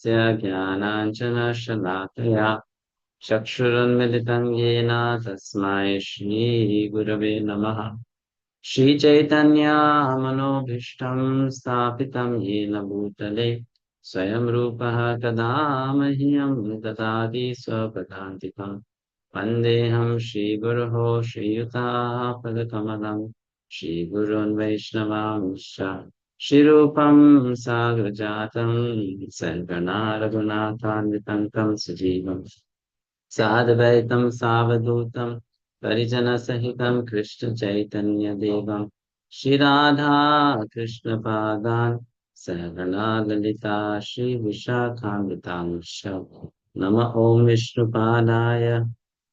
तस्य ज्ञानाञ्जनशलाकया चक्षुरुन्मिलितं येन तस्मै श्रीगुरवे नमः। श्रीचैतन्यमनोभीष्टं स्थापितं येन भूतले स्वयं रूपः कदा मह्यं ददाति स्वपदान्तिकम्। वन्देऽहं श्रीगुरोः श्रीयुतापदकमलं श्रीगुरून् वैष्णवांश्च श्रीरूपं साग्रजातं सद्गुणा रघुनाथान्वितं तं सजीवम् साद्वैतं सावधूतं परिजनसहितं कृष्णचैतन्यदेवं श्रीराधा कृष्णपादान् सहगणा ललिता श्रीविशाखान्वितांश्च नमः ॐ विष्णुपादाय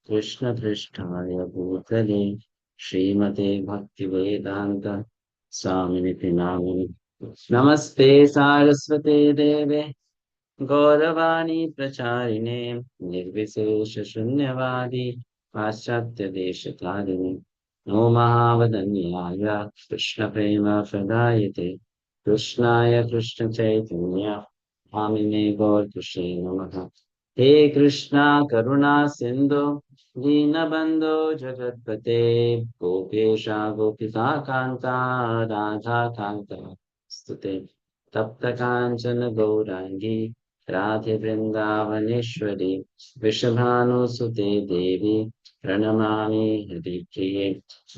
कृष्णपृष्ठाय भूतले श्रीमते भक्तिवेदान्त स्वामिनिति नामिने नमस्ते सारस्वते देवे गौरवाणी प्रचारिणे निर्विशेष शून्यवादी पाश्चात्य देशकारिणे नो महावदन्याय कृष्ण प्रेम प्रदायते कृष्णाय कृष्ण चैतन्य स्वामिने गौरकृष्णे नमः। हे कृष्णा करुणा सिंधु दीनबंधो जगत्पते गोपेशा गोपिका कांता राधा कांता स्तुते तप्त कांचन गौरांगी राधे वृंदावनेश्वरी वृषभानुसुते देवी प्रणमामि हरिप्रिये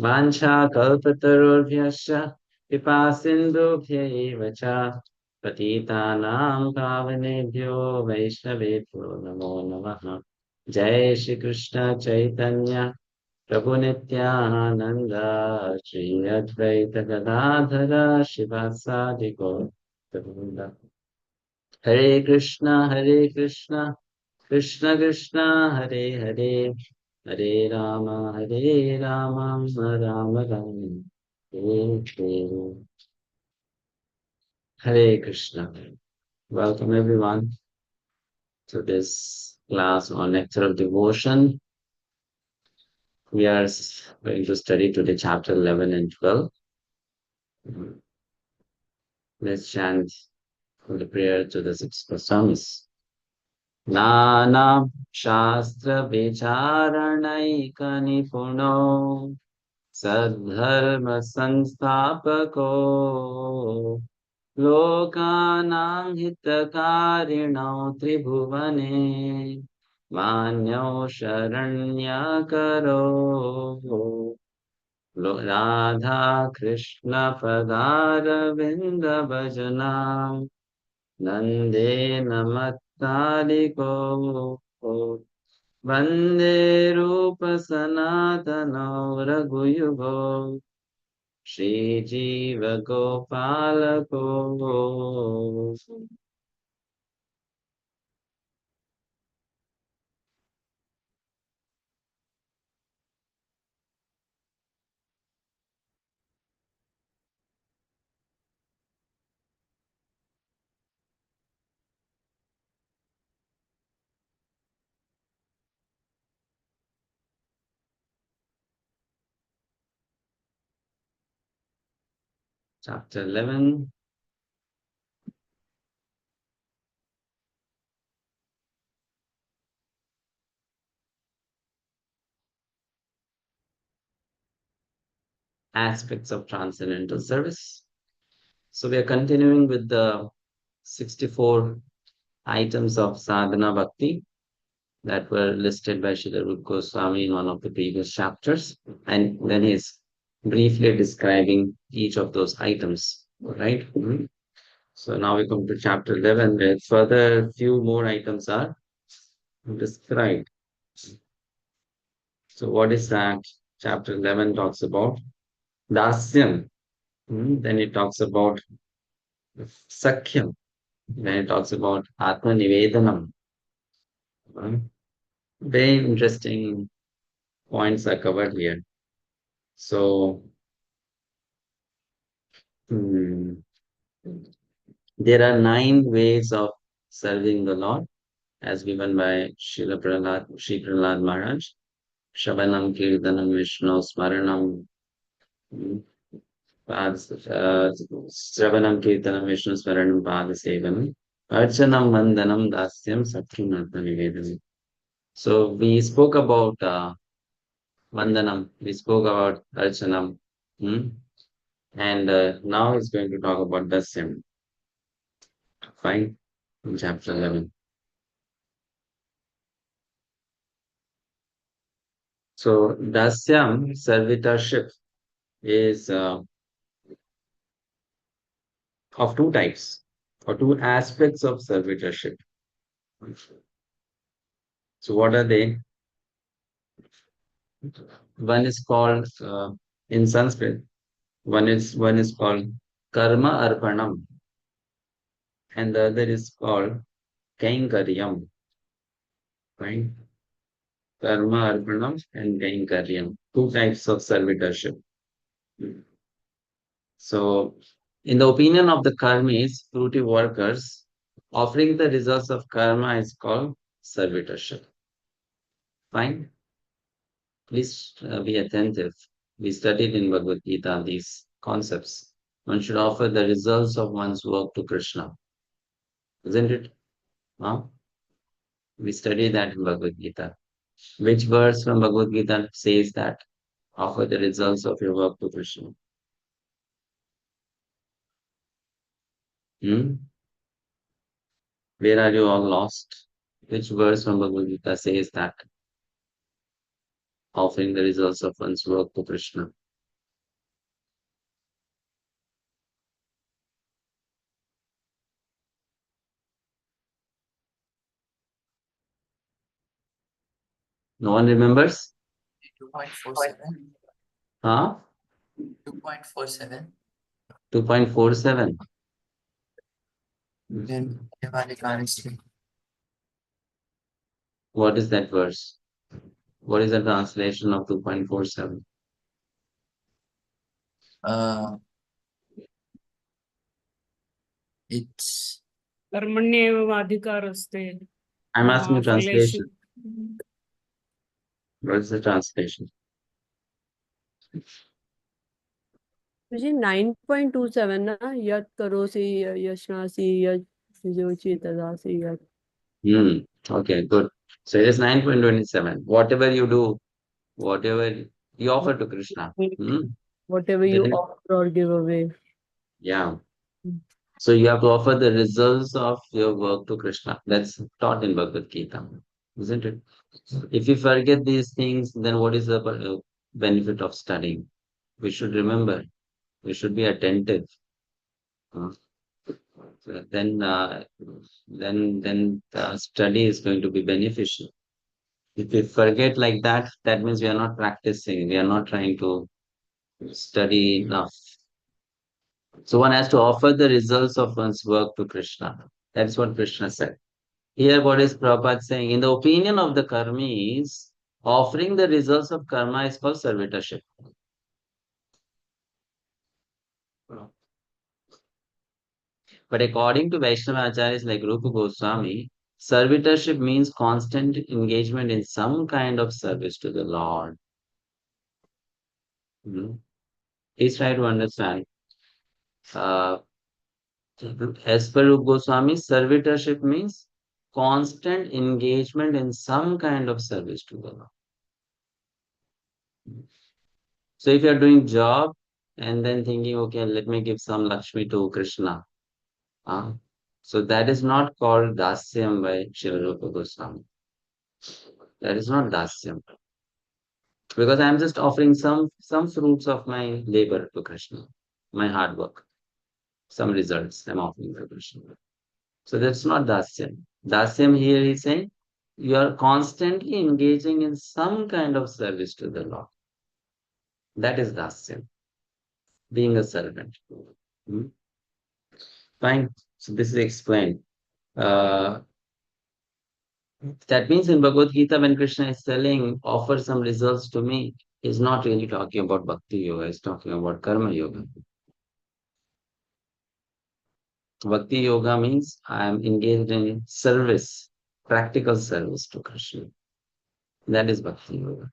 वाञ्छाकल्पतरुभ्यश्च कृपा सिन्धुभ्य एव च पतितानां पावनेभ्यो वैष्णवेभ्यो नमो नमः। जय श्री कृष्ण चैतन्य प्रभु नित्यानंद श्री अद्वैत गदाधर शिवासादि गौर भक्तवृंद। हरे Krishna Krishna Krishna Hare Hare Hare Ram Ram Ram Hare Hare. Hare Krishna. Welcome everyone to this class on Nectar of Devotion. We are going to study today chapter 11 and 12. Let's chant the prayer to the six Goswamis. Nana Shastra Vicharanai Nipuno Sadharma Sanstapako Lokanang Hitakarinau Tribhuvane Manyo Sharanyakaro Radha Krishna Padaravinda Bhajanam Nande Namattaliko Vande Rupa Sanatana Raghuyugo Shri Jiva Gopalako. Chapter 11. Aspects of transcendental service. So we are continuing with the 64 items of sadhana bhakti that were listed by Srila Rupa Goswami in one of the previous chapters. And then he's briefly describing each of those items, right? So now we come to chapter 11, where further few more items are described. So what is that? Chapter 11 talks about dasyam. Then it talks about sakhyam. Then it talks about atma nivedanam. Very interesting points are covered here. So hmm, there are 9 ways of serving the Lord, as given by Sri Prahlad Maharaj. Shabanam, Kirtanam, Vishnu, Smaranam, mm, Shravanam, Kirtanam, Vishnu, Smaranam, Pada Sevanam. Archanam Vandanam Dasyam Sakyamata Nivedam. So we spoke about Vandanam, we spoke about Archanam, hmm? And now it's going to talk about Dasyam. Fine, in chapter 11. So Dasyam, servitorship, is of two types or two aspects of servitorship. So what are they? One is called in Sanskrit. One is called karma arpanam, and the other is called kainkaryam. Right? Karma arpanam and kainkaryam. Two types of servitorship. So, in the opinion of the karmis, fruity workers, offering the results of karma is called servitorship. Fine. Please be attentive. We studied in Bhagavad Gita these concepts. One should offer the results of one's work to Krishna, isn't it? Huh? We studied that in Bhagavad Gita. Which verse from Bhagavad Gita says that? Offer the results of your work to Krishna. Hmm? Where are you all lost? Which verse from Bhagavad Gita says that? Offering the results of one's work to Krishna. No one remembers? 2.47. Huh? 2.47. 2.47. Then Bhagavadgita. What is that verse? What is the translation of 2.47? Uh, it's कर्मण्येवाधिकारस्ते I'm asking फलेषु translation. What is the translation? मुझे 9.27 ना यत् करोसि यशनासि यत् योचि तदासि यत् Okay, good. So it is 9.27. Whatever you do, whatever you offer to Krishna. whatever you Then offer or give away. yeah. So you have to offer the results of your work to Krishna. That's taught in Bhagavad Gita, isn't it? If you forget these things, then what is the benefit of studying? We should remember. We should be attentive. uh, so then the study is going to be beneficial. If we forget like that, that means we are not practicing. We are not trying to study enough. So one has to offer the results of one's work to Krishna. That's what Krishna said. Here, what is Prabhupada saying? In the opinion of the karmis, offering the results of karma is called servitorship. But according to Vaishnava acharyas like Rupa Goswami, servitorship means constant engagement in some kind of service to the Lord. Please try to understand. Uh, as per Rupa Goswami, servitorship means constant engagement in some kind of service to the Lord. So if you are doing job and then thinking, okay, let me give some Lakshmi to Krishna. So that is not called dasyam by Srila Rupa Goswami. That is not dasyam. Because I am just offering some fruits of my labor to Krishna, my hard work, some results I'm offering to Krishna. So that's not dasyam. Dasyam here is saying you are constantly engaging in some kind of service to the Lord. That is dasyam, being a servant. Hmm? Fine. So this is explained. Uh, that means in Bhagavad Gita, when Krishna is telling, offer some results to me, he's not really talking about Bhakti Yoga, he's talking about Karma Yoga. Bhakti Yoga means I am engaged in service, practical service to Krishna. That is Bhakti Yoga.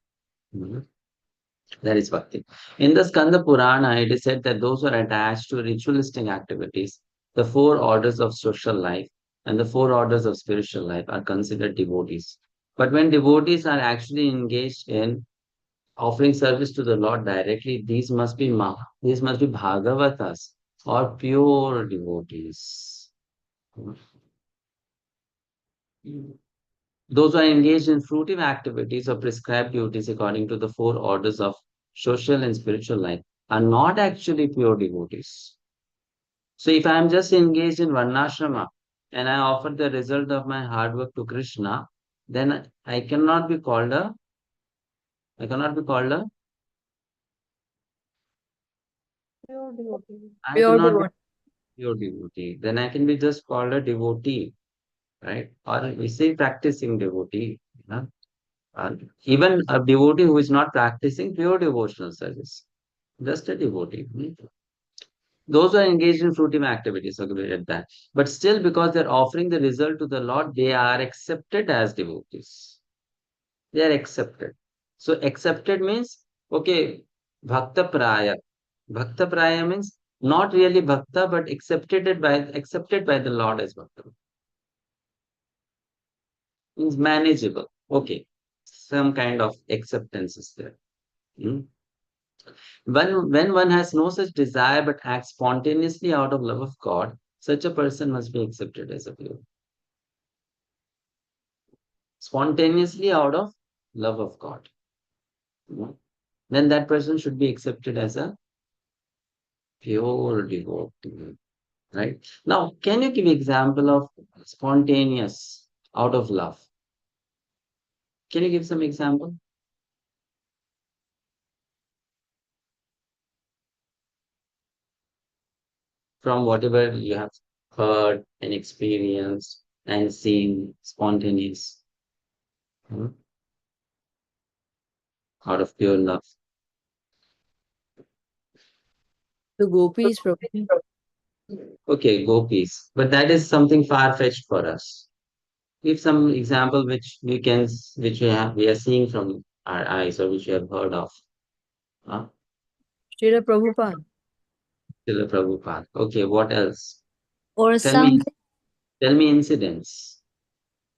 Mhm. That is Bhakti. In the Skanda Purana, it is said that those who are attached to ritualistic activities, the four orders of social life, and the four orders of spiritual life are considered devotees. But when devotees are actually engaged in offering service to the Lord directly, these must be Bhagavatas or pure devotees. Those who are engaged in fruitive activities or prescribed duties according to the four orders of social and spiritual life are not actually pure devotees. So if I am just engaged in Varnashrama and I offer the result of my hard work to Krishna, then I cannot be called a, Pure devotee. I Pure cannot be devotee. pure devotee. Then I can be just called a devotee, right? Or we say practicing devotee. You know? Even a devotee who is not practicing pure devotional service, just a devotee. Those who are engaged in fruitive activities, agree at that. But still, because they're offering the result to the Lord, they are accepted as devotees. They are accepted. So accepted means, okay, bhakta praya. Bhakta praya means not really bhakta, but accepted by the Lord as bhakta. Means manageable. Okay. Some kind of acceptance is there. Hmm? When one has no such desire but acts spontaneously out of love of God, such a person must be accepted as a pure. Spontaneously out of love of God. Hmm? Then that person should be accepted as a pure devotee. Right? Now, can you give example of spontaneous out of love? Can you give some example from whatever you have heard and experienced and seen spontaneous hmm, out of pure love? The gopis, Prabhuji. Okay, gopis, but that is something far-fetched for us. Give some example which we are seeing from our eyes or which we have heard of. Huh? Srila Prabhupada. Srila Prabhupada. Okay, what else? Or Tell me, some tell me incidents.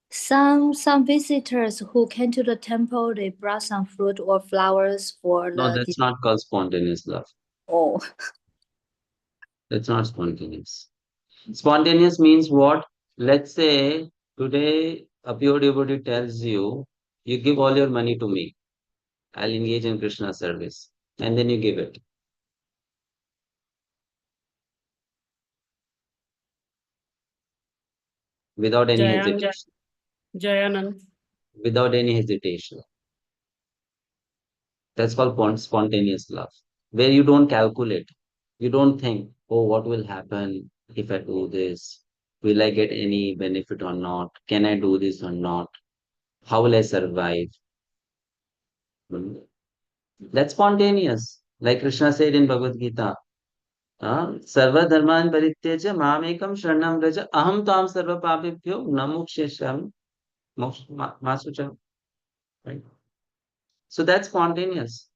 some visitors who came to the temple, they brought some fruit or flowers for No, the that's not called spontaneous love. oh That's not spontaneous. Spontaneous means what? Let's say today a pure devotee tells you, you give all your money to me. I'll engage in Krishna service. And then you give it without any Jayanand. hesitation. Jayanand. Without any hesitation. That's called spontaneous love, where you don't calculate. You don't think, oh, what will happen if I do this? Will I get any benefit or not? Can I do this or not? How will I survive? Hmm. That's spontaneous. Like Krishna said in Bhagavad-gita, Sarva dharman parityaja mamekam sharanam vraja aham tam sarva papebhyo na mokshayami masucha. Right? So that's spontaneous.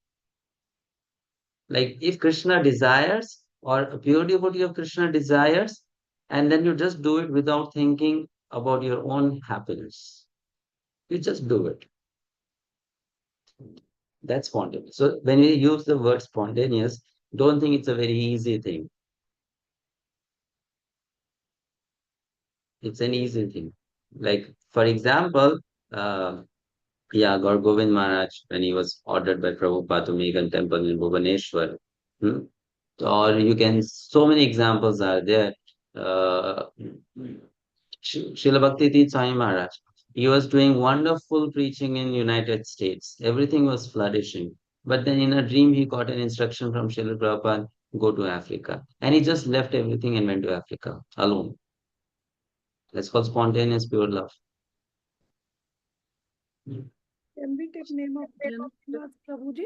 Like if Krishna desires or a pure devotee of Krishna desires, and then you just do it without thinking about your own happiness. You just do it. That's spontaneous. So when we use the word spontaneous, don't think it's a very easy thing. It's an easy thing. Like, for example, yeah, Gaur Govind Maharaj, when he was ordered by Prabhupada to make a temple in Bhubaneswar, hmm, or you can, so many examples are there. Uh, Srila Bhakti Swami Maharaj, he was doing wonderful preaching in United States. Everything was flourishing. But then in a dream, he got an instruction from Srila Prabhupada, go to Africa. And he just left everything and went to Africa alone. That's called spontaneous pure love. Can we take name of Jananath Prabhuji?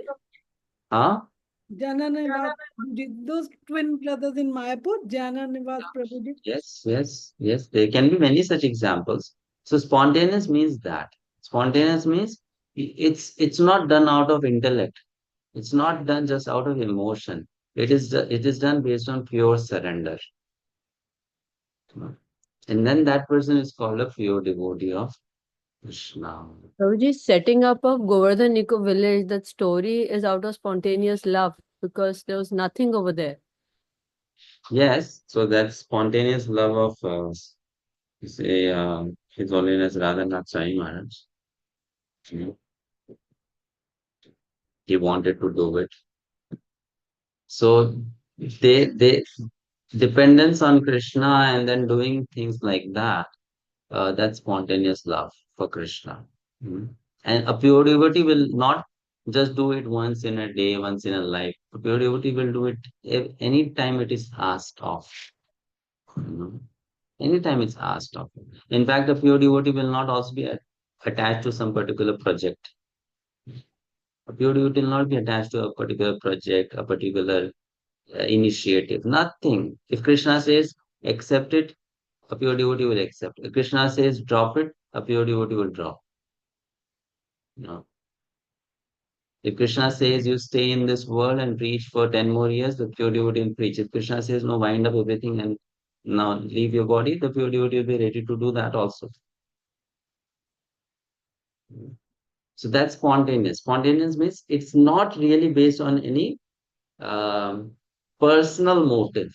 Huh? Jananath Prabhuji. Those twin brothers in Mayapur, Jananath Prabhuji. Yes, yes, yes. There can be many such examples. So spontaneous means that. Spontaneous means it's not done out of intellect. It's not done just out of emotion. It is done based on pure surrender. And then that person is called a pure devotee of Krishna. Prabhuji, setting up of Govardhan Eco Village, that story is out of spontaneous love because there was nothing over there. Yes, so that spontaneous love of, say, His Holiness Radhanath Sai Maharaj. You know, he wanted to do it. So they dependence on Krishna and then doing things like that. That's spontaneous love for Krishna. Mhm. And a pure devotee will not just do it once in a day, once in a life. A pure devotee will do it any time it is asked of. You know, anytime it's asked of. In fact, a pure devotee will not also be attached to some particular project. A pure devotee will not be attached to a particular project, a particular initiative. Nothing. If Krishna says accept it, a pure devotee will accept. If Krishna says drop it, a pure devotee will drop. No. If Krishna says you stay in this world and preach for 10 more years, the pure devotee will preach. If Krishna says no, wind up everything and now leave your body, the pure devotee will be ready to do that also. So that's spontaneous. Spontaneous means it's not really based on any um, personal motive,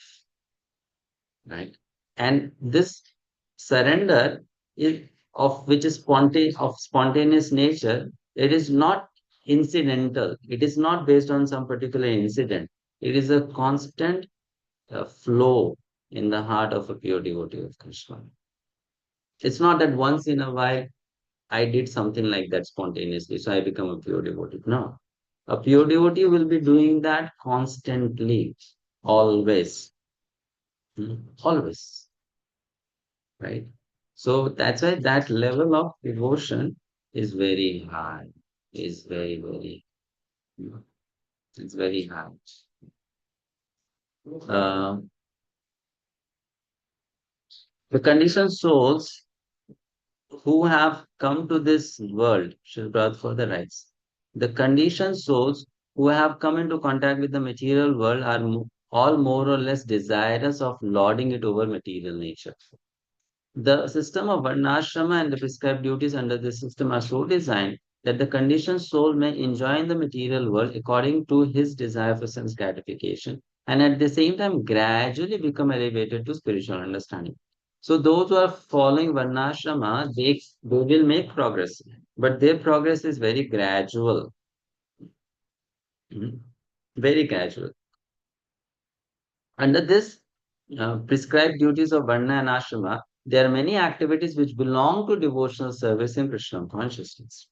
right? And this surrender is of which is spontaneous nature. It is not incidental. It is not based on some particular incident. It is a constant flow in the heart of a pure devotee of Krishna. It's not that once in a while I did something like that spontaneously, so I become a pure devotee. No. A pure devotee will be doing that constantly, always. Always. Right? So that's why that level of devotion is very high, is very, very, it's very high. Uh, the conditioned souls who have come to this world, Srila Prabhupada further writes, the conditioned souls who have come into contact with the material world are all more or less desirous of lording it over material nature. The system of varnashrama and the prescribed duties under this system are so designed that the conditioned soul may enjoy in the material world according to his desire for sense gratification and at the same time gradually become elevated to spiritual understanding. So those who are following varnashrama, they will make progress, but their progress is very gradual. Mhm. Very gradual. Under this prescribed duties of Varna and Ashrama, there are many activities which belong to devotional service in Krishna consciousness.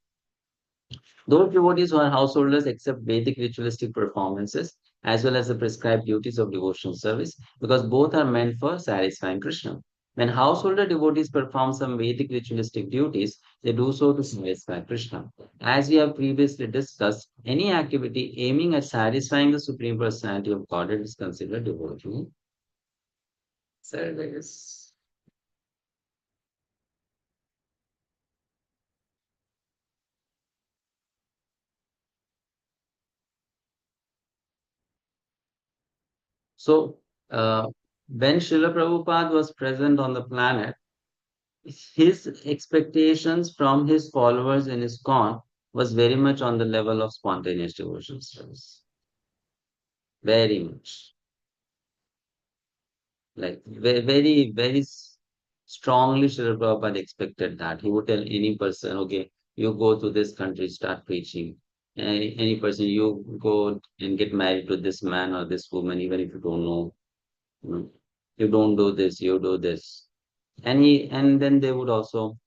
Those devotees who are householders accept Vedic ritualistic performances as well as the prescribed duties of devotional service because both are meant for satisfying Krishna. When householder devotees perform some Vedic ritualistic duties, they do so to satisfy Krishna. As we have previously discussed, any activity aiming at satisfying the Supreme Personality of Godhead is considered devotional service. So, when Srila Prabhupada was present on the planet, his expectations from his followers in iskcon was very much on the level of spontaneous devotion service. Very much. Like very, very strongly Srila Prabhupada expected that. He would tell any person, okay, you go to this country, start preaching. Any person, you go and get married to this man or this woman, even if you don't know. You don't do this, you do this. And then they would also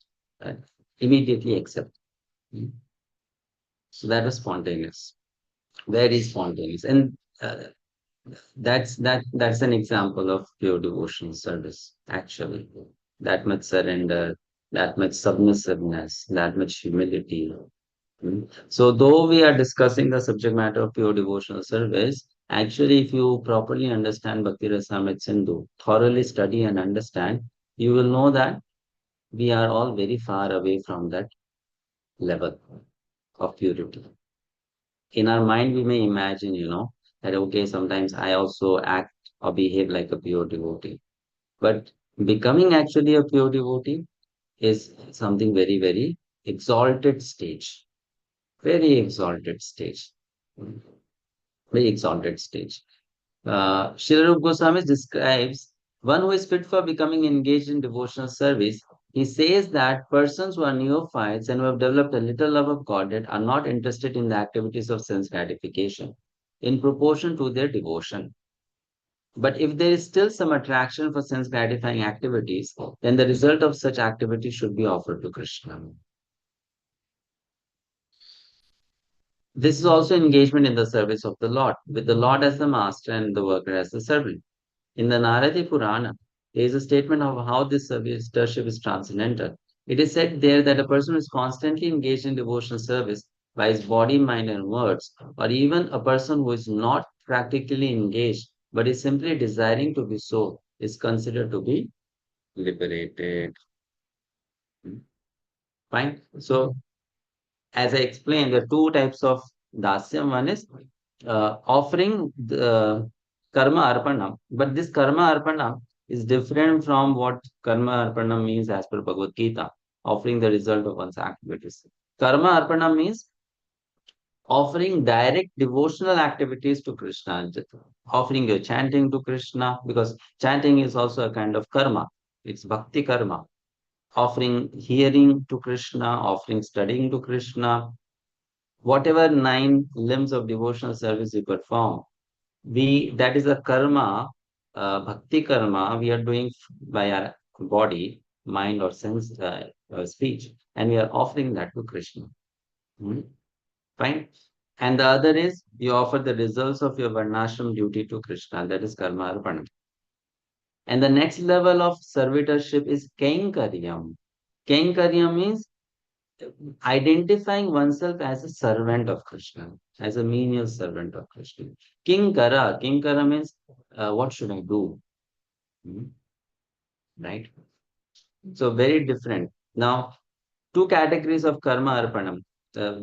uh, immediately accept. Mm. So that was spontaneous, very spontaneous. And that's an example of pure devotional service, actually. That much surrender, that much submissiveness, that much humility. So though we are discussing the subject matter of pure devotional service, actually, if you properly understand Bhakti Rasamrita Sindhu, thoroughly study and understand, you will know that we are all very far away from that level of purity. In our mind, we may imagine, that okay, sometimes I also act or behave like a pure devotee. But Becoming actually a pure devotee is something very, very exalted stage. Very exalted stage. Very exalted stage. Srila Rupa Goswami describes one who is fit for becoming engaged in devotional service. He says that persons who are neophytes and who have developed a little love of Godhead are not interested in the activities of sense gratification in proportion to their devotion. But if there is still some attraction for sense gratifying activities, then the result of such activity should be offered to Krishna. This is also engagement in the service of the Lord, with the Lord as the master and the worker as the servant. In the Naradi Purana, there is a statement of how this servitorship is transcendental. It is said there that a person who is constantly engaged in devotional service by his body, mind, and words, or even a person who is not practically engaged but is simply desiring to be so, is considered to be liberated. Fine. So, as I explained, there are two types of dasyam. One is offering the karma arpanam, but this karma arpanam is different from what karma arpanam means as per Bhagavad Gita, offering the result of one's activities. Karma arpanam means offering direct devotional activities to Krishna, offering your chanting to Krishna, because chanting is also a kind of karma. It's bhakti karma. Offering hearing to Krishna, offering studying to Krishna, whatever 9 limbs of devotional service we perform, that is a karma, bhakti karma we are doing by our body, mind, or sense, speech, and we are offering that to Krishna. Hmm? Fine. And the other is you offer the results of your varnashram duty to Krishna, that is karma arpana. And the next level of servitorship is kenkaryam. Kenkaryam means identifying oneself as a servant of Krishna, as a menial servant of Krishna. Kinkara, Kinkara means what should I do? Hmm, right? So very different. Now, two categories of karma arpanam.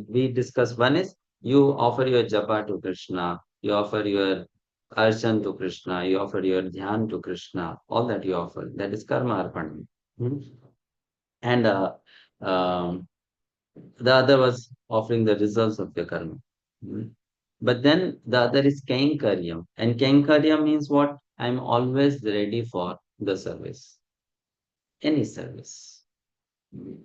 We discussed. One is you offer your japa to Krishna, you offer your archan to Krishna, you offer your dhyan to Krishna, all that you offer. That is karma arpanam. Hmm. And the other was offering the results of your karma. Hmm. But then the other is Kenkaryam. And Kenkaryam means what? I'm always ready for the service, any service. Hmm.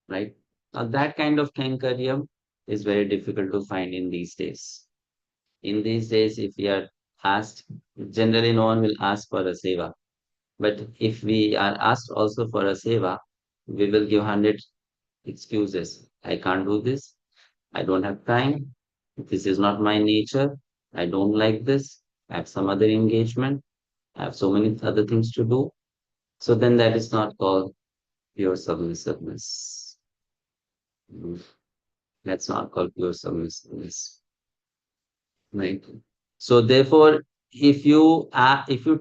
Right? Now, that kind of Kenkaryam is very difficult to find in these days. In these days, if we are asked, generally no one will ask for a seva. But if we are asked also for a seva, we will give 100 excuses. I can't do this. I don't have time. This is not my nature. I don't like this. I have some other engagement. I have so many other things to do. So then that is not called pure submissiveness. Mm, that's not called pure submissiveness. Right? So therefore, if you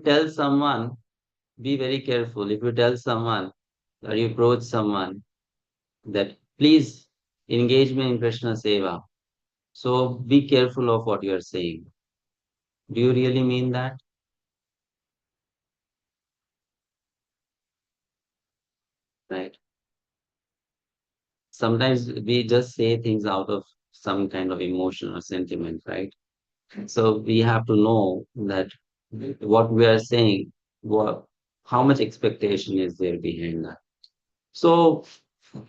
tell someone, be very careful. If you tell someone or you approach someone that please engage me in Krishna Seva, so be careful of what you are saying. Do you really mean that? Right? Sometimes we just say things out of some kind of emotion or sentiment, right? So we have to know that what we are saying, how much expectation is there behind that. So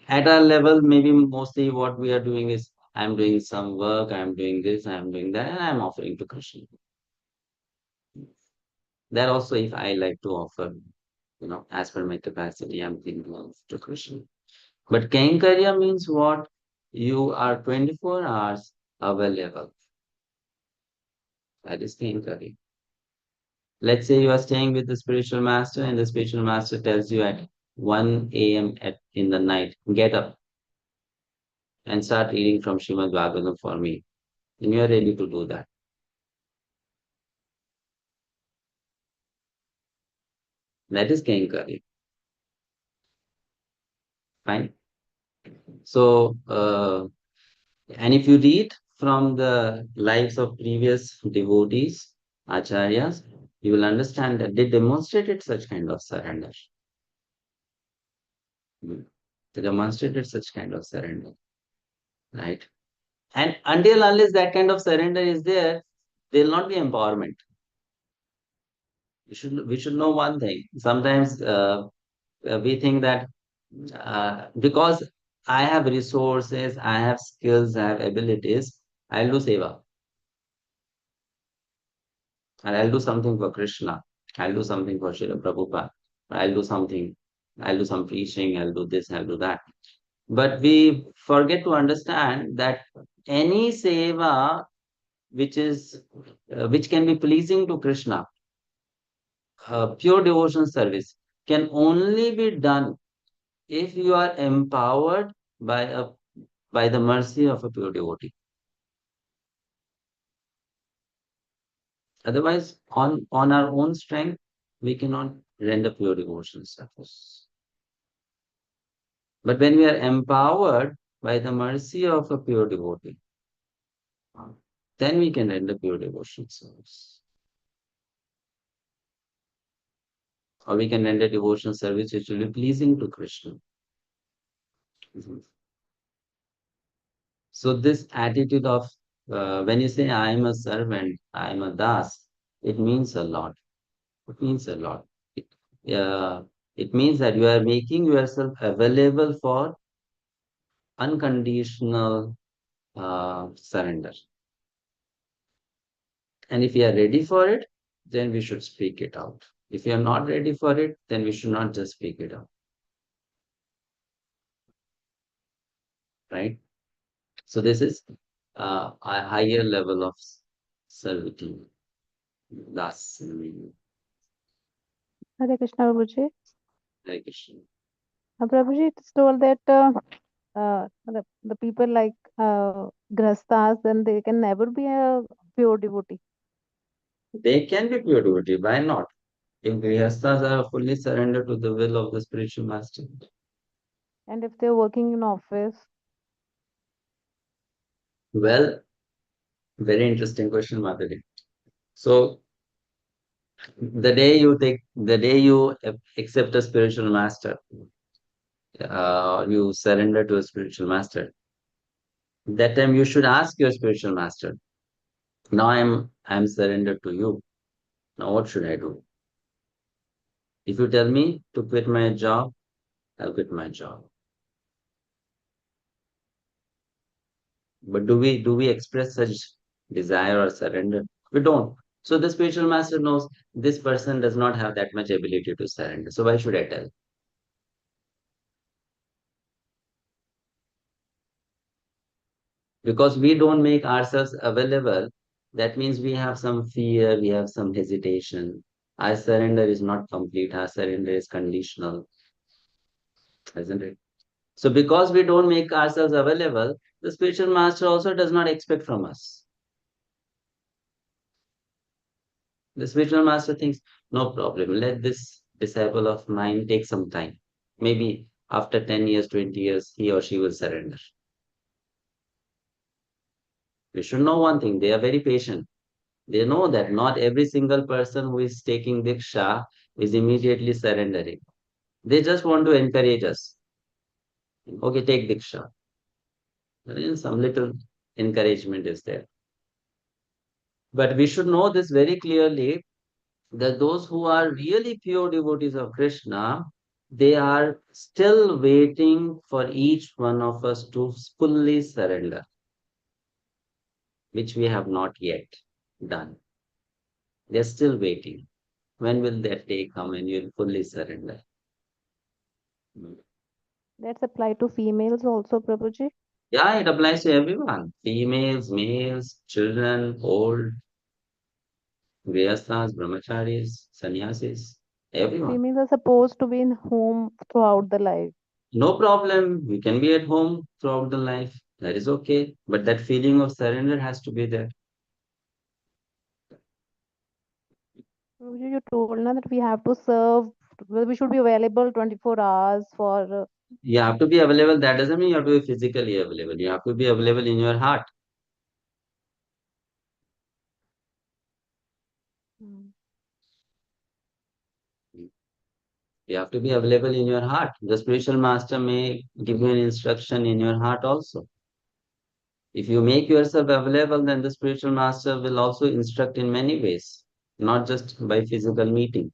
at our level, maybe mostly what we are doing is I'm doing some work, I'm doing this, I'm doing that, and I'm offering to Krishna. That also, if I like to offer, as per my capacity, I'm thinking of to Krishna. But Kenkarya means what? You are 24 hours available. That is Kenkarya. Let's say you are staying with the spiritual master and the spiritual master tells you at 1 a.m. in the night, get up and start reading from Srimad Bhagavatam for me. And you are ready to do that. That is Kenkarya. Fine. So, and if you read from the lives of previous devotees, acharyas, you will understand that they demonstrated such kind of surrender. They demonstrated such kind of surrender, right? And until unless that kind of surrender is there, there will not be empowerment. We should know one thing. Sometimes we think that because I have resources, I have skills, I have abilities, I'll do seva. And I'll do something for Krishna. I'll do something for Srila Prabhupada. I'll do something. I'll do some preaching. I'll do this. I'll do that. But we forget to understand that any seva which can be pleasing to Krishna, pure devotion service, can only be done if you are empowered by the mercy of a pure devotee. Otherwise, on our own strength, we cannot render pure devotion service. But when we are empowered by the mercy of a pure devotee, then we can render pure devotion service. Or we can render devotion service which will be pleasing to Krishna. So this attitude of when you say I am a servant, I am a das, it means a lot. It means a lot. It means that you are making yourself available for unconditional surrender. And if you are ready for it, then we should speak it out. If you are not ready for it, then we should not just speak it out. Right? So this is a higher level of servitude. That's Hare Krishna, Prabhuji. Hare Krishna. Prabhuji, it's told that the people like grahasthas, then they can never be a pure devotee. They can be pure devotee. Why not? If grihasthas are fully surrendered to the will of the spiritual master. And if they're working in office, Well, very interesting question, Madhuri. So the day you accept a spiritual master, you surrender to a spiritual master. That time you should ask your spiritual master. Now I'm surrendered to you. Now what should I do? If you tell me to quit my job, I'll quit my job. But do we express such desire or surrender? We don't. So the spiritual master knows this person does not have that much ability to surrender. So why should I tell? Because we don't make ourselves available, that means we have some fear, we have some hesitation. Our surrender is not complete, our surrender is conditional, isn't it? So because we don't make ourselves available, the spiritual master also does not expect from us. The spiritual master thinks, no problem, let this disciple of mine take some time. Maybe after 10 years, 20 years, he or she will surrender. We should know one thing, they are very patient. They know that not every single person who is taking Diksha is immediately surrendering. They just want to encourage us. Okay, take Diksha. Some little encouragement is there. But we should know this very clearly that those who are really pure devotees of Krishna, they are still waiting for each one of us to fully surrender, which we have not yet done. They're still waiting. When will that day come and you'll fully surrender? that's applied to females also, Prabhuji. Yeah, it applies to everyone. Females, males, children, old, grihasthas, brahmacharis, sannyasis, everyone. Females are supposed to be in home throughout the life. No problem. We can be at home throughout the life. That is okay. But that feeling of surrender has to be there. Prabhuji, you told now that we have to serve, well, we should be available 24 hours for. You have to be available. That doesn't mean you have to be physically available. You have to be available in your heart. Hmm. You have to be available in your heart. The spiritual master may give you an instruction in your heart also. If you make yourself available, then the spiritual master will also instruct in many ways, not just by physical meeting.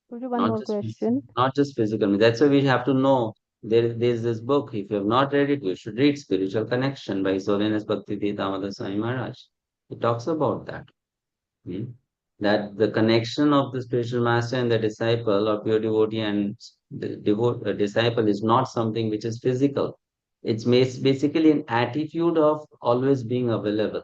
One Not more just question. not just physical. That's why we have to know there's this book. If you have not read it, you should read Spiritual Connection by His Holiness Bhakti-sastri Swami Maharaj. He talks about that. Hmm? That the connection of the spiritual master and the disciple or pure devotee and the disciple is not something which is physical. It's basically an attitude of always being available.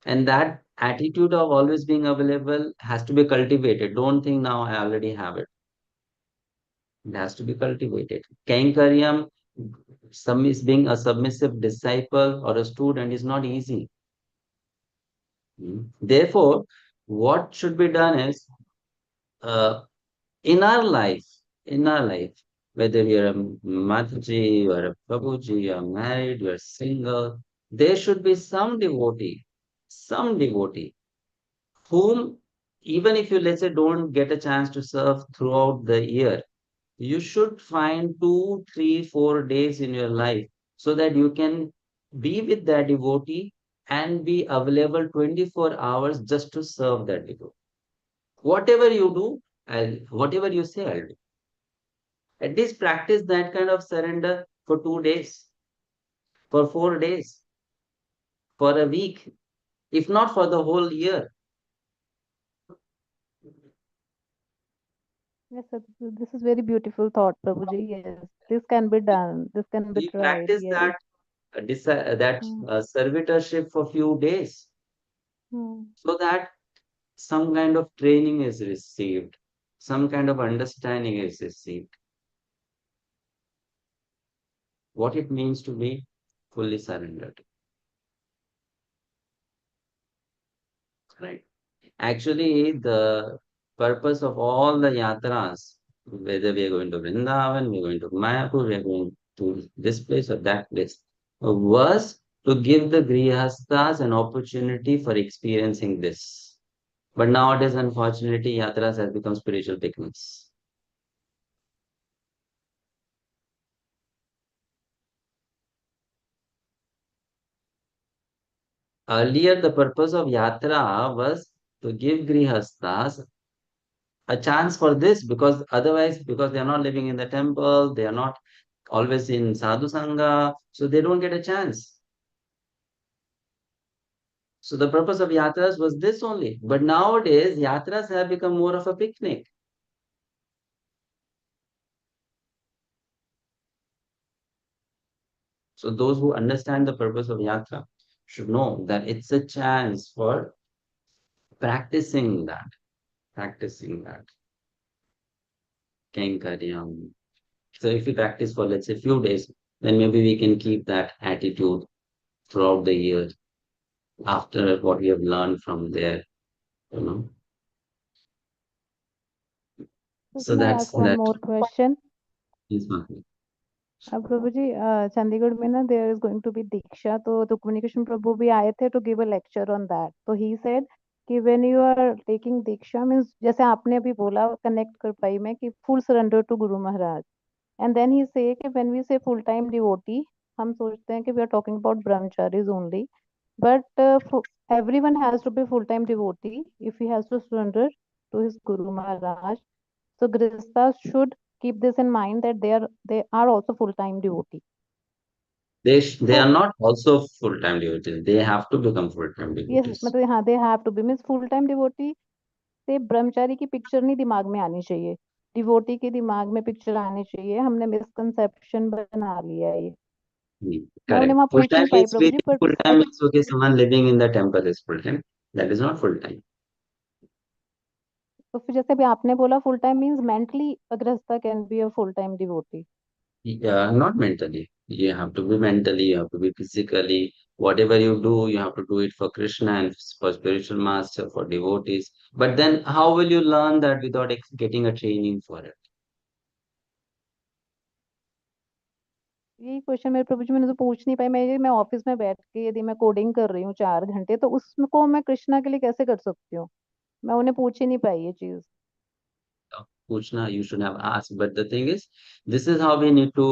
And that attitude of always being available has to be cultivated. Don't think now I already have it. It has to be cultivated. Kainkaryam, being a submissive disciple or a student is not easy. Therefore, what should be done is uh, in our life, whether you're a Mataji, you're a Prabhuji, you're married, you're single, there should be some devotee, whom, even if you, let's say, don't get a chance to serve throughout the year, you should find 2, 3, 4 days in your life so that you can be with that devotee and be available 24 hours just to serve that devotee. Whatever you do, whatever you say, I'll do. At least practice that kind of surrender for 2 days, for 4 days, for a week, if not for the whole year. Yes, sir, this is very beautiful thought, Prabhuji. Yes, this can be done. This can be We tried. practice Yes. that servitorship for few days Hmm. so that some kind of training is received, some kind of understanding is received. What it means to be fully surrendered. Right. Actually, the purpose of all the yatras, whether we are going to Vrindavan, we are going to Mayapur, we are going to this place or that place, was to give the grihasthas an opportunity for experiencing this. But nowadays, unfortunately, yatras have become spiritual picnics. Earlier, the purpose of yatra was to give grihasthas a chance for this, because otherwise, because they are not living in the temple, they are not always in sadhu sangha, so they don't get a chance. So the purpose of yatras was this only. But nowadays, yatras have become more of a picnic. So those who understand the purpose of yatra should know that it's a chance for practicing that, practicing that. Kenkaryam. So if we practice for, let's say, few days, then maybe we can keep that attitude throughout the year after what we have learned from there, you know. So So can I that's ask one that. more question? Is Mahdi. प्रभु जी चंडीगढ़ में ना there is going to be diksha तो communication Prabhu भी आए थे to give a lecture on that तो he said कि when you are taking diksha means जैसे आपने अभी बोला कनेक्ट कर पाई मैं कि full surrender to Guru Maharaj and then he say कि when we say full time devotee हम सोचते हैं कि we are talking about brahmacharis only but everyone has to be full time devotee if he has to surrender to his guru maharaj. So Grihasthas should keep this in mind that they are also full-time devotee. They So are not also full-time devotees. They have to become full-time yes, devotees. मतलब हाँ they have to be means full-time devotee से ब्रह्मचारी की picture नहीं दिमाग में आनी चाहिए devotee के दिमाग में पिक्चर आनी चाहिए हमने मिसकंसेप्शन बना लिया है ये मैं उन्हें Correct. वहां पूछ नहीं Full-time पाई means प्रभु जी पर full-time means okay, someone living in the temple is full-time. That is not full-time. तो फिर जैसे अभी आपने बोला फुल टाइम मींस मेंटली गृहस्थ can be a full time devotee Not mentally. You have to be mentally, you have to be physically. Whatever you do, you have to do it for Krishna and for spiritual master, for devotees. But then how will you learn that without getting a training for it? यही question मेरे प्रभु जी मैंने तो पूछ नहीं पाई। मैं office में बैठ के यदि मैं कोडिंग कर रही हूँ 4 घंटे, तो उसको मैं कृष्णा के लिए कैसे कर सकती हूँ? मैं उन्हें पूछ ही नहीं पाई ये चीज। Puchna, you should have asked. But the thing is, this is how we need to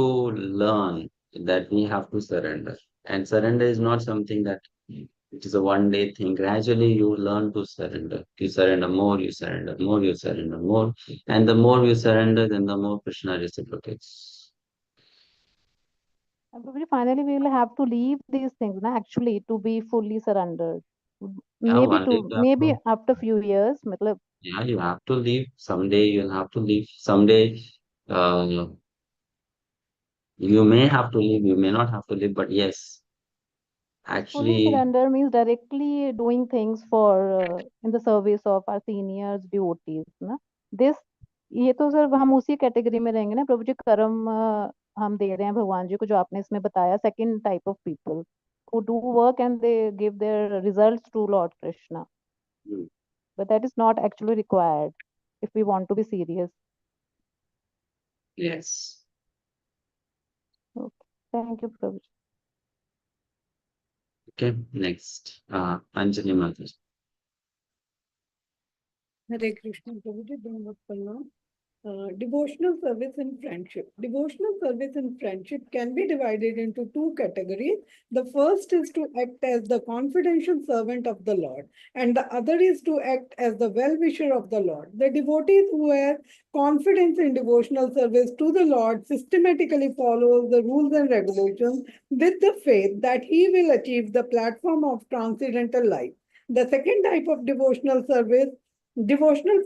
learn that we have to surrender. And surrender is not something that it is a one day thing. Gradually, you learn to surrender. You surrender more, you surrender more, you surrender more. And the more you surrender, then the more Krishna reciprocates. And probably finally we will have to leave these things, na, actually, to be fully surrendered. Yeah, one day you have Maybe to, after few years, matlab, yeah, you have to leave. Someday you'll have to leave. Someday, uh, you may have to leave, you may not have to leave, but yes, fully actually, surrender means directly doing things for in the service of our seniors, devotees, ना. This ये तो sir हम उसी category में रहेंगे ना प्रभु जी। कर्म हम दे रहे हैं भगवान जी को, जो आपने इसमें बताया, second type of people who do work and they give their results to Lord Krishna. mm, But that is not actually required if we want to be serious. yes. Okay. Thank you, Prabhu. Okay, next, Anjali Mataji. Hare Krishna, Prabhuji, Dhanavad Pranam. Devotional service and friendship. Devotional service and friendship can be divided into two categories. The first is to act as the confidential servant of the Lord, and the other is to act as the well-wisher of the Lord. The devotees who have confidence in devotional service to the Lord systematically follows the rules and regulations with the faith that He will achieve the platform of transcendental life. The second type of devotional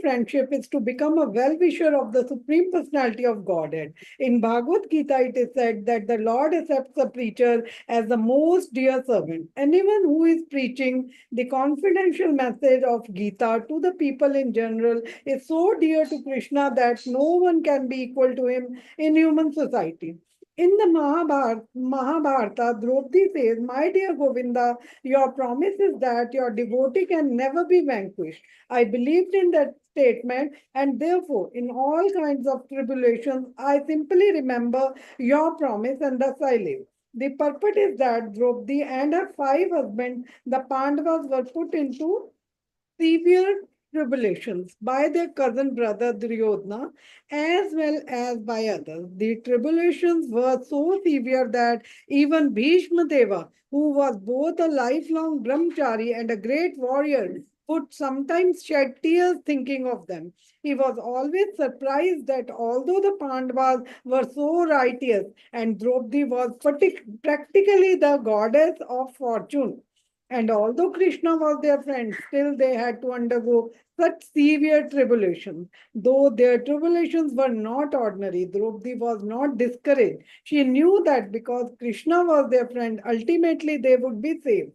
friendship is to become a well-wisher of the Supreme Personality of Godhead. In Bhagavad Gita, it is said that the Lord accepts a preacher as the most dear servant. Anyone who is preaching the confidential message of Gita to the people in general is so dear to Krishna that no one can be equal to him in human society. In the Mahabharata, Draupadi says, "My dear Govinda, your promise is that your devotee can never be vanquished." I believed in that statement, and therefore, in all kinds of tribulations, I simply remember your promise, and thus I live. The purport is that Draupadi and her 5 husbands, the Pandavas, were put into severe tribulations by their cousin brother Duryodhana as well as by others. The tribulations were so severe that even Bhishma Deva, who was both a lifelong brahmachari and a great warrior, would sometimes shed tears thinking of them. He was always surprised that although the Pandavas were so righteous and Draupadi was practically the goddess of fortune, and although Krishna was their friend, still they had to undergo such severe tribulations. Though their tribulations were not ordinary, Draupadi was not discouraged. She knew that because Krishna was their friend, ultimately they would be saved.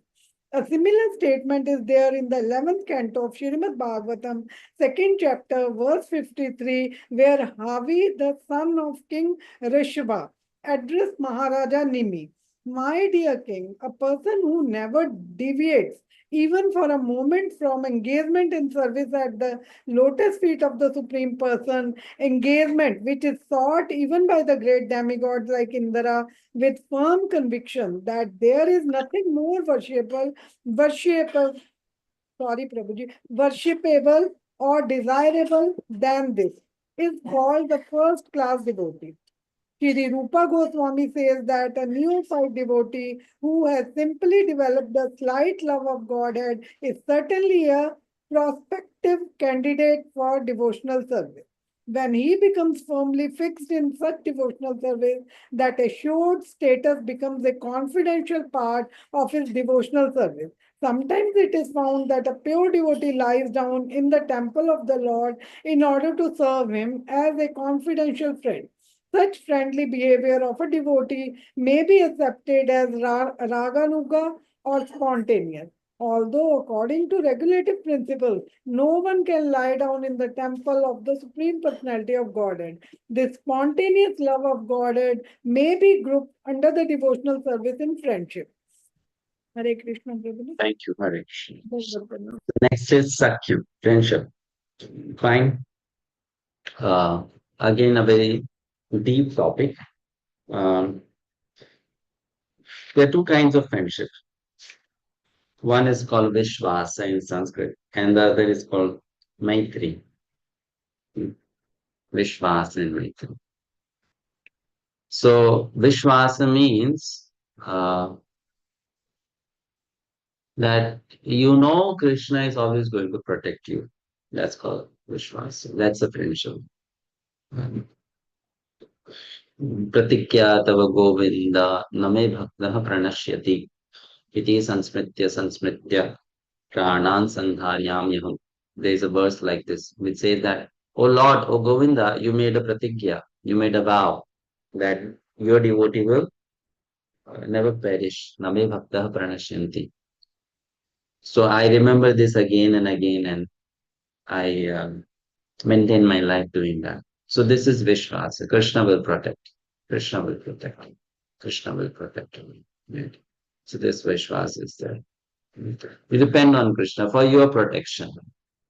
A similar statement is there in the 11th canto of Srimad Bhagavatam, second chapter, verse 53, where Havi, the son of King Rishabha, addressed Maharaja Nimi. My dear king, a person who never deviates even for a moment from engagement in service at the lotus feet of the Supreme Person, engagement which is sought even by the great demigods like Indra, with firm conviction that there is nothing more worshipable, sorry Prabhuji, worshipable or desirable than this, is called the first class devotee. Shri Rupa Goswami says that a neophyte devotee who has simply developed a slight love of Godhead is certainly a prospective candidate for devotional service. When he becomes firmly fixed in such devotional service, that assured status becomes a confidential part of his devotional service. Sometimes it is found that a pure devotee lies down in the temple of the Lord in order to serve him as a confidential friend. Such friendly behavior of a devotee may be accepted as raganuga or spontaneous. Although, according to regulative principles, no one can lie down in the temple of the Supreme Personality of Godhead. This spontaneous love of Godhead may be grouped under the devotional service in friendship. Hare Krishna, Prabhuji. Thank you, Hare Krishna. Dhanavad Pranam. Next is Sakyu, friendship. Fine. Again, a very deep topic. Um, There are two kinds of friendship. One is called Vishwasa in Sanskrit, and the other is called Maitri. Vishwasa and Maitri. So Vishwasa means that you know Krishna is always going to protect you. That's called Vishwasa. That's a friendship. Pratikya tava govinda name bhaktah pranashyati iti sansmritya pranan sandharyamyaham. There is a verse like this which says that, "O Lord, O Govinda, you made a pratikya, you made a vow that your devotee will never perish. Name bhaktah pranashyanti." So I remember this again and again, and I maintain my life doing that. So this is Vishwas. Krishna will protect. Krishna will protect. Krishna will protect me. Right? So this Vishwas is there. You depend on Krishna for your protection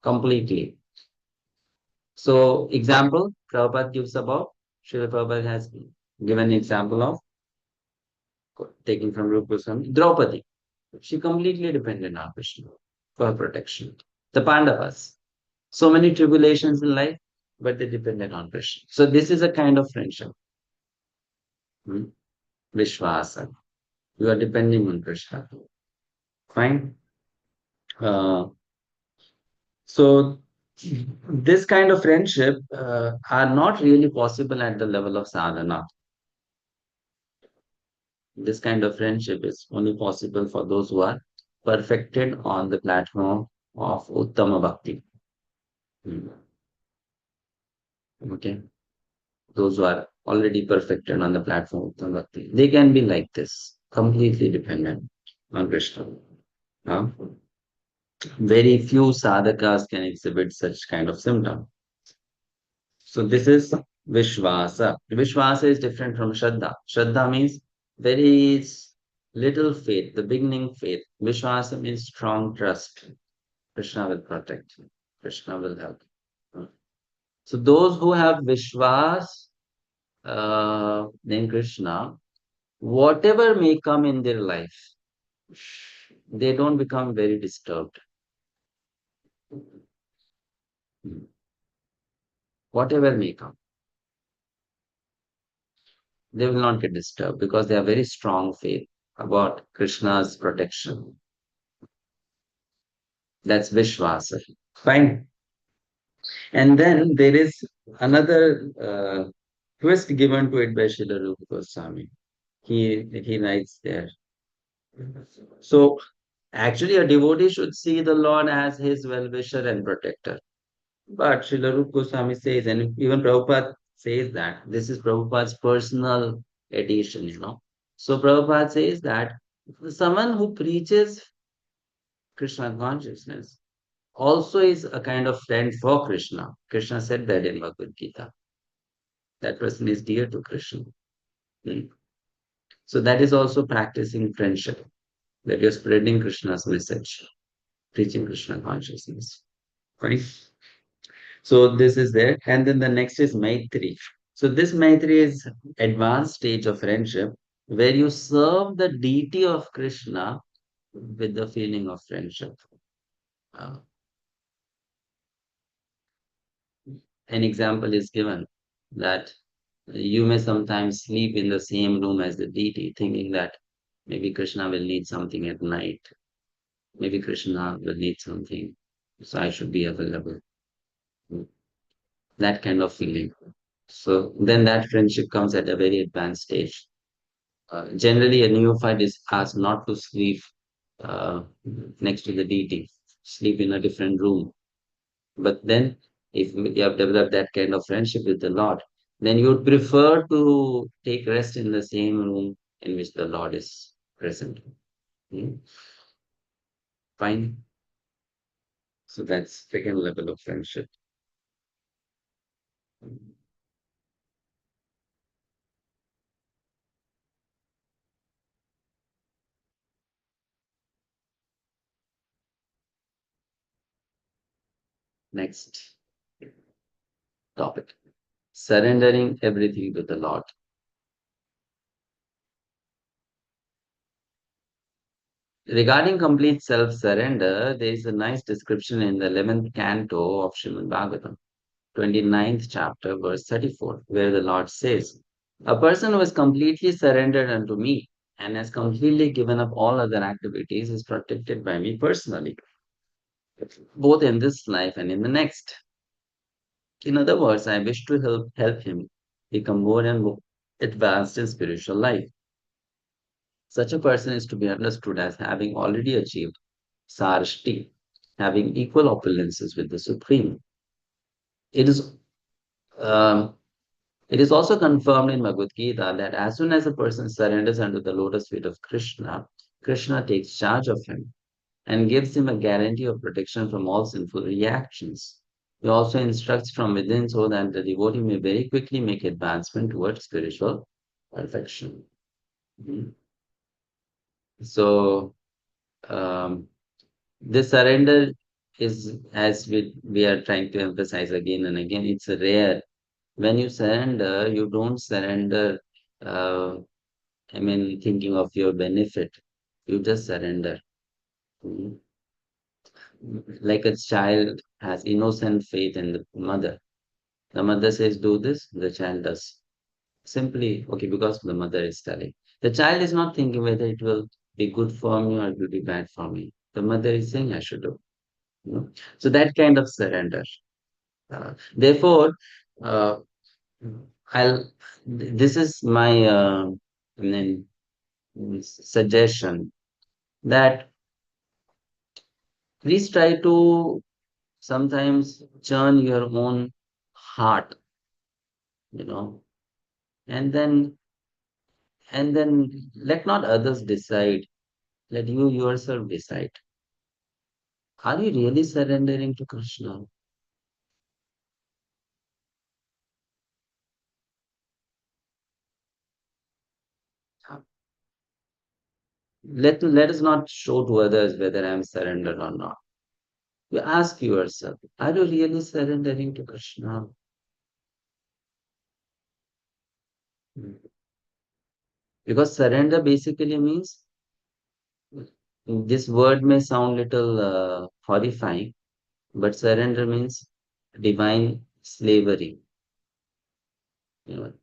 completely. So example, Prabhupada gives about, Srila Prabhupada has given an example of taking from Rupa Goswami, Draupadi. She completely depended on Krishna for her protection. The Pandavas, so many tribulations in life, but they depended on Krishna. So this is a kind of friendship. Vishwasa. You are depending on Krishna. Fine. So this kind of friendship are not really possible at the level of sadhana. This kind of friendship is only possible for those who are perfected on the platform of Uttama Bhakti. Okay. Those who are already perfected on the platform of Uttama Bhakti, they can be like this, completely dependent on Krishna. Huh? Very few sadhakas can exhibit such kind of symptom. So this is Vishwasa. Vishwasa is different from Shraddha. Shraddha means very little faith, the beginning faith. Vishwasa means strong trust. Krishna will protect you. Krishna will help you. So those who have Vishwas in Krishna, whatever may come in their life, they don't become very disturbed. Whatever may come, they will not get disturbed because they have very strong faith about Krishna's protection. That's Vishwasa. Fine. And then there is another twist given to it by Srila Rupa Goswami. He writes there. So actually, a devotee should see the Lord as his well-wisher and protector. But Srila Rupa Goswami says, and even Prabhupada says that this is Prabhupada's personal edition, So Prabhupada says that someone who preaches Krishna consciousness also is a kind of friend for Krishna. Krishna said that in Bhagavad-gita. That person is dear to Krishna. So that is also practicing friendship, that you're spreading Krishna's message, preaching Krishna consciousness. Right? So this is there. And then the next is Maitri. So this Maitri is advanced stage of friendship where you serve the deity of Krishna with the feeling of friendship. An example is given that you may sometimes sleep in the same room as the deity, thinking that maybe Krishna will need something at night. Maybe Krishna will need something, so I should be available. That kind of feeling. So then that friendship comes at a very advanced stage. Generally, a neophyte is asked not to sleep uh, next to the deity, sleep in a different room. But then, if you have developed that kind of friendship with the Lord, then you would prefer to take rest in the same room in which the Lord is present. Fine. So that's second level of friendship. Next topic. Surrendering everything to the Lord. Regarding complete self-surrender, there is a nice description in the 11th canto of Srimad Bhagavatam, 29th chapter, verse 34, where the Lord says, "A person who is completely surrendered unto me and has completely given up all other activities is protected by me personally, both in this life and in the next." In other words, I wish to help him become more and more advanced in spiritual life. Such a person is to be understood as having already achieved sarshti, having equal opulences with the Supreme. It is um, it is also confirmed in Bhagavad Gita that as soon as a person surrenders under the lotus feet of Krishna, Krishna takes charge of him and gives him a guarantee of protection from all sinful reactions. He also instructs from within so that the devotee may very quickly make advancement towards spiritual perfection. Mhm. So, um, this surrender is, as we are trying to emphasize again and again, it's a rare. When you surrender, you don't surrender, uh, thinking of your benefit. You just surrender. Mhm. Like a child has innocent faith in the mother. The mother says, do this, the child does. Simply, okay, because the mother is telling. The child is not thinking whether it will be good for me or it will be bad for me. The mother is saying, I should do. You know? So that kind of surrender. Therefore, uh, I'll. This is my I mean, suggestion that please try to sometimes churn your own heart, you know, and then let not others decide. Let you yourself decide. Are you really surrendering to Krishna? Let us not show to others whether I am surrendered or not. You ask yourself, are you really surrendering to Krishna? Hmm. Because surrender basically means, this word may sound little horrifying, but surrender means divine slavery. You know,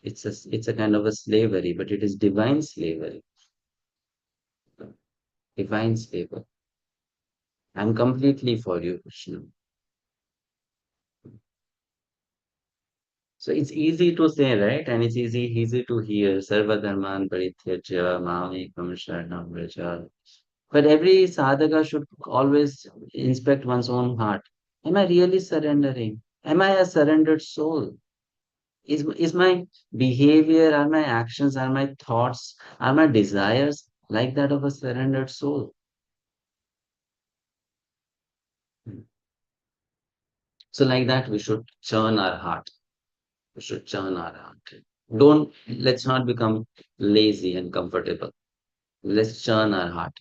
it's a kind of a slavery, but it is divine slavery. Divine slavery. I'm completely for you, Krishna. So it's easy to say, right? And it's easy to hear. Sarva dharman parityaja mamekam sharanam vraja. But every sadhaka should always inspect one's own heart. Am I really surrendering? Am I a surrendered soul? Is my behavior, are my actions, are my thoughts, are my desires like that of a surrendered soul? So like that, we should churn our heart. We should churn our heart. Let's not become lazy and comfortable. Let's churn our heart.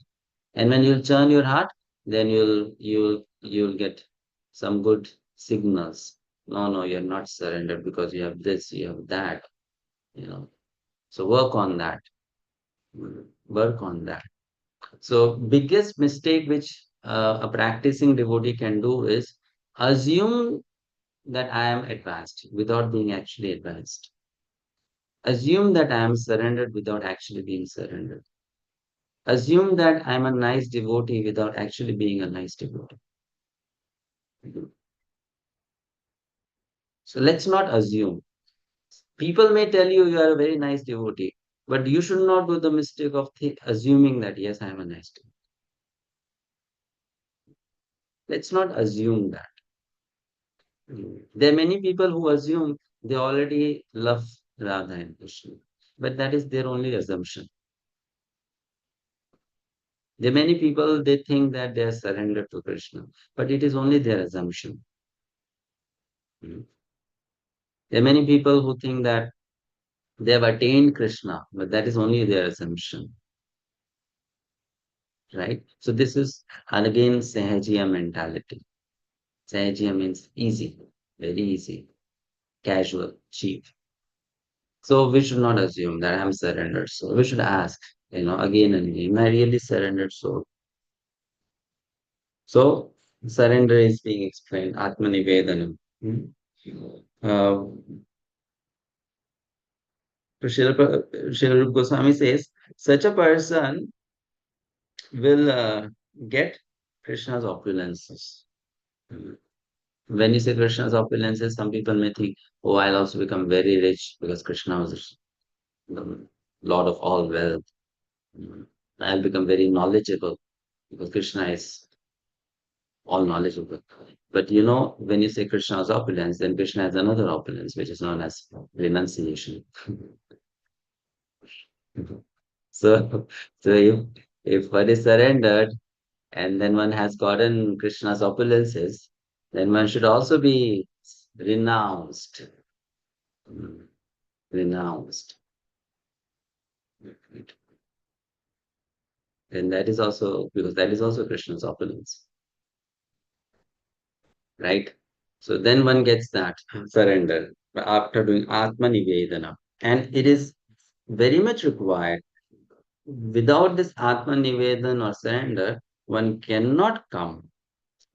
And when you churn your heart, then you'll get some good signals. No, no, you're not surrendered because you have this, you have that, you know. So work on that. Work on that. So biggest mistake which a practicing devotee can do is assume that I am advanced without being actually advanced. Assume that I am surrendered without actually being surrendered. Assume that I'm a nice devotee without actually being a nice devotee. So let's not assume. People may tell you you are a very nice devotee, but you should not do the mistake of assuming that, yes, I am a nice devotee. Let's not assume that. There are many people who assume they already love Radha and Krishna, but that is their only assumption. There are many people, they think that they are surrendered to Krishna, but it is only their assumption. Mm. There are many people who think that they have attained Krishna, but that is only their assumption, right? So this is, and again, Sahajiya mentality. Sahajiya means easy, very easy, casual, cheap. So we should not assume that I'm surrendered. So we should ask, again and again, my really surrendered soul. So surrender is being explained, Atmanivedanam. Uh, Srila Rupa Goswami says, such a person will get Krishna's opulences. When you say Krishna's opulences, some people may think, oh, I'll also become very rich because Krishna was the Lord of all wealth. I'll become very knowledgeable because Krishna is all knowledgeable. But when you say Krishna's opulence, then Krishna has another opulence, which is known as renunciation. So, if one is surrendered and then one has gotten Krishna's opulences, then one should also be renounced. Renounced. And that is also because that is also Krishna's opulence. Right? So then one gets that surrender after doing Atma Nivedana. And it is very much required. Without this Atma Nivedan or surrender, one cannot come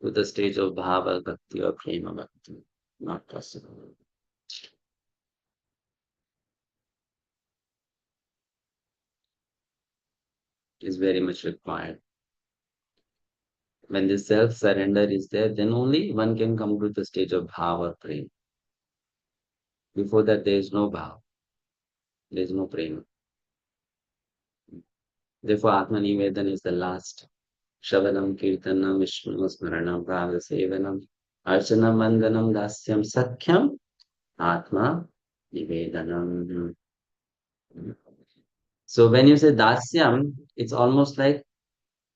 to the stage of Bhava Bhakti or Prema Bhakti. Not possible. It is very much required. When the self-surrender is there, then only one can come to the stage of Bhava Prema. Before that, there is no Bhava. There is no Prema. Therefore, Atma Nivedan is the last. Shravanam, Kirtanam, Vishnu Smaranam, Bhava Sevanam, Archanam, Vandanam, Dasyam, Sakhyam, Atma Nivedanam. So when you say Dasyam, it's almost like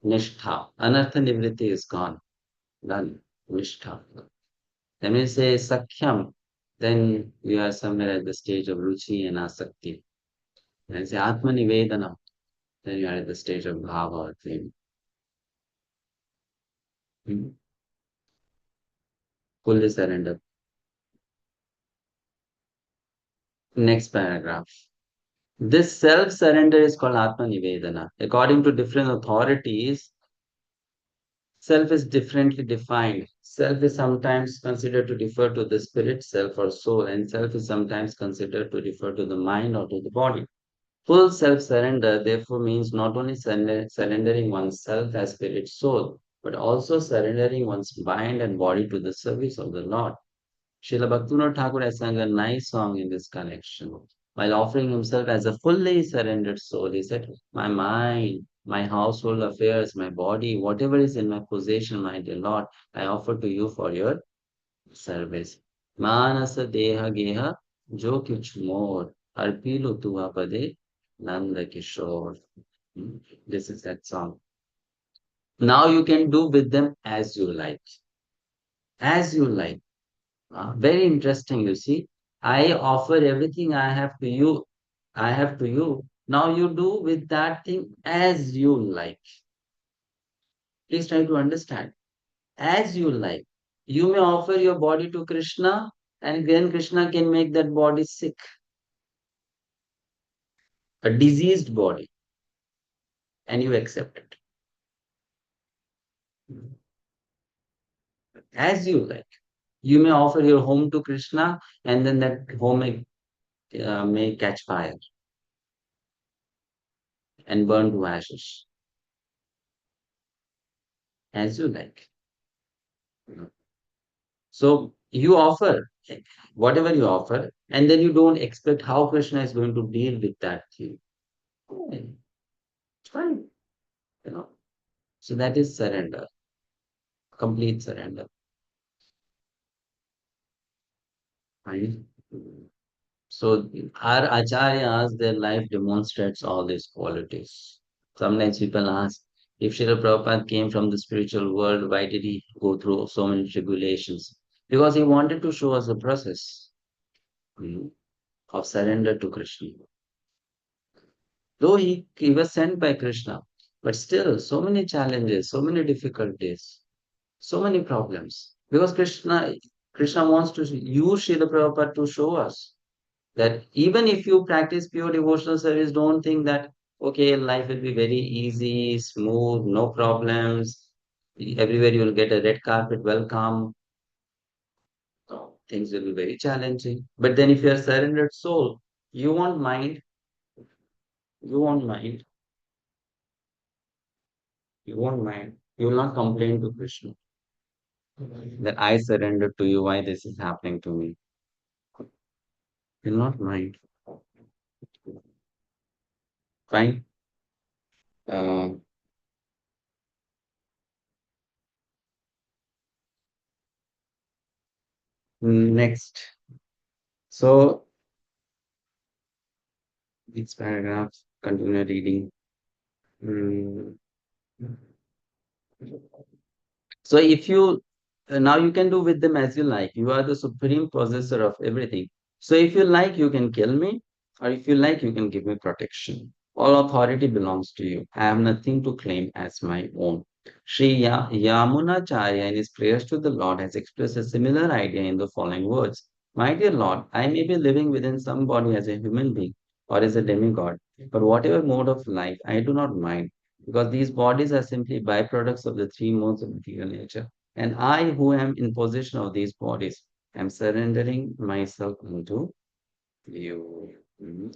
Nishtha. Anartha Nivritti is gone. Done. Nishtha. When you say Sakhyam, then you are somewhere at the stage of Ruchi and Asakti. When you say Atma Nivedanam, then you are at the stage of Bhava or Prema. Fully surrender. Next paragraph. This self-surrender is called Atma Nivedana. According to different authorities, self is differently defined. Self is sometimes considered to refer to the spirit self or soul, and self is sometimes considered to refer to the mind or to the body. Full self-surrender, therefore, means not only surrendering oneself as spirit soul, but also surrendering one's mind and body to the service of the Lord. Srila Bhaktivinoda Thakur has sung a nice song in this connection. While offering himself as a fully surrendered soul, he said, my mind, my household affairs, my body, whatever is in my possession, my dear Lord, I offer to you for your service. Manasa deha geha jo kuch more, arpilu tuha pade nanda kishore. This is that song. Now you can do with them as you like. As you like. Very interesting, you see. I offer everything I have to you. I have to you. Now you do with that thing as you like. Please try to understand. As you like. You may offer your body to Krishna, and then Krishna can make that body sick. A diseased body. And you accept it. As you like. You may offer your home to Krishna, and then that home may catch fire and burn to ashes. As you like. So you offer whatever you offer, and then you don't expect how Krishna is going to deal with that thing. It's fine. So that is surrender, complete surrender. Right? So our acharyas, their life demonstrates all these qualities. Sometimes people ask, if Srila Prabhupada came from the spiritual world, why did he go through so many tribulations? Because he wanted to show us the process of surrender to Krishna. Though he was sent by Krishna, but still so many challenges, so many difficulties, so many problems. Because Krishna wants to use Srila Prabhupada to show us that even if you practice pure devotional service, don't think that, okay, life will be very easy, smooth, no problems. Everywhere you will get a red carpet welcome. No, things will be very challenging. But then if you are surrendered soul, you won't mind, you won't mind, you won't mind. You will not complain to Krishna that I surrendered to you, why this is happening to me. You will not mind. Fine. Uh, Next. So these paragraphs, continue reading. Mm. So if you now you can do with them as you like. You are the supreme possessor of everything. So if you like, you can kill me, or if you like, you can give me protection. All authority belongs to you. I have nothing to claim as my own. Yamuna Charya in his prayers to the Lord has expressed a similar idea in the following words. My dear Lord, I may be living within some body as a human being or as a demigod, but whatever mode of life, I do not mind because these bodies are simply byproducts of the three modes of material nature. And I, who am in possession of these bodies, am surrendering myself unto you.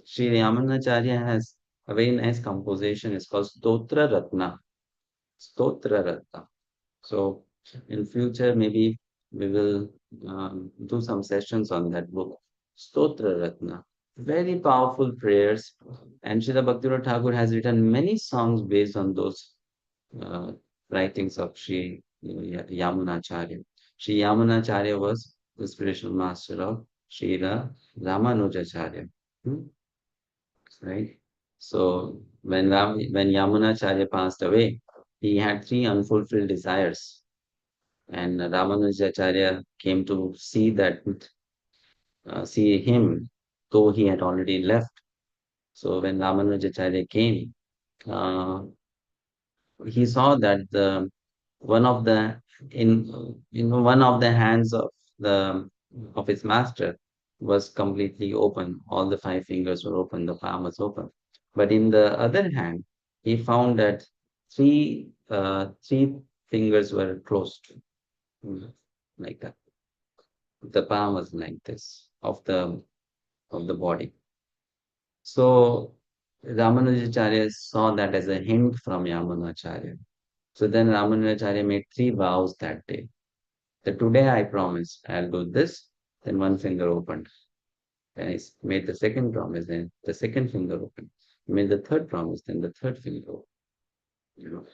Sri Ramanacharya has a very nice composition. It's called Stotra Ratna. Stotra Ratna. So in future, maybe we will do some sessions on that book. Stotra Ratna. Very powerful prayers. And Srila Bhaktivinoda Thakur has written many songs based on those uh, writings of Sri Yamunacharya. Sri Yamunacharya was the spiritual master of Srila Ramanujacharya. Hmm? Right? So when Yamunacharya passed away, he had three unfulfilled desires. And Ramanujacharya came to see that, see him, though he had already left. So when Ramanujacharya came, uh, he saw that the one of the in one of the hands of his master was completely open. All the five fingers were open, the palm was open. But in the other hand, he found that three fingers were closed, mm, like that. The palm was like this of the body. So Ramanujacharya saw that as a hint from Yamunacharya. So then Ramanujacharya made three vows that day. That today I promise I'll do this, then one finger opened. Then I made the second promise, then the second finger opened. He made the third promise, then the third finger opened. You know.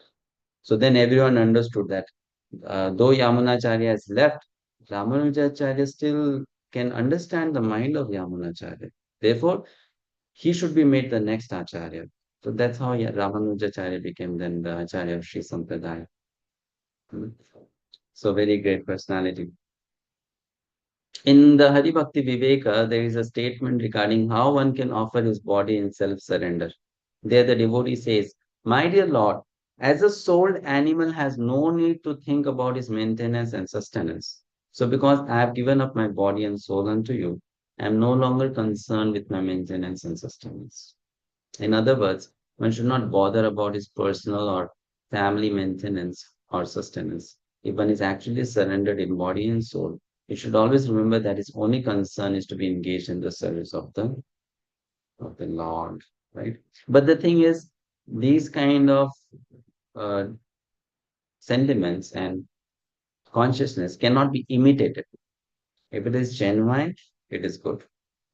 So then everyone understood that though Yamunacharya has left, Ramanujacharya still can understand the mind of Yamunacharya. Therefore, he should be made the next Acharya. So that's how Ramanujacharya became then the Acharya of Sri Sampradaya. Hmm. So very great personality. In the Hari Bhakti Viveka, there is a statement regarding how one can offer his body in self-surrender. There the devotee says, my dear Lord, as a souled animal has no need to think about his maintenance and sustenance. So because I have given up my body and soul unto you, I am no longer concerned with my maintenance and sustenance. In other words, one should not bother about his personal or family maintenance or sustenance. If one is actually surrendered in body and soul, he should always remember that his only concern is to be engaged in the service of the Lord, right? But the thing is, these kind of uh, sentiments and consciousness cannot be imitated. If it is genuine, it is good.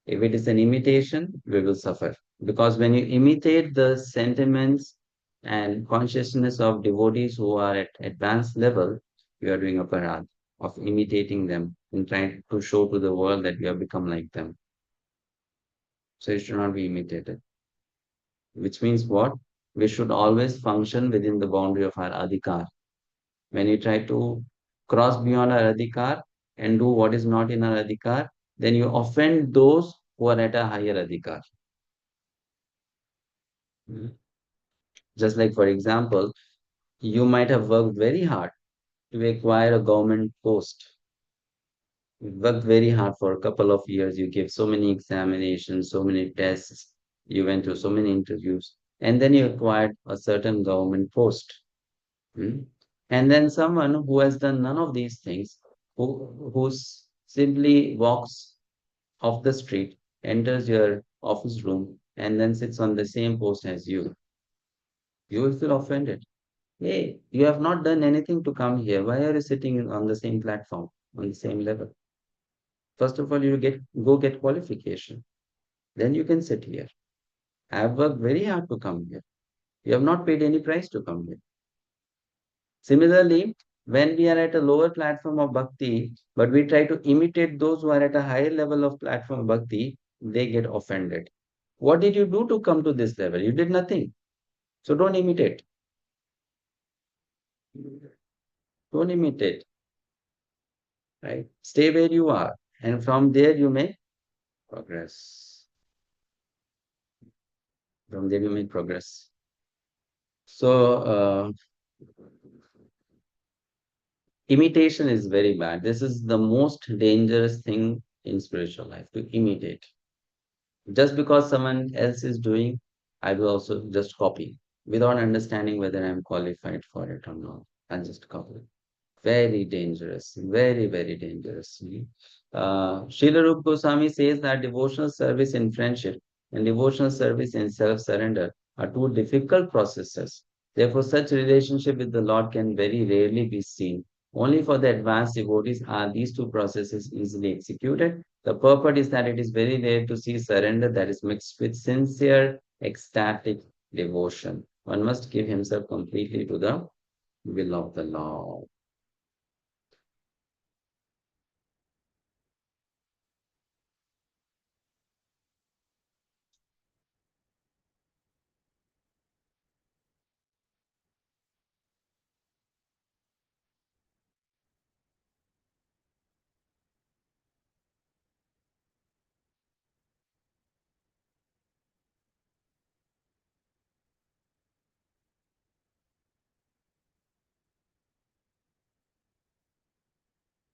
If it is an imitation, we will suffer. Because when you imitate the sentiments and consciousness of devotees who are at advanced level, you are doing a parad of imitating them and trying to show to the world that you have become like them. So it should not be imitated. Which means what? We should always function within the boundary of our adhikar. When you try to cross beyond our adhikar and do what is not in our adhikar, then you offend those who are at a higher adhikar. Mhm. Just like, for example, you might have worked very hard to acquire a government post. You worked very hard for a couple of years. You gave so many examinations, so many tests. You went through so many interviews. and then you acquired a certain government post. Hmm? And then someone who has done none of these things, who simply walks off the street, enters your office room, and then sits on the same post as you will feel offended. Hey, you have not done anything to come here. Why are you sitting on the same platform, on the same level? First of all, you get qualification. Then you can sit here. I have worked very hard to come here. You have not paid any price to come here. Similarly, when we are at a lower platform of bhakti, but we try to imitate those who are at a higher level of platform of bhakti, they get offended. What did you do to come to this level? You did nothing. So don't imitate. Don't imitate, right? Stay where you are. And from there you make progress. From there you make progress. So, imitation is very bad. This is the most dangerous thing in spiritual life, to imitate. Just because someone else is doing, I will also just copy without understanding whether I'm qualified for it or not. I'll just copy. Very dangerous, very, very dangerous. Srila Rupa Goswami says that devotional service in friendship and devotional service in self-surrender are two difficult processes. Therefore, such relationship with the Lord can very rarely be seen. Only for the advanced devotees are these two processes easily executed. The purport is that it is very rare to see surrender that is mixed with sincere, ecstatic devotion. One must give himself completely to the will of the Lord.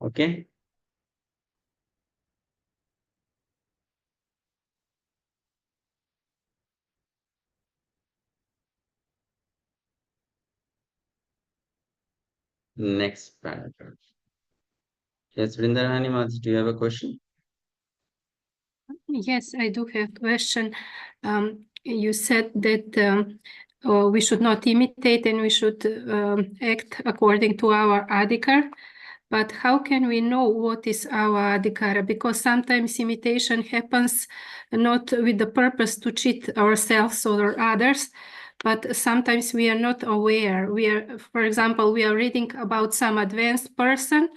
Okay? Next paragraph. Yes, Vrindarani Mats, do you have a question? Yes, I do have question. You said that we should not imitate and we should act according to our adhikar. But how can we know what is our adhikara? Because sometimes imitation happens not with the purpose to cheat ourselves or others, but sometimes we are not aware. We are, for example, we are reading about some advanced person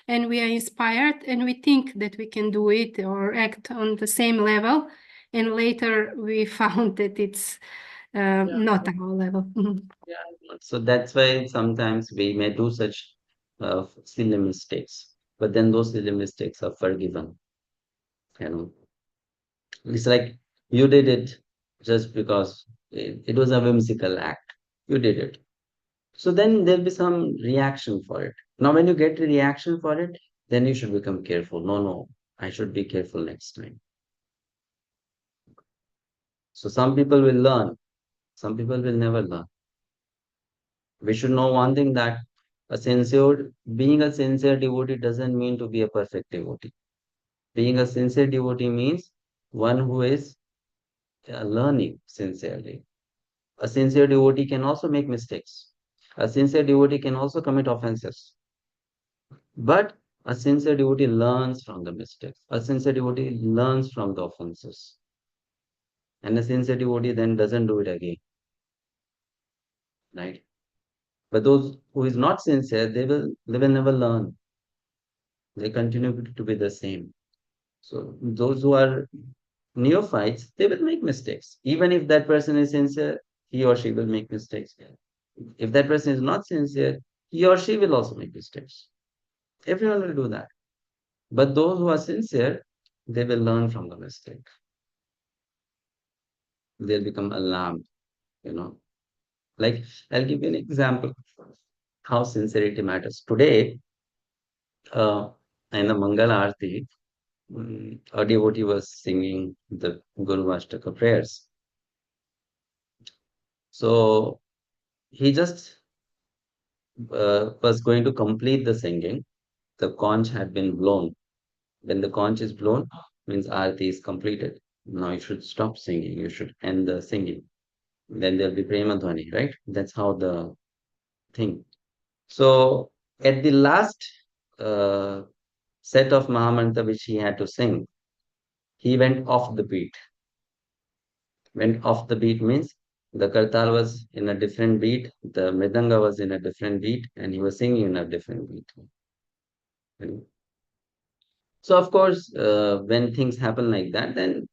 and we are inspired and we think that we can do it or act on the same level. And later we found that it's not our level. Mhm. Yeah. So that's why sometimes we may do such silly mistakes, but then those silly mistakes are forgiven. You know, it's like you did it just because it was a whimsical act. You did it. So then there'll be some reaction for it. Now, when you get a reaction for it, then you should become careful. No, no, I should be careful next time. So some people will learn, some people will never learn. We should know one thing, that being a sincere devotee doesn't mean to be a perfect devotee. Being a sincere devotee means one who is learning sincerely. A sincere devotee can also make mistakes. A sincere devotee can also commit offenses. But a sincere devotee learns from the mistakes. A sincere devotee learns from the offenses. And a sincere devotee then doesn't do it again. Right? But those who is not sincere, they will never learn. They continue to be the same. So those who are neophytes, they will make mistakes. Even if that person is sincere, he or she will make mistakes. If that person is not sincere, he or she will also make mistakes. Everyone will do that. But those who are sincere, they will learn from the mistake. They'll become alarmed, you know. Like, I'll give you an example how sincerity matters. Today, uh, in the Mangal Aarti, a devotee was singing the Guru Ashtaka prayers. So he just was going to complete the singing. The conch had been blown. When the conch is blown, means Aarti is completed. Now you should stop singing. You should end the singing. Then there'll be Prema Dhwani, right? That's how the thing. So at the last uh, set of Mahamantra which he had to sing, he went off the beat. Went off the beat means the kartal was in a different beat, the mridanga was in a different beat, and he was singing in a different beat. So of course, when things happen like that, then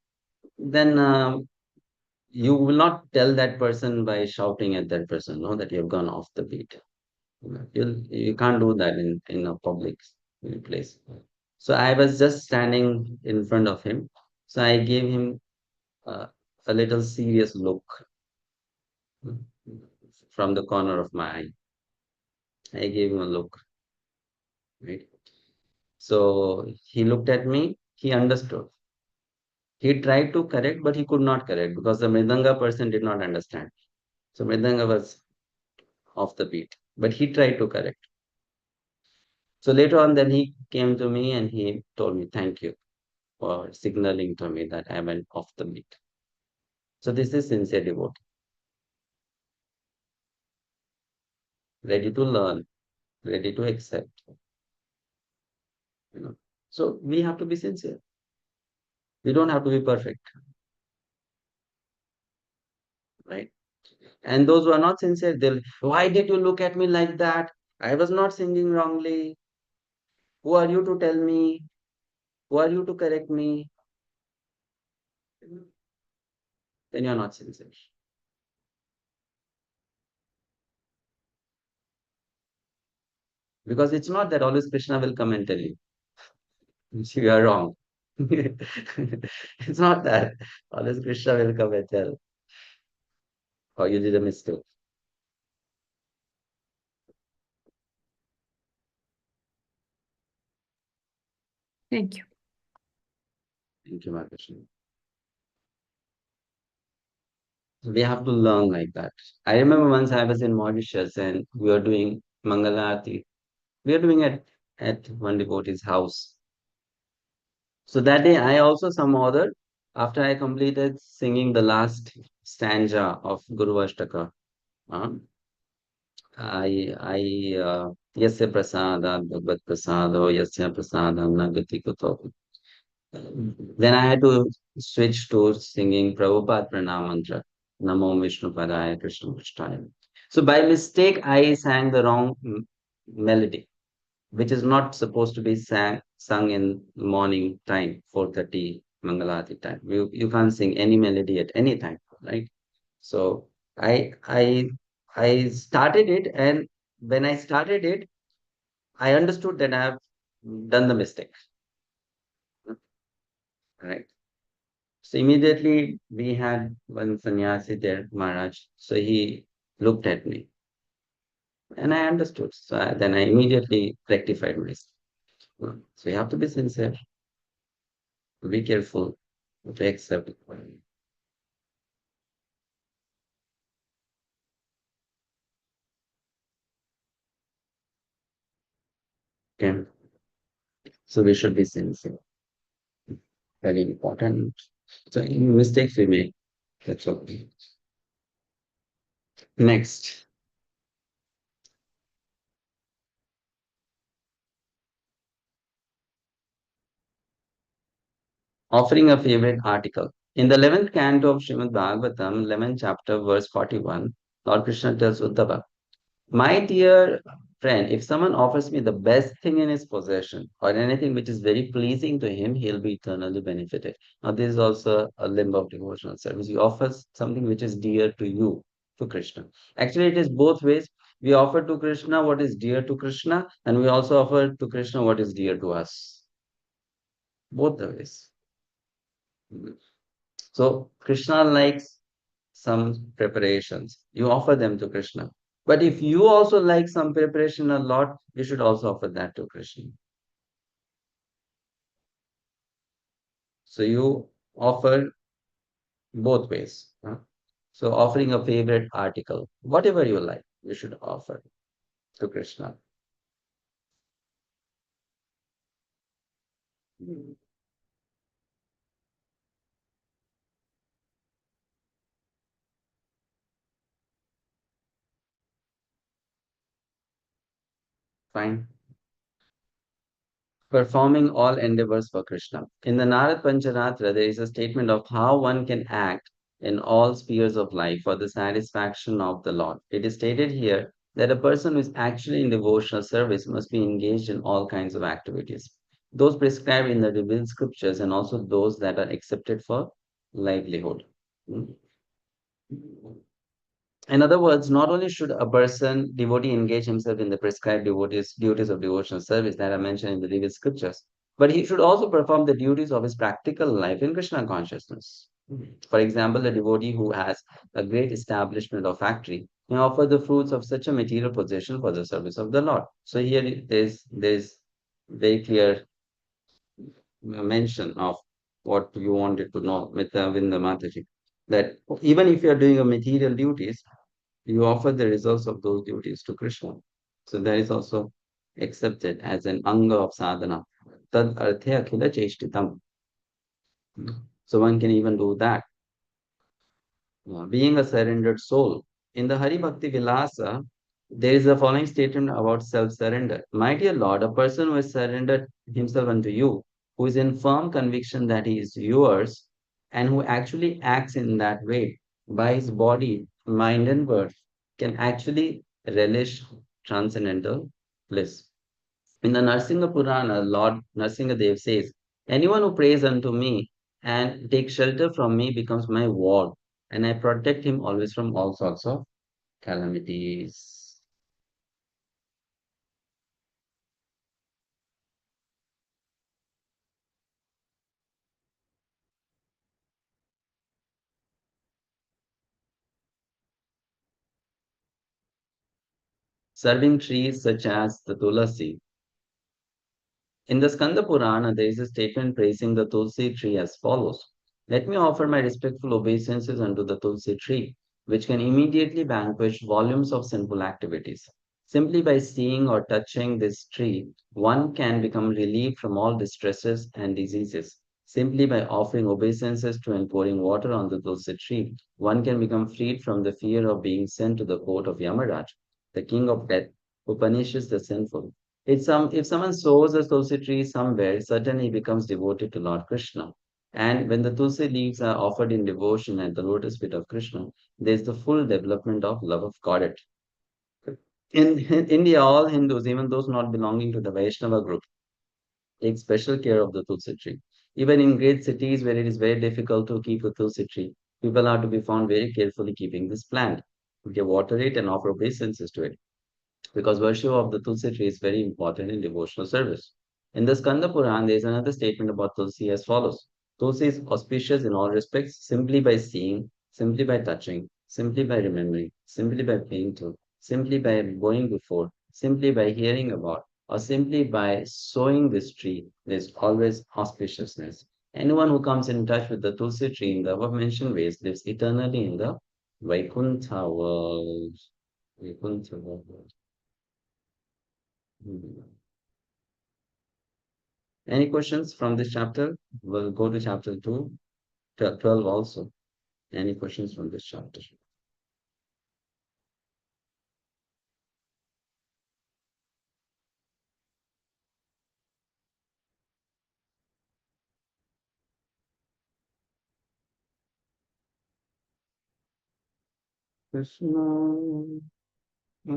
you will not tell that person by shouting at that person, no, that you have gone off the beat. You can't do that in a public place. So I was just standing in front of him. So I gave him uh, a little serious look from the corner of my eye. I gave him a look, right? So he looked at me, he understood. He tried to correct, but he could not correct because the Mridanga person did not understand. So Mridanga was off the beat, but he tried to correct. So later on, then he came to me and he told me, thank you for signaling to me that I went off the beat. So this is sincere devotee, ready to learn, ready to accept. You know. So we have to be sincere. We don't have to be perfect, right? And those who are not sincere, they'll, why did you look at me like that? I was not singing wrongly. Who are you to tell me? Who are you to correct me? Then you're not sincere. Because it's not that always Krishna will come and tell you, you are wrong. It's not that. Always Krishna will come and tell, oh, you did a mistake. Thank you. Thank you, Krishna. So we have to learn like that. I remember once I was in Mauritius and we were doing Mangala Aarti. We were doing it at one devotee's house. So that day I also some other, after I completed singing the last stanza of Guru Ashtaka, uh, Yasya prasada bhagavad prasado Yasya prasada nagati kuto. Then I had to switch to singing Prabhupada Pranam Mantra, Namo Vishnu Padaya Krishna Prasthaya. So by mistake, I sang the wrong melody, which is not supposed to be sung in morning time, 4:30 Mangalati time. You can't sing any melody at any time, right? So I I I started it, and when I started it, I understood that I have done the mistake, right? So immediately we had one sannyasi there, Maharaj. So he looked at me and I understood. So then I immediately rectified myself. So you have to be sincere, be careful to accept. Okay. So we should be sincere. Very important. So mistakes we make. That's okay. Next. Offering a favorite article. In the 11th canto of Srimad Bhagavatam, 11th chapter, verse 41, Lord Krishna tells Uddhava, my dear friend, if someone offers me the best thing in his possession or anything which is very pleasing to him, he'll be eternally benefited. Now, this is also a limb of devotional service. You offer something which is dear to you, to Krishna. Actually, it is both ways. We offer to Krishna what is dear to Krishna, and we also offer to Krishna what is dear to us. Both the ways. So, Krishna likes some preparations. You offer them to Krishna. But if you also like some preparation a lot, you should also offer that to Krishna. So you offer both ways. Huh? So offering a favorite article, whatever you like, you should offer to Krishna. Fine. Performing all endeavors for Krishna. In the Narad Pancharatra, there is a statement of how one can act in all spheres of life for the satisfaction of the Lord. It is stated here that a person who is actually in devotional service must be engaged in all kinds of activities, those prescribed in the revealed scriptures and also those that are accepted for livelihood. Hmm. In other words, not only should a person, devotee, engage himself in the prescribed duties of devotional service that are mentioned in the previous scriptures, but he should also perform the duties of his practical life in Krishna consciousness. For example, a devotee who has a great establishment or factory may offer the fruits of such a material possession for the service of the Lord. So here there's very clear mention of what you wanted to know with Vinda Mataji, that even if you are doing a material duties, you offer the results of those duties to Krishna. So that is also accepted as an anga of sadhana. Tad arthe akhila cheshtitam. So one can even do that. Being a surrendered soul. In the Hari Bhakti Vilasa, there is the following statement about self-surrender. My dear Lord, a person who has surrendered himself unto you, who is in firm conviction that he is yours, and who actually acts in that way by his body, mind, and word, can actually relish transcendental bliss. In the Narsinga Purana, Lord Narsingadev says, anyone who prays unto me and takes shelter from me becomes my ward, and I protect him always from all sorts of calamities. Serving trees such as the Tulasi. In the Skanda Purana, there is a statement praising the Tulsi tree as follows. Let me offer my respectful obeisances unto the Tulsi tree, which can immediately vanquish volumes of sinful activities. Simply by seeing or touching this tree, one can become relieved from all distresses and diseases. Simply by offering obeisances to and pouring water on the Tulsi tree, one can become freed from the fear of being sent to the court of Yamaraj, the king of death, who punishes the sinful. If someone sows a tulsi tree somewhere, certainly he becomes devoted to Lord Krishna. And when the tulsi leaves are offered in devotion at the lotus feet of Krishna, there is the full development of love of Godhead. In India, all Hindus, even those not belonging to the Vaishnava group, take special care of the tulsi tree. Even in great cities where it is very difficult to keep a tulsi tree, people are to be found very carefully keeping this plant. They water it and offer obeisances to it because worship of the Tulsi tree is very important in devotional service. In the Skanda Puran, there is another statement about Tulsi as follows. Tulsi is auspicious in all respects simply by seeing, simply by touching, simply by remembering, simply by praying to, simply by going before, simply by hearing about, or simply by sowing this tree. There is always auspiciousness. Anyone who comes in touch with the Tulsi tree in the above mentioned ways lives eternally in the Vaikuntha world. Vaikuntha world. Hmm. Any questions from this chapter? We'll go to chapter 2, 12 also. Any questions from this chapter? Krishna. Uh,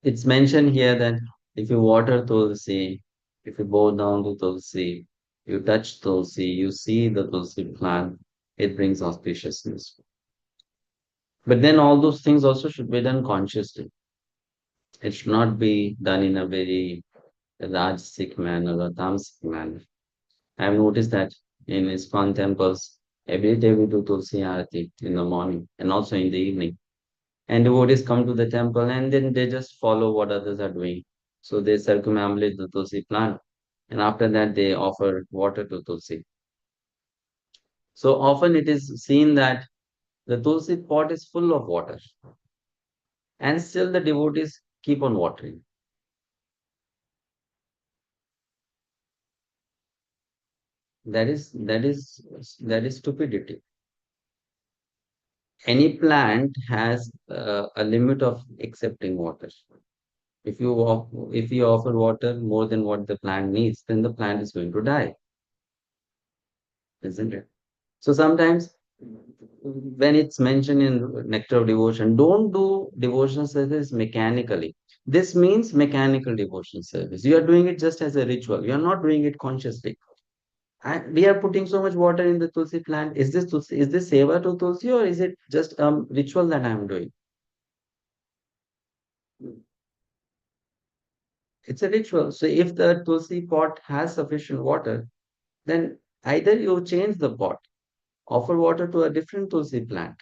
it's mentioned here that if you water Tulsi, if you bow down to Tulsi, you touch Tulsi, you see the Tulsi plant, it brings auspiciousness. But then all those things also should be done consciously. It should not be done in a very rajasic manner or tamasic manner. I have noticed that in iskcon temples, every day we do tulsi arati in the morning and also in the evening. And devotees come to the temple and then they just follow what others are doing. So they circumambulate the tulsi plant, and after that they offer water to tulsi. So often it is seen that the tulsi pot is full of water, and still the devotees keep on watering. That is stupidity. Any plant has a limit of accepting water. If you offer water more than what the plant needs, then the plant is going to die, isn't it? So sometimes when it's mentioned in Nectar of Devotion, don't do devotional service mechanically. This means mechanical devotional service. You are doing it just as a ritual. You are not doing it consciously. And we are putting so much water in the Tulsi plant. Is this seva to Tulsi, or is it just a ritual that I am doing? It's a ritual. So if the Tulsi pot has sufficient water, then either you change the pot, offer water to a different Tulsi plant.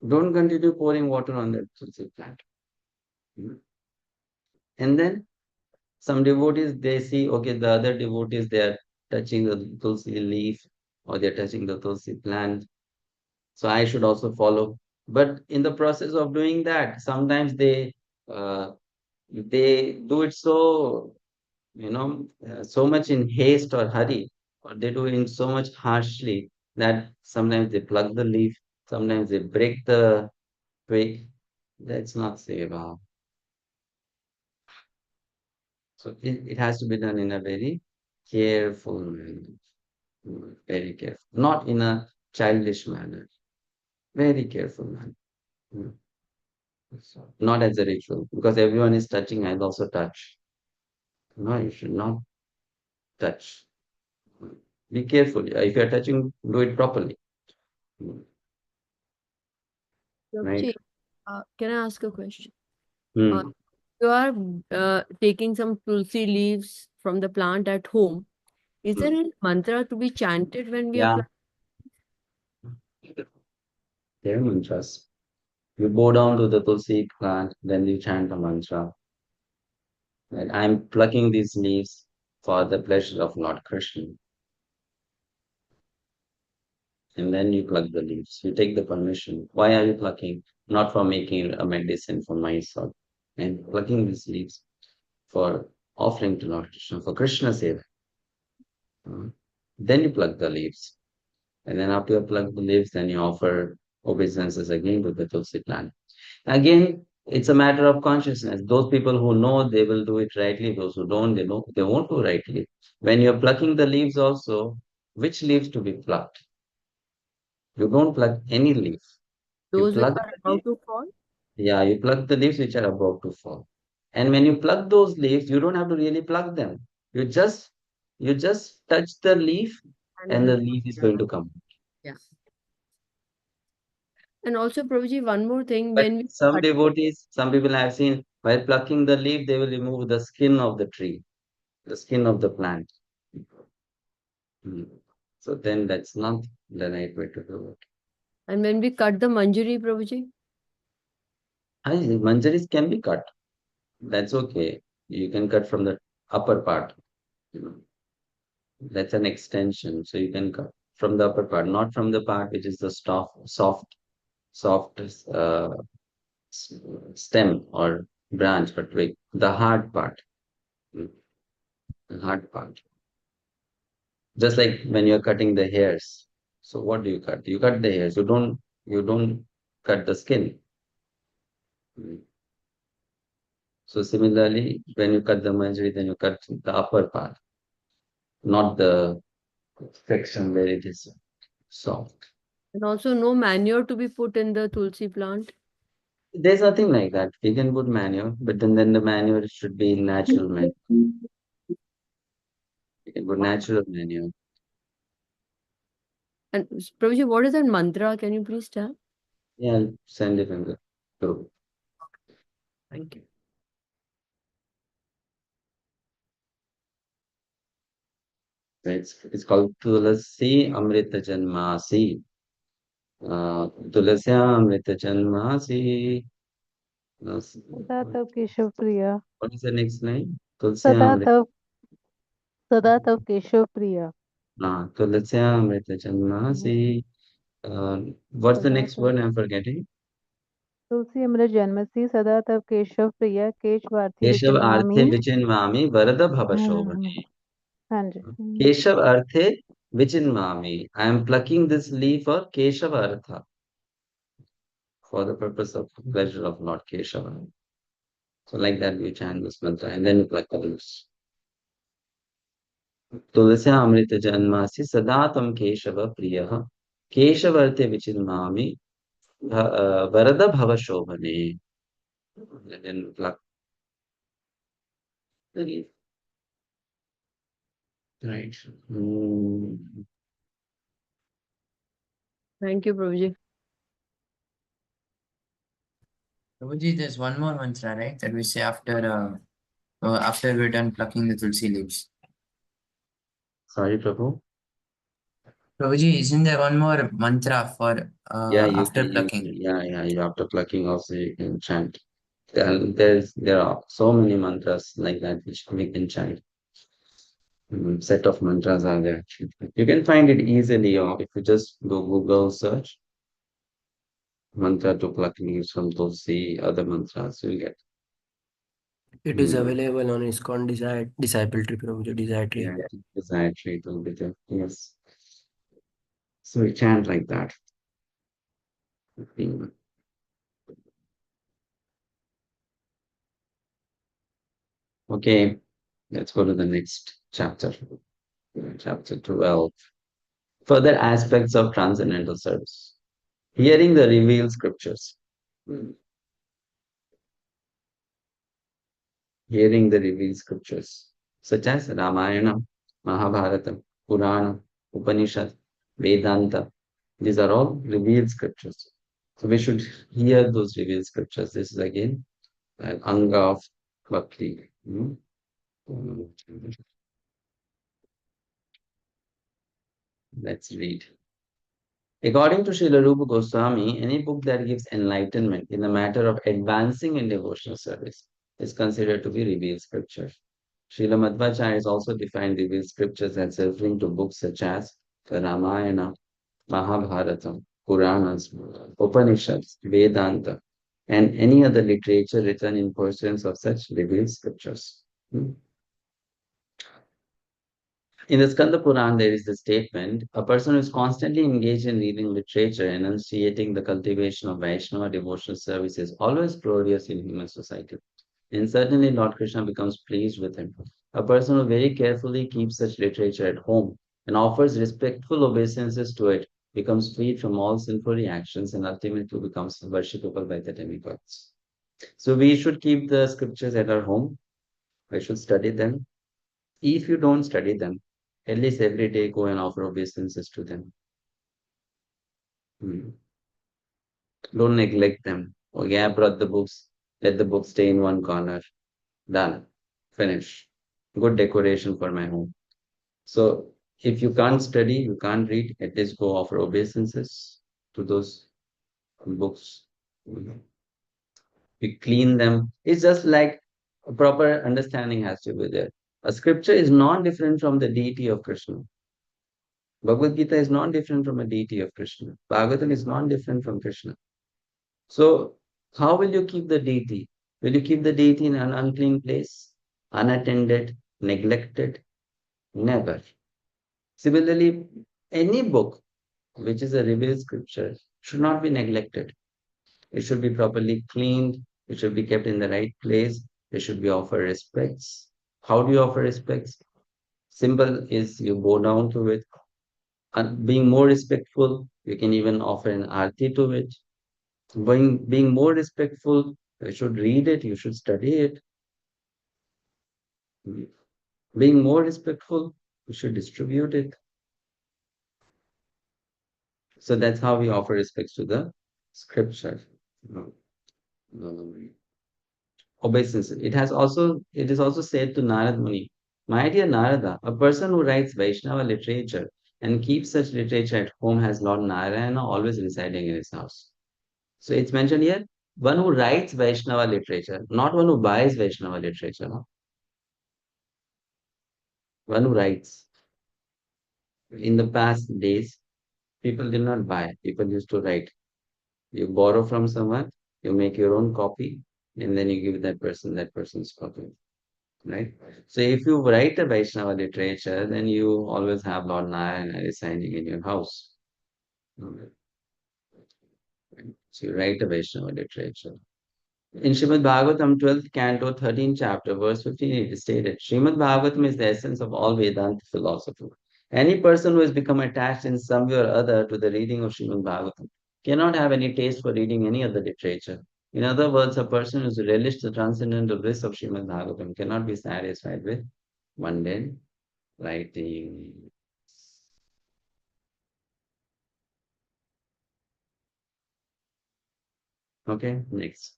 Don't continue pouring water on that Tulsi plant. And then some devotees, they see, okay, the other devotees, they are touching the Tulsi leaf or they're touching the Tulsi plant. So I should also follow. But in the process of doing that, sometimes uh, they do it so, so much in haste or hurry, or they do it so much harshly that sometimes they plug the leaf, sometimes they break the twig. That's not seva. So it has to be done in a very careful manner, very careful, not in a childish manner, very careful manner. Mm. So, not as a ritual, because everyone is touching, I also touch. No, you should not touch. Be careful. If you are touching, do it properly. Right? Prabhuji, can I ask a question? Hmm. You are taking some tulsi leaves from the plant at home. Is there any mantra to be chanted when we are Yeah, there are mantras. You bow down to the tulsi plant, then you chant a mantra. Right? I'm plucking these leaves for the pleasure of Lord Krishna. And then you pluck the leaves. You take the permission. Why are you plucking? Not for making a medicine for myself. And plucking these leaves for offering to Lord Krishna, for Krishna's sake. Then you pluck the leaves. And then after you pluck the leaves, then you offer obeisances again to the Tulsi plant. Again, it's a matter of consciousness. Those people who know, they will do it rightly. Those who don't, they won't do rightly. When you're plucking the leaves also, which leaves to be plucked? You don't pluck any leaf. You those which pluck are the leaf. about to fall? Yeah, you pluck the leaves which are about to fall. And when you pluck those leaves, you don't have to really pluck them. You just touch the leaf and the leaf is going to come. Yeah. And also, Prabhuji, one more thing, But when we some cut, devotees, some people I have seen, while plucking the leaf, they will remove the skin of the tree, the skin of the plant. Hmm. So then that's not the right way to do it. and when we cut the manjari, Prabhuji, Manjaris can be cut. That's okay. You can cut from the upper part. You know. That's an extension. So you can cut from the upper part, not from the part which is the soft stem or branch, but like the hard part. Mm, the hard part. Just like when you're cutting the hairs. So what do you cut? You cut the hairs. You don't cut the skin. Mm. So similarly, when you cut the manjari, then you cut the upper part, not the section where it is soft. and also no manure to be put in the tulsi plant. There's nothing like that. You can put manure, but then the manure should be natural manure. You can put natural manure. And Prabhuji, what is that mantra? Can you please tell? Yeah, I'll send it in the group. Thank you. It's called Tulasi Amrita Janmasi. Tulasya Amrita Janmasi. सदा तव केशव प्रिय What is the next line? Tulsya सदा Amrita. तव केशव प्रिय Tulasya Amrita Janmasi. What's the सदा next तव word? I'm forgetting. तुलसी अमृत जन्मसी सदा तव केशव प्रिय केशवार्थी Keshav विचिन्वामी Arthe Vichinvami Varada हम्म, Bhavashobhane. हाँ जी Keshav Arthe Vichinvami. I am plucking this leaf for Keshav Artha, for the purpose of pleasure of Lord Keshava. So like that we chant this mantra and then we pluck the leaves. Tulasya Amrita Janmasi Sadatam Keshava Priyaha Keshavarte Vichinmami Varada Bhavashobhane. And then pluck the leaf. Right. Thank you, Prabhuji. Prabhuji, there's one more mantra, right? That we say after we're done plucking the tulsi leaves. Sorry, Prabhu. Prabhuji, isn't there one more mantra for Yeah, after plucking? you after plucking also you can chant. There are so many mantras like that which we can chant. Set of mantras are there. You can find it easily, or if you just go Google search mantra to pluck leaves from Tulsi, other mantras you'll get. It is Hmm. available on iskcon disciple tree, Prabhuji, desire tree. Yeah, desire tree will be there. Yes. So we chant like that. Okay, let's go to the next chapter. Chapter 12. Further aspects of transcendental service. Hearing the revealed scriptures. Hearing the revealed scriptures, such as Ramayana, Mahabharata, Purana, Upanishad, Vedanta. These are all revealed scriptures. So we should hear those revealed scriptures. This is again an anga of bhakti. Let's read. According to Srila Rupa Goswami, any book that gives enlightenment in the matter of advancing in devotional service is considered to be revealed scripture. Srila Madhvacharya has also defined revealed scriptures as referring to books such as the Ramayana, Mahabharata, Puranas, Upanishads, Vedanta, and any other literature written in pursuance of such revealed scriptures. In the Skanda Puran, there is the statement, a person who is constantly engaged in reading literature, enunciating the cultivation of Vaishnava devotional service is always glorious in human society. And certainly Lord Krishna becomes pleased with him. A person who very carefully keeps such literature at home and offers respectful obeisances to it becomes freed from all sinful reactions and ultimately becomes worshipable by the demigods. So we should keep the scriptures at our home. We should study them. If you don't study them, at least every day go and offer obeisances to them. Don't neglect them. Okay, I brought the books. Let the books stay in one corner. Done. Finish. Good decoration for my home. So if you can't study, you can't read, at least go offer obeisances to those books. We clean them. It's just like a proper understanding has to be there. A scripture is not different from the deity of Krishna. Bhagavad Gita is not different from a deity of Krishna. Bhagavatam is not different from Krishna. So how will you keep the deity? Will you keep the deity in an unclean place, unattended, neglected? Never. Similarly, any book which is a revealed scripture should not be neglected. It should be properly cleaned. It should be kept in the right place. It should be offered respects. How do you offer respects? Simple is you bow down to it. And being more respectful, you can even offer an arti to it. Being more respectful, you should read it, you should study it. Being more respectful, you should distribute it. So that's how we offer respects to the scripture. Obeisance. It is also said to Narad Muni My dear Narada, a person who writes Vaishnava literature and keeps such literature at home has Lord Narayana always residing in his house. So it's mentioned here, one who writes Vaishnava literature, not one who buys Vaishnava literature. No? One who writes. In the past days, people did not buy, people used to write. You borrow from someone, you make your own copy, and then you give that person's copy. Right? So if you write a Vaishnava literature, then you always have Lord Narayana residing in your house. Okay. So you write a Vaishnava literature. In Srimad Bhagavatam, 12th canto, 13th chapter, verse 15, it is stated, Srimad Bhagavatam is the essence of all Vedanta philosophy. Any person who has become attached in some way or other to the reading of Srimad Bhagavatam cannot have any taste for reading any other literature. In other words, a person who has relished the transcendental bliss of Srimad Bhagavatam cannot be satisfied with mundane writing. Okay, next.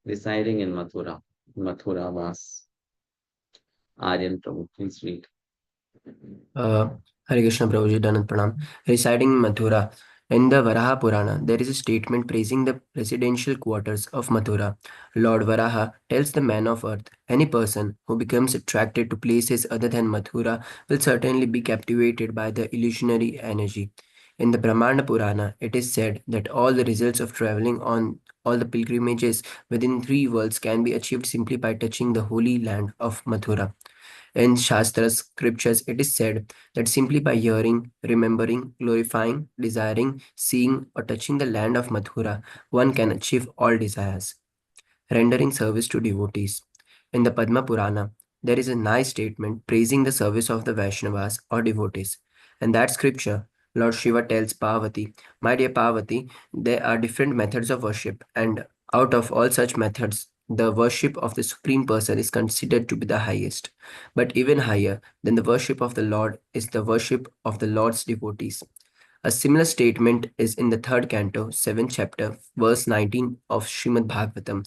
Residing in Mathura, Mathura Vas. Aryan Prabhu, please read. Hare Krishna Prabhuji, Danat Pranam. Residing in Mathura, in the Varaha Purana, there is a statement praising the residential quarters of Mathura. Lord Varaha tells the man of earth, any person who becomes attracted to places other than Mathura will certainly be captivated by the illusionary energy. In the Brahmana Purana, it is said that all the results of traveling on all the pilgrimages within three worlds can be achieved simply by touching the holy land of Mathura. In Shastra scriptures, it is said that simply by hearing, remembering, glorifying, desiring, seeing, or touching the land of Mathura, one can achieve all desires. Rendering service to devotees. In the Padma Purana, there is a nice statement praising the service of the Vaishnavas or devotees. In that scripture, Lord Shiva tells Parvati, my dear Parvati, there are different methods of worship, and out of all such methods, the worship of the Supreme Person is considered to be the highest. But even higher than the worship of the Lord is the worship of the Lord's devotees. A similar statement is in the third canto, 7th chapter, verse 19 of Srimad Bhagavatam.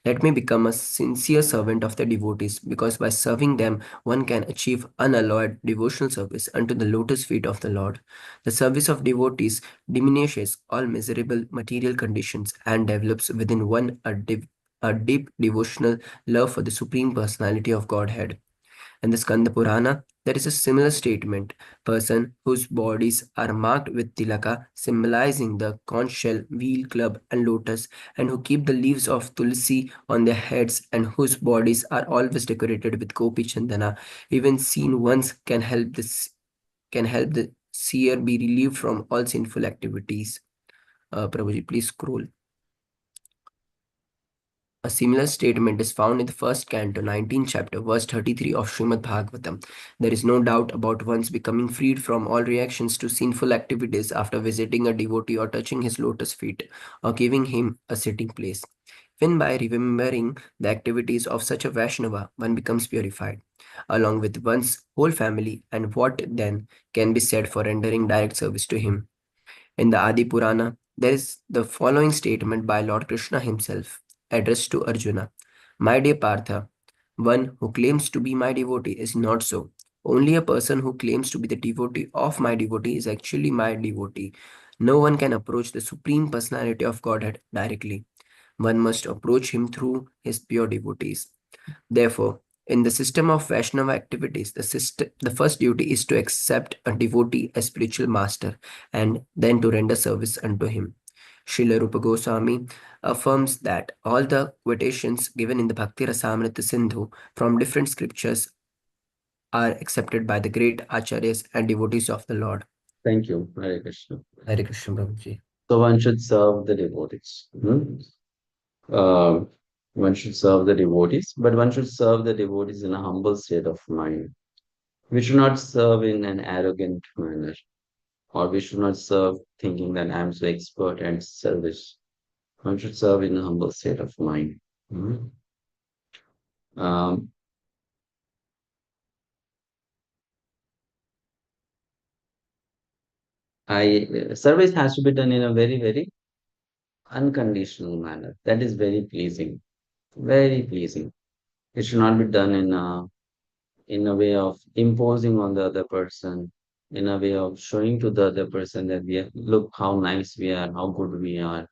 Let me become a sincere servant of the devotees, because by serving them, one can achieve unalloyed devotional service unto the lotus feet of the Lord. The service of devotees diminishes all miserable material conditions and develops within one a deep devotional love for the Supreme Personality of Godhead. In the Skanda Purana, there is a similar statement, person whose bodies are marked with tilaka, symbolizing the conch shell, wheel, club, and lotus, and who keep the leaves of tulsi on their heads, and whose bodies are always decorated with gopi chandana, even seen once can help the seer be relieved from all sinful activities. Prabhuji, please scroll. A similar statement is found in the first canto, 19th chapter, verse 33 of Srimad Bhagavatam. There is no doubt about one's becoming freed from all reactions to sinful activities after visiting a devotee or touching his lotus feet or giving him a sitting place. When by remembering the activities of such a Vaishnava, one becomes purified, along with one's whole family, and what then can be said for rendering direct service to him? In the Adi Purana, there is the following statement by Lord Krishna himself, addressed to Arjuna. My dear Partha, one who claims to be my devotee is not so. Only a person who claims to be the devotee of my devotee is actually my devotee. No one can approach the Supreme Personality of Godhead directly. One must approach him through his pure devotees. Therefore, in the system of Vaishnava activities, the first duty is to accept a devotee as spiritual master and then to render service unto him. Srila Rupa Goswami affirms that all the quotations given in the Bhakti Rasamrita Sindhu from different scriptures are accepted by the great acharyas and devotees of the Lord. Thank you, Hare Krishna. Hare Krishna Prabhuji. So one should serve the devotees. Uh, one should serve the devotees, but one should serve the devotees in a humble state of mind. We should not serve in an arrogant manner, or we should not serve thinking that I'm so expert at service. One should serve in a humble state of mind. Mhm. Um, Service has to be done in a very, very unconditional manner. That is very pleasing. Very pleasing. It should not be done in a in a way of imposing on the other person, in a way of showing to the other person that look how nice we are, how good we are,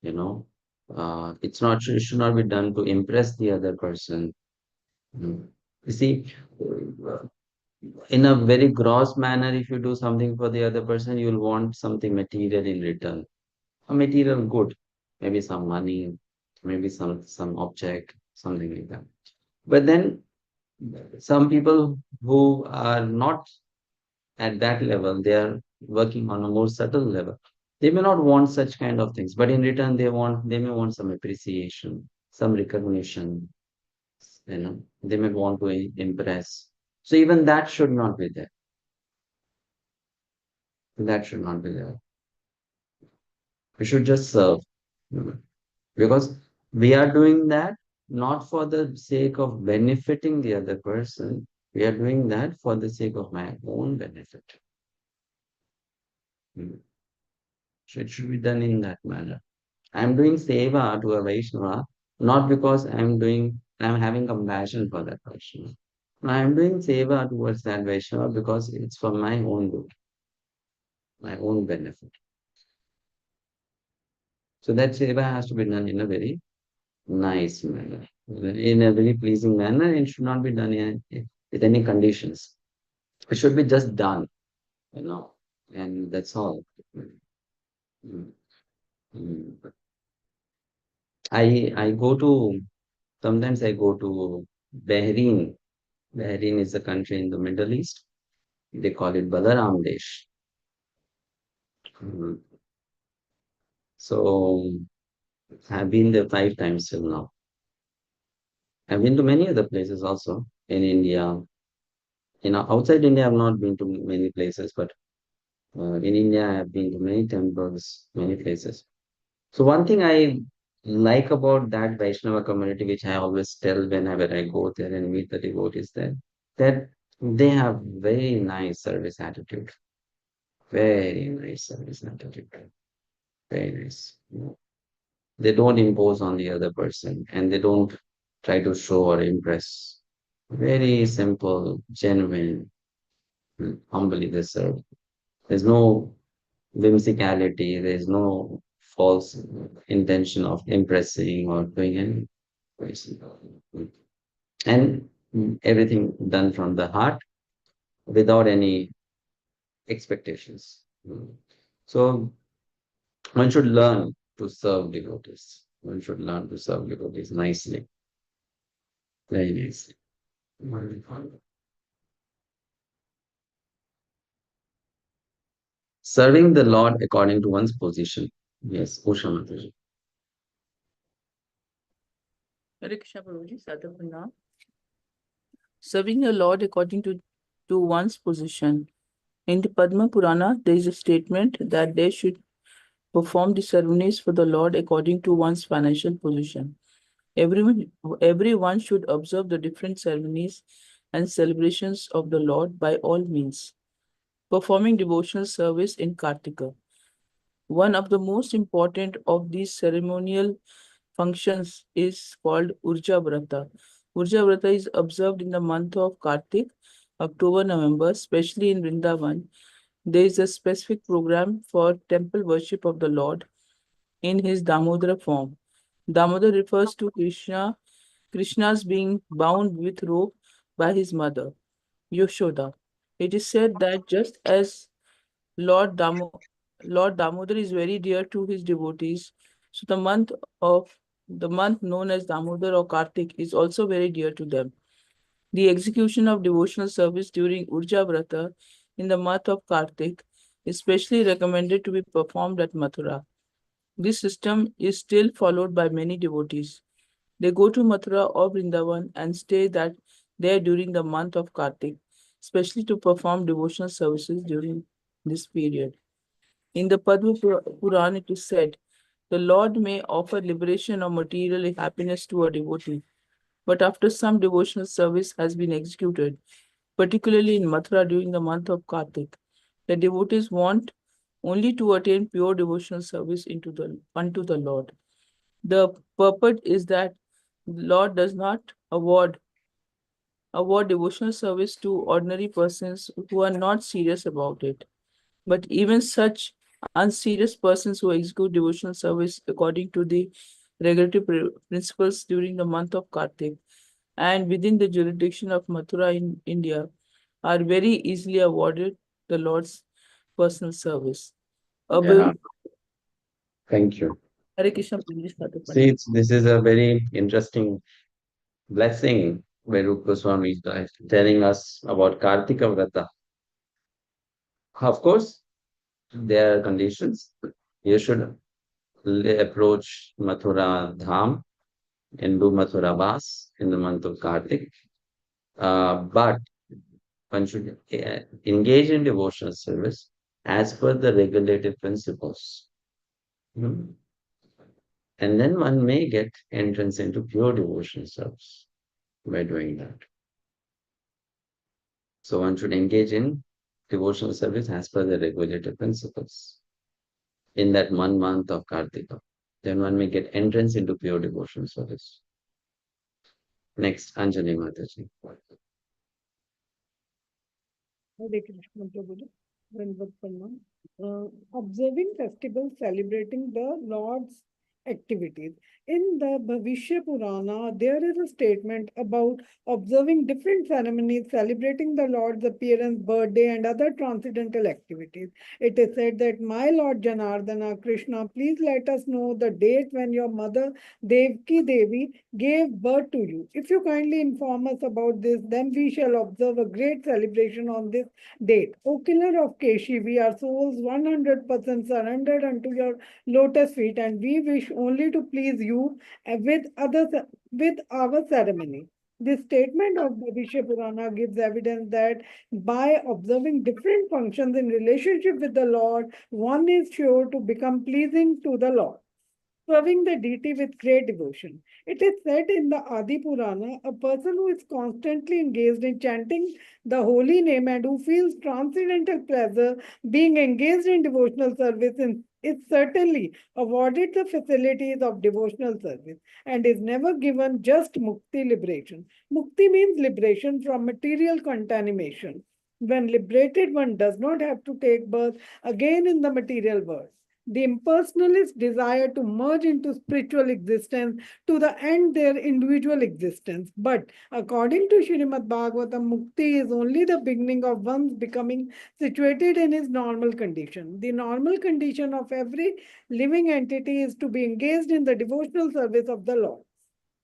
you know. It should not be done to impress the other person. Mm. You see, uh, in a very gross manner, if you do something for the other person, you'll want something material in return. A material good, maybe some money, maybe some object, something like that. But then some people who are not at that level, they are working on a more subtle level. They may not want such kind of things, but in return, they may want some appreciation, some recognition, they may want to impress. So even that should not be there. That should not be there. We should just serve. Because we are doing that not for the sake of benefiting the other person. We are doing that for the sake of my own benefit. So it should be done in that manner. I'm doing seva to a Vaishnava, not because I'm having compassion for that Vaishnava. I'm doing seva towards that Vaishnava because it's for my own good, my own benefit. So that seva has to be done in a very nice manner, in a very pleasing manner. It should not be done with any conditions. It should be just done, and that's all. Mm, mm. I go to sometimes I go to Bahrain. Bahrain is a country in the Middle East. They call it Balaram Desh. Mm. So I've been there 5 times till now. I've been to many other places also in India. Outside India, I've not been to many places, but in India, I have been to many temples, many places. So one thing I like about that Vaishnava community, which I always tell whenever I go there and meet the devotees there, that they have very nice service attitude. Very nice service attitude. Very nice. They don't impose on the other person and they don't try to show or impress. Very simple, genuine, humbly they serve. There's no whimsicality, there's no false intention of impressing or doing any. And everything done from the heart without any expectations. So one should learn to serve devotees. One should learn to serve devotees nicely, very nicely. Serving the Lord according to one's position. Yes, Usha Mataji. Hare Krishna Prabhuji, Sadhu Pranam. Serving the Lord according to one's position. In the Padma Purana, there is a statement that they should perform the ceremonies for the Lord according to one's financial position. Everyone should observe the different ceremonies and celebrations of the Lord by all means. Performing devotional service in Kartika. One of the most important of these ceremonial functions is called Urja Vrata. Urja Vrata is observed in the month of Kartik, October, November, especially in Vrindavan. There is a specific program for temple worship of the Lord in his Damodara form. Damodar refers to Krishna's being bound with rope by his mother, Yashoda. It is said that just as Lord Damodar is very dear to his devotees, so the month known as Damodar or Kartik is also very dear to them. The execution of devotional service during Urja Vrata in the month of Kartik is specially recommended to be performed at Mathura. This system is still followed by many devotees. They go to Mathura or Vrindavan and stay there during the month of Kartik, especially to perform devotional services during this period. In the Padma Puran, it is said, the Lord may offer liberation or material happiness to a devotee, but after some devotional service has been executed, particularly in Mathura during the month of Kartik, the devotees want only to attain pure devotional service unto the Lord. The purport is that the Lord does not award award devotional service to ordinary persons who are not serious about it. But even such unserious persons who execute devotional service according to the regulatory principles during the month of Kartik and within the jurisdiction of Mathura in India are very easily awarded the Lord's personal service. Yeah, thank you. Hare Krishna, please start the See, Pandit. this is a very interesting blessing where Rupa Goswami is telling us about Kartika Vrata. Of course, there are conditions. You should approach Mathura Dham and do Mathura Vas in the month of Kartik. But one should engage in devotional service as per the regulated principles. Hmm. And then one may get entrance into pure devotional service by doing that. So one should engage in devotional service as per the regulated principles in that 1 month of Kartika. Then one may get entrance into pure devotional service. Next, Anjali Mataji. Hare Krishna Prabhuji. Dandavat Pranam. Observing festivals celebrating the Lord's activities. In the Bhavishya Purana, there is a statement about observing different ceremonies celebrating the Lord's appearance, birthday, and other transcendental activities. It is said that, my Lord Janardana, Krishna, please let us know the date when your mother Devki Devi gave birth to you. If you kindly inform us about this, then we shall observe a great celebration on this date. O killer of Keshi, we are souls 100% surrendered unto your lotus feet, and we wish only to please you with our ceremony. This statement of Bhavishya Purana gives evidence that by observing different functions in relationship with the Lord, one is sure to become pleasing to the Lord, serving the deity with great devotion. It is said in the Adi Purana, a person who is constantly engaged in chanting the holy name and who feels transcendental pleasure being engaged in devotional service is certainly awarded the facilities of devotional service and is never given just mukti, liberation. Mukti means liberation from material contamination. When liberated, one does not have to take birth again in the material world. The impersonalists desire to merge into spiritual existence to the end their individual existence. But according to Srimad Bhagavatam, Mukti is only the beginning of one's becoming situated in his normal condition. The normal condition of every living entity is to be engaged in the devotional service of the Lord.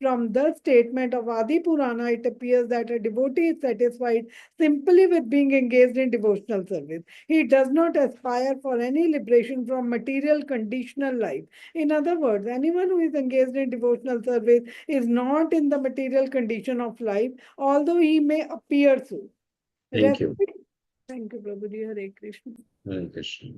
From the statement of Adi Purana, it appears that a devotee is satisfied simply with being engaged in devotional service. He does not aspire for any liberation from material conditional life. In other words, anyone who is engaged in devotional service is not in the material condition of life, although he may appear so. Thank you. Thank you, Prabhuji. Hare Krishna. Hare Krishna.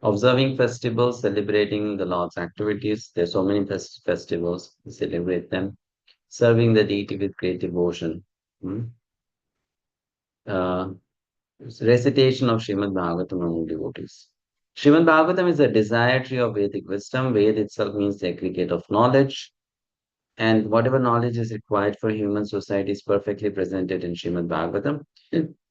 Observing festivals, celebrating the Lord's activities. There's so many festivals. We celebrate them. Serving the deity with great devotion. Recitation of Srimad Bhagavatam among devotees. Srimad Bhagavatam is a desire tree of Vedic wisdom. Ved itself means the aggregate of knowledge. And whatever knowledge is required for human society is perfectly presented in Srimad Bhagavatam.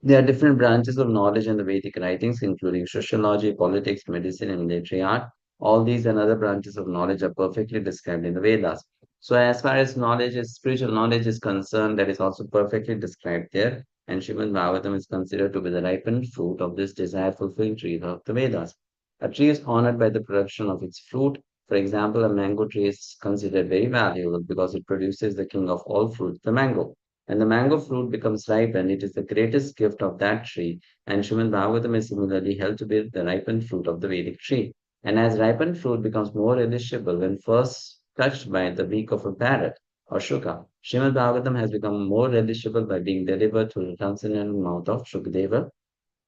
There are different branches of knowledge in the Vedic writings, including sociology, politics, medicine, and military art. All these and other branches of knowledge are perfectly described in the Vedas. So as far as knowledge is, spiritual knowledge is concerned, that is also perfectly described there. And Srimad Bhagavatam is considered to be the ripened fruit of this desire-fulfilling tree of the Vedas. A tree is honored by the production of its fruit. For example, a mango tree is considered very valuable because it produces the king of all fruits, the mango. And the mango fruit becomes ripe, and it is the greatest gift of that tree. And Srimad Bhagavatam is similarly held to be the ripened fruit of the Vedic tree. And as ripened fruit becomes more relishable when first touched by the beak of a parrot or shuka, Srimad Bhagavatam has become more relishable by being delivered through the transcendental mouth of Shukadeva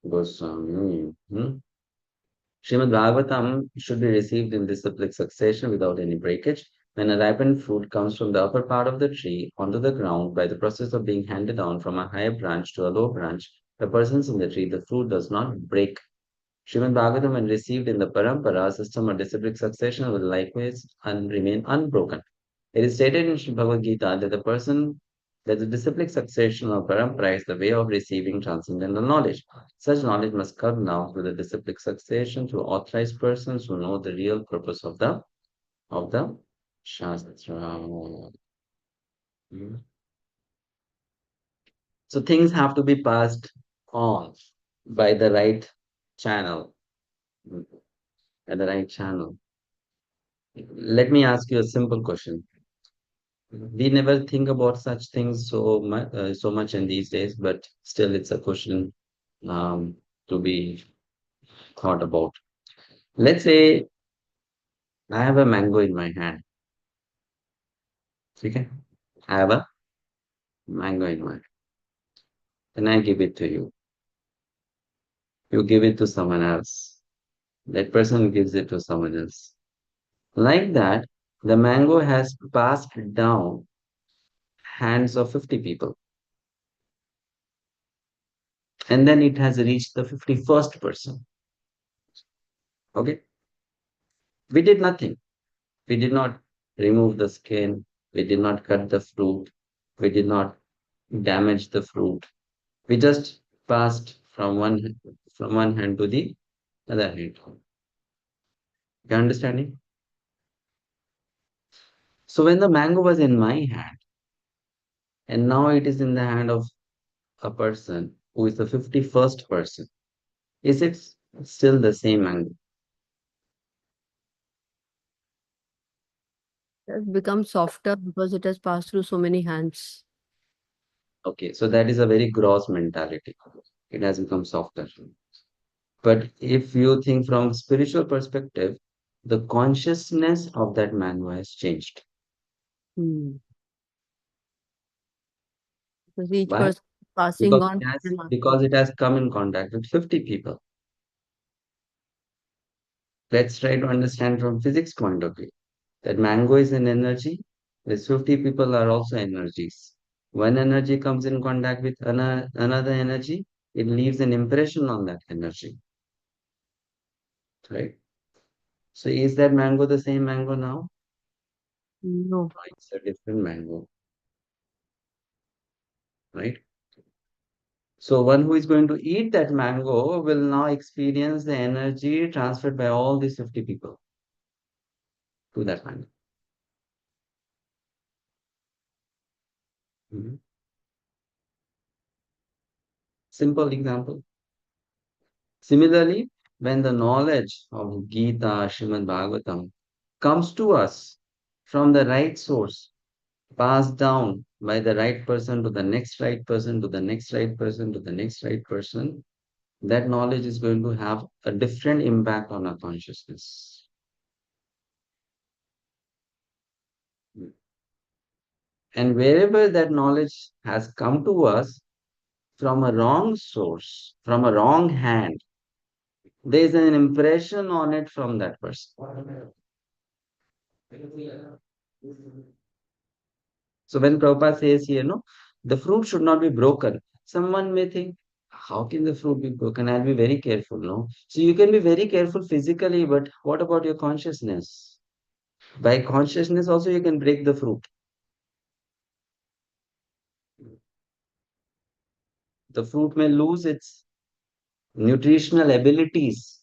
Goswami. Srimad Bhagavatam should be received in disciplic succession without any breakage. When a ripened fruit comes from the upper part of the tree onto the ground by the process of being handed down from a higher branch to a low branch, the persons in the tree, the fruit does not break. Srimad Bhagavatam, when received in the Parampara system or disciplic succession, will likewise remain unbroken. It is stated in Bhagavad-gita that the person that the disciplic succession of parampara is the way of receiving transcendental knowledge. Such knowledge must come down through the disciplic succession through authorized persons who know the real purpose of the Shastra. So things have to be passed on by the right channel. At the right channel. Let me ask you a simple question. We never think about such things so much in these days, but still it's a question to be thought about. Let's say I have a mango in my hand. Okay? I have a mango in my hand. And I give it to you. You give it to someone else. That person gives it to someone else. Like that, the mango has passed down hands of 50 people. And then it has reached the 51st person. Okay? We did nothing. We did not remove the skin. We did not cut the fruit. We did not damage the fruit. We just passed from one hand to the other hand. You understanding? So when the mango was in my hand, and now it is in the hand of a person who is the 51st person, is it still the same mango? It has become softer because it has passed through so many hands. Okay, so that is a very gross mentality. It has become softer. But if you think from spiritual perspective, the consciousness of that mango has changed. Hmm. Because each Why? person is passing on. Because it has come in contact with 50 people. Let's try to understand from physics point of view that mango is an energy. These 50 people are also energies. One energy comes in contact with another energy, it leaves an impression on that energy. Right? So is that mango the same mango now? No. No, it's a different mango. Right? So one who is going to eat that mango will now experience the energy transferred by all these 50 people to that mango. Mhm. Simple example. Similarly, when the knowledge of Gita, Srimad Bhagavatam comes to us from the right source, passed down by the right person to the next right person, to the next right person, to the next right person, that knowledge is going to have a different impact on our consciousness. And wherever that knowledge has come to us from a wrong source, from a wrong hand, there is an impression on it from that person. So when Prabhupada says here, no, the fruit should not be broken. Someone may think, how can the fruit be broken? I'll be very careful, no? So you can be very careful physically, but what about your consciousness? By consciousness also you can break the fruit. The fruit may lose its nutritional abilities.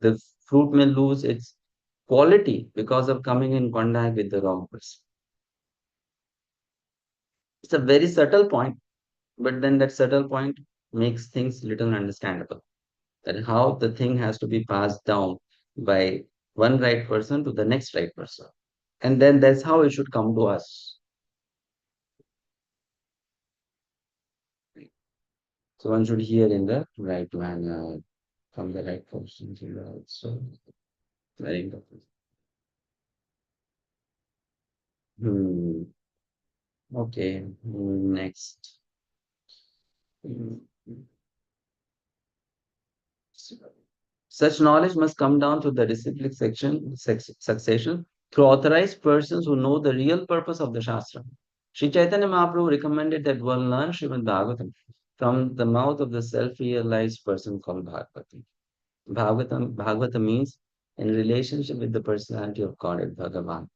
The fruit may lose its quality because of coming in contact with the wrong person. It's a very subtle point, but then that subtle point makes things little understandable. That how the thing has to be passed down by one right person to the next right person. And then that's how it should come to us. So one should hear in the right manner from the right person to the right. So very important. Okay, next. Such knowledge must come down to the disciplic succession through authorized persons who know the real purpose of the Shastra. Sri Chaitanya Mahaprabhu recommended that one learn Srimad Bhagavatam from the mouth of the self-realized person called Bhagavati. Bhagavatam means in relationship with the personality of Godhead, Bhagavan.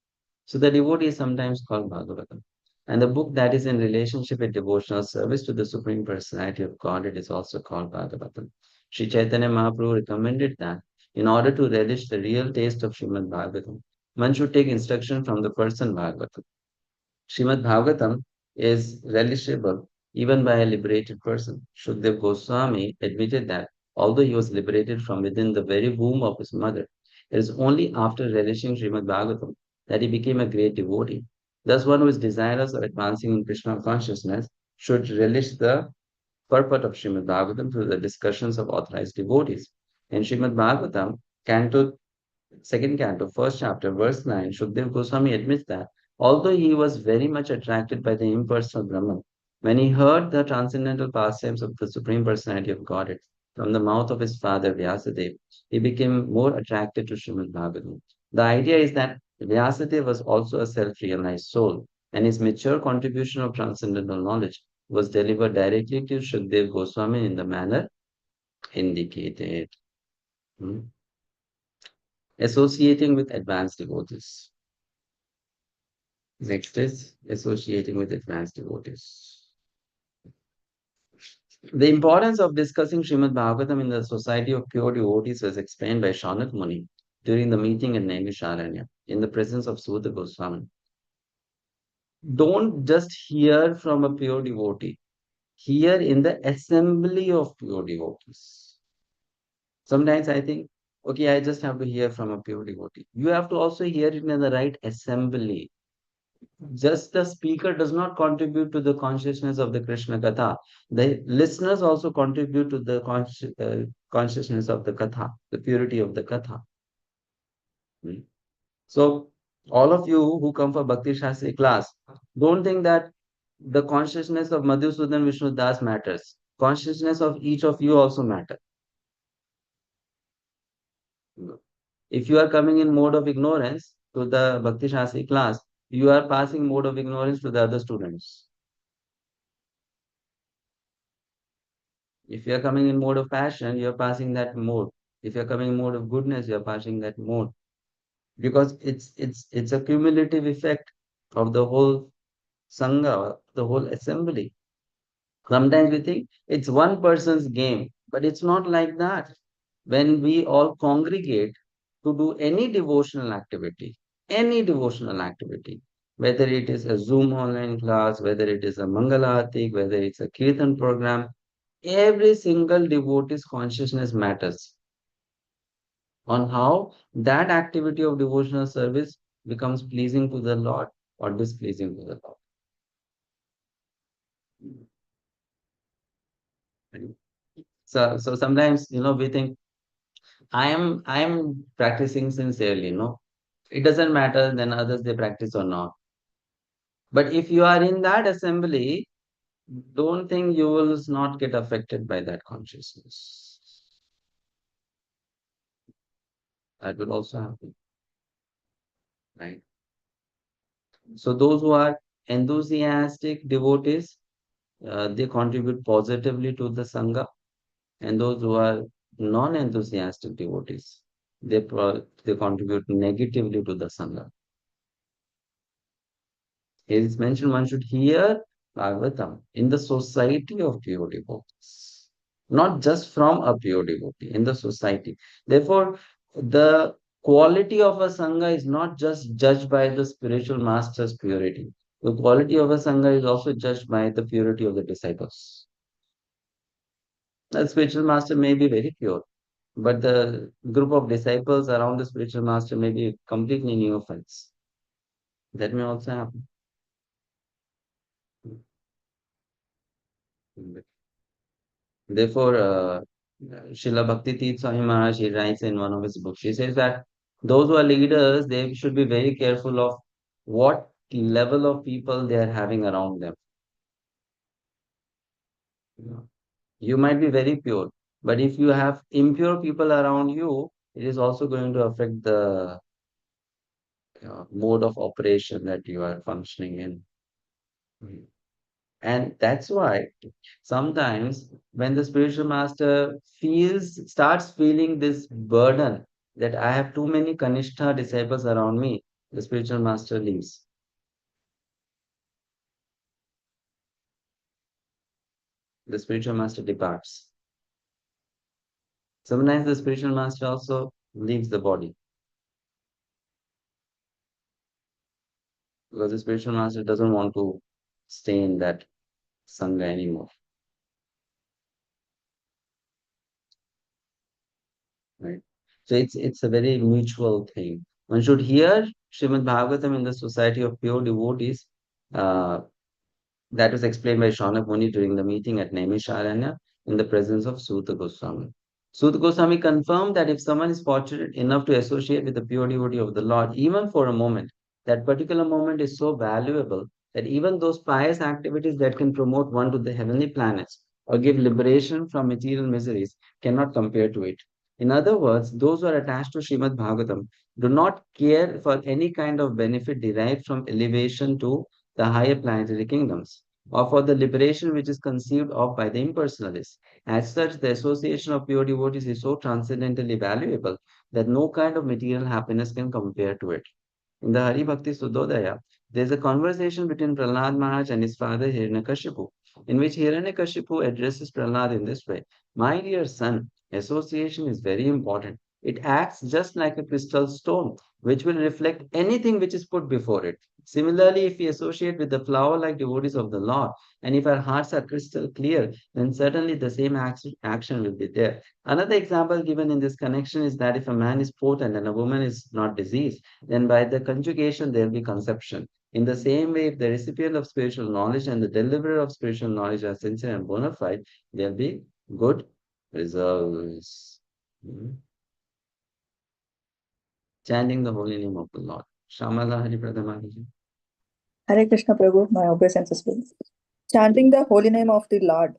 So the devotee is sometimes called Bhagavatam. And the book that is in relationship with devotional service to the Supreme Personality of Godhead is also called Bhagavatam. Sri Chaitanya Mahaprabhu recommended that in order to relish the real taste of Srimad Bhagavatam, one should take instruction from the person Bhagavatam. Srimad Bhagavatam is relishable even by a liberated person. Shukdev Goswami admitted that although he was liberated from within the very womb of his mother, it is only after relishing Srimad Bhagavatam that he became a great devotee. Thus, one who is desirous of advancing in Krishna consciousness should relish the purport of Srimad Bhagavatam through the discussions of authorized devotees. In Srimad Bhagavatam, Canto second canto, first chapter, verse 9, Shukdev Goswami admits that although he was very much attracted by the impersonal Brahman, when he heard the transcendental pastimes of the Supreme Personality of Godhead from the mouth of his father Vyasadeva, he became more attracted to Srimad Bhagavatam. The idea is that Vyasadeva was also a self-realized soul, and his mature contribution of transcendental knowledge was delivered directly to Shukdev Goswami in the manner indicated. Associating with advanced devotees. Next is associating with advanced devotees. The importance of discussing Srimad Bhagavatam in the society of pure devotees was explained by Shaunat Muni during the meeting in Naimisharanya in the presence of Sudha Goswami. Don't just hear from a pure devotee. Hear in the assembly of pure devotees. Sometimes I think, okay, I just have to hear from a pure devotee. You have to also hear it in the right assembly. Just the speaker does not contribute to the consciousness of the Krishna Katha. The listeners also contribute to the consciousness of the Katha, the purity of the Katha. So, all of you who come for Bhakti-sastri class, don't think that the consciousness of Madhusudan Vishnu Das matters. Consciousness of each of you also matters. If you are coming in mode of ignorance to the Bhakti-sastri class, you are passing mode of ignorance to the other students. If you are coming in mode of passion, you are passing that mode. If you are coming in mode of goodness, you are passing that mode. Because it's a cumulative effect of the whole Sangha, the whole assembly. Sometimes we think it's one person's game, but it's not like that. When we all congregate to do any devotional activity, whether it is a Zoom online class, whether it is a Mangalatik, whether it's a Kirtan program, every single devotee's consciousness matters on how that activity of devotional service becomes pleasing to the Lord or displeasing to the Lord. So sometimes, we think, I am practicing sincerely, it doesn't matter then others they practice or not. But if you are in that assembly, don't think you will not get affected by that consciousness. That will also happen. Right? So those who are enthusiastic devotees, they contribute positively to the Sangha. And those who are non-enthusiastic devotees, they contribute negatively to the Sangha. It is mentioned one should hear Bhagavatam in the society of pure devotees, not just from a pure devotee, in the society. Therefore, the quality of a Sangha is not just judged by the spiritual master's purity. The quality of a Sangha is also judged by the purity of the disciples. The spiritual master may be very pure, but the group of disciples around the spiritual master may be completely neophytes. That may also happen. Therefore, Srila Bhakti Tirtha Swami Maharaj, he writes in one of his books, he says that those who are leaders, they should be very careful of what level of people they are having around them. You might be very pure, but if you have impure people around you, it is also going to affect the mode of operation that you are functioning in. And that's why sometimes when the spiritual master starts feeling this burden that I have too many Kanishta disciples around me, the spiritual master leaves. The spiritual master departs. Sometimes the spiritual master also leaves the body because the spiritual master doesn't want to stay in that sangha anymore. Right? So it's a very mutual thing. One should hear Srimad Bhagavatam in the society of pure devotees. Uh, that was explained by Shaunak Muni during the meeting at Naimisharanya in the presence of Suta Goswami. Suta Goswami confirmed that if someone is fortunate enough to associate with the pure devotee of the Lord, even for a moment, that particular moment is so valuable that even those pious activities that can promote one to the heavenly planets or give liberation from material miseries cannot compare to it. In other words, those who are attached to Srimad Bhagavatam do not care for any kind of benefit derived from elevation to the higher planetary kingdoms, or for the liberation which is conceived of by the impersonalists. As such, the association of pure devotees is so transcendently valuable that no kind of material happiness can compare to it. In the Hari Bhakti Sudodaya, there is a conversation between Prahlad Maharaj and his father Hiranyakashipu, in which Hiranyakashipu addresses Prahlad in this way: My dear son, association is very important. It acts just like a crystal stone, which will reflect anything which is put before it. Similarly, if we associate with the flower like devotees of the Lord, and if our hearts are crystal clear, then certainly the same action will be there. Another example given in this connection is that if a man is potent and a woman is not diseased, then by the conjugation there will be conception. In the same way, if the recipient of spiritual knowledge and the deliverer of spiritual knowledge are sincere and bona fide, there will be good results. Chanting the holy name of the Lord. Shamala Hari Pradhamani. Hare Krishna Prabhu, my obeisance please. Chanting the holy name of the Lord.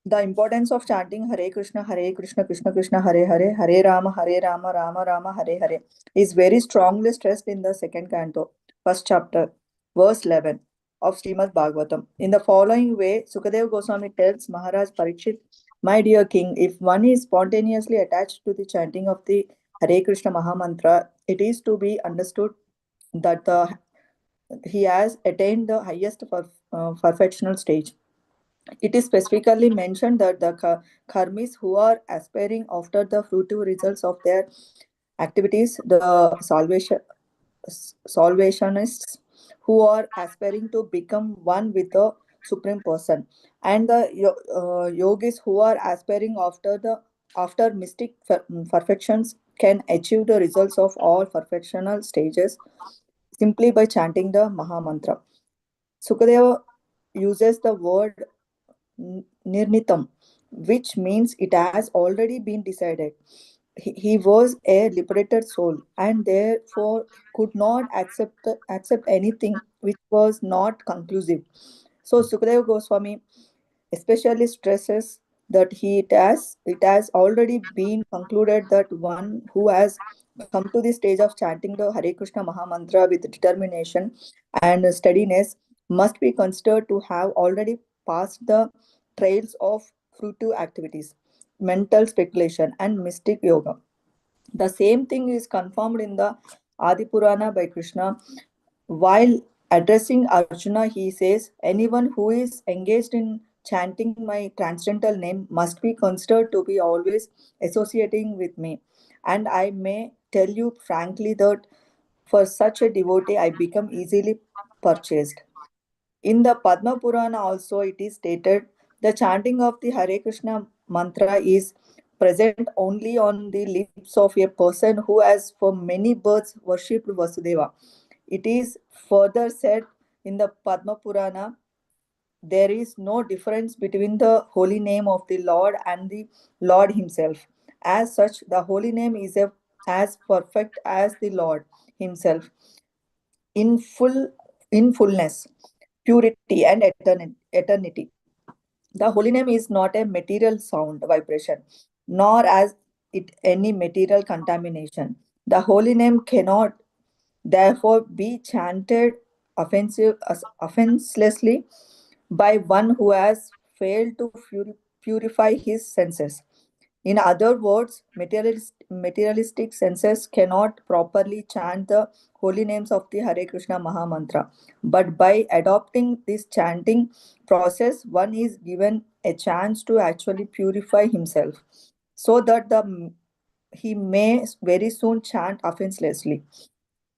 The importance of chanting Hare Krishna, Krishna Krishna, Hare Hare, Hare Rama, Rama Rama, Hare Hare is very strongly stressed in the second canto, first chapter, verse 11 of Srimad Bhagavatam. In the following way, Sukadeva Goswami tells Maharaj Parikshit, my dear king, if one is spontaneously attached to the chanting of the Hare Krishna Mahamantra, it is to be understood that he has attained the highest perfectional stage. It is specifically mentioned that the karmis who are aspiring after the fruitive results of their activities, the salvationists who are aspiring to become one with the Supreme Person, and the yogis who are aspiring after mystic perfections can achieve the results of all perfectional stages simply by chanting the Mahamantra. Sukadeva uses the word nirnitam, which means it has already been decided. He was a liberated soul and therefore could not accept anything which was not conclusive. So Sukadeva Goswami especially stresses that it has already been concluded that one who has come to the stage of chanting the Hare Krishna Mahamantra with determination and steadiness must be considered to have already passed the trails of fruitive activities, mental speculation, and mystic yoga. The same thing is confirmed in the Adi Purana by Krishna. While addressing Arjuna, he says, anyone who is engaged in chanting my transcendental name must be considered to be always associating with me. And I may tell you frankly that for such a devotee, I become easily purchased. In the Padma Purana also it is stated the chanting of the Hare Krishna mantra is present only on the lips of a person who has for many births worshipped Vasudeva. It is further said in the Padma Purana there is no difference between the holy name of the Lord and the Lord himself. As such, the holy name is as perfect as the Lord himself in fullness, purity, and eternity. The holy name is not a material sound vibration, nor as it any material contamination. The holy name cannot therefore be chanted offenselessly by one who has failed to purify his senses. In other words, materialistic senses cannot properly chant the holy names of the Hare Krishna Maha Mantra. But by adopting this chanting process, one is given a chance to actually purify himself so that he may very soon chant offenselessly.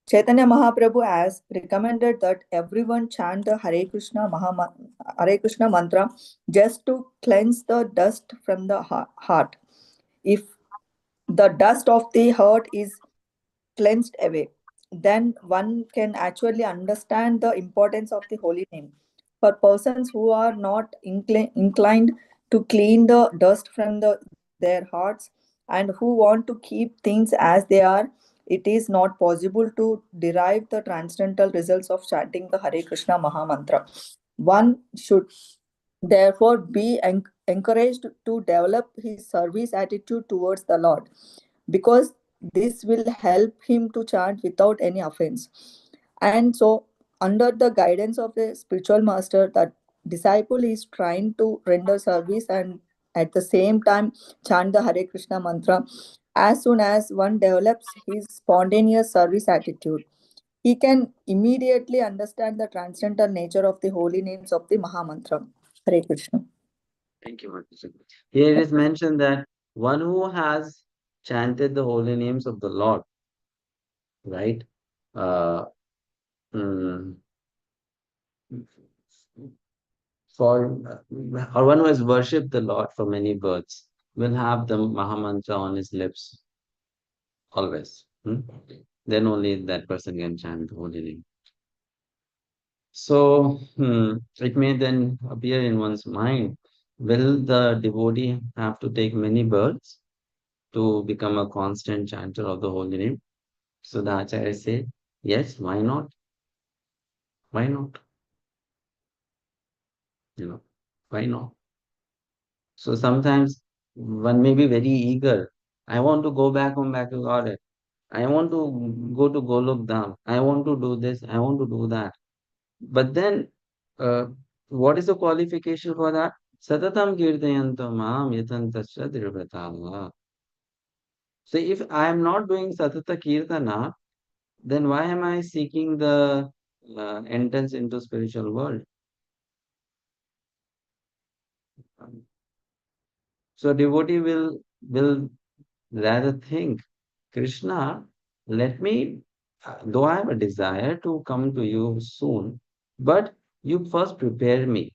Chaitanya Mahaprabhu has recommended that everyone chant the Hare Krishna mantra just to cleanse the dust from the heart. If the dust of the heart is cleansed away, then one can actually understand the importance of the holy name. For persons who are not inclined to clean the dust from their hearts and who want to keep things as they are, it is not possible to derive the transcendental results of chanting the Hare Krishna Maha Mantra. One should therefore be encouraged to develop his service attitude towards the Lord, because this will help him to chant without any offense. And so, under the guidance of the spiritual master, the disciple is trying to render service and at the same time chant the Hare Krishna mantra. As soon as one develops his spontaneous service attitude, he can immediately understand the transcendental nature of the holy names of the Maha Mantra. Hare Krishna. Thank you, Mataji. Here it is mentioned that one who has chanted the holy names of the Lord, right? Uh, mm, or one who has worshipped the Lord for many births will have the Mahamantra on his lips always. Then only that person can chant the holy name. So it may then appear in one's mind, will the devotee have to take many births to become a constant chanter of the holy name? So the Acharya say, yes, why not? Why not? Why not? So sometimes one may be very eager. I want to go back home, back to Godhead. I want to go to Golok Dham. I want to do this. I want to do that. But then, uh, what is the qualification for that? Satatam kirtayanto maam yatantasya dirvatava. So if I am not doing satata kirtana, then why am I seeking the entrance into spiritual world? So devotee will rather think, Krishna, let me, though I have a desire to come to you soon, but you first prepare me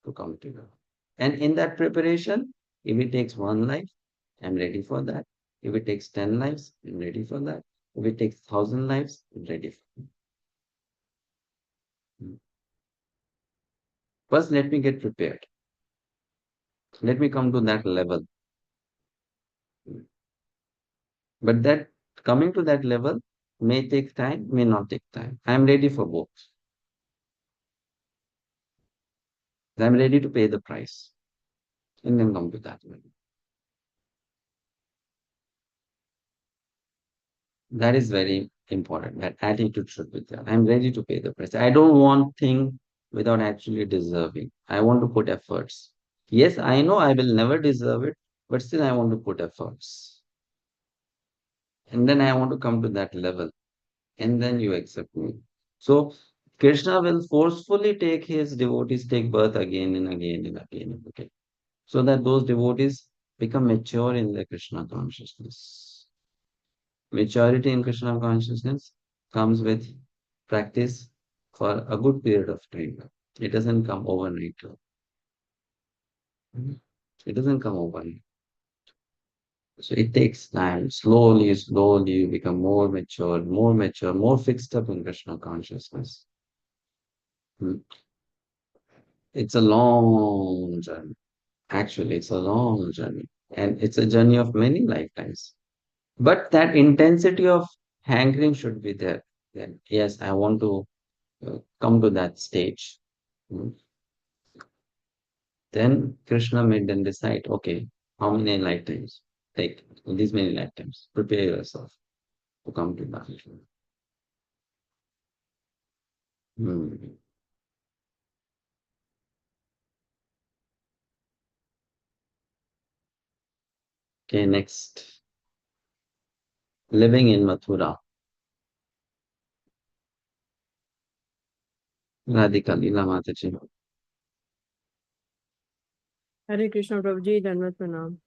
to come to you. And in that preparation, if it takes one life, I'm ready for that. If it takes 10 lives, I'm ready for that. If it takes 1,000 lives, I'm ready for it. First, let me get prepared. Let me come to that level. But that coming to that level may take time, may not take time. I'm ready for both. I'm ready to pay the price and then come to that level. That is very important. That attitude should be there. I'm ready to pay the price. I don't want thing without actually deserving. I want to put efforts. Yes, I know I will never deserve it, but still I want to put efforts. And then I want to come to that level. And then you accept me. So Krishna will forcefully take his devotees, take birth again and again and again and again. So that those devotees become mature in their Krishna consciousness. Maturity in Krishna consciousness comes with practice for a good period of time. It doesn't come overnight. It doesn't come overnight. So it takes time. Slowly, slowly, you become more mature, more fixed up in Krishna consciousness. It's a long journey. Actually, it's a long journey. And it's a journey of many lifetimes. But that intensity of hankering should be there. Then, yes, I want to come to that stage. Mm. Then Krishna made them decide, okay, how many lifetimes? Take these many lifetimes. Prepare yourself to come to that. Mm. Okay, next. Living in Mathura. Radhika Leela Mataji. Hare Krishna Prabhuji, Dandavat Pranam.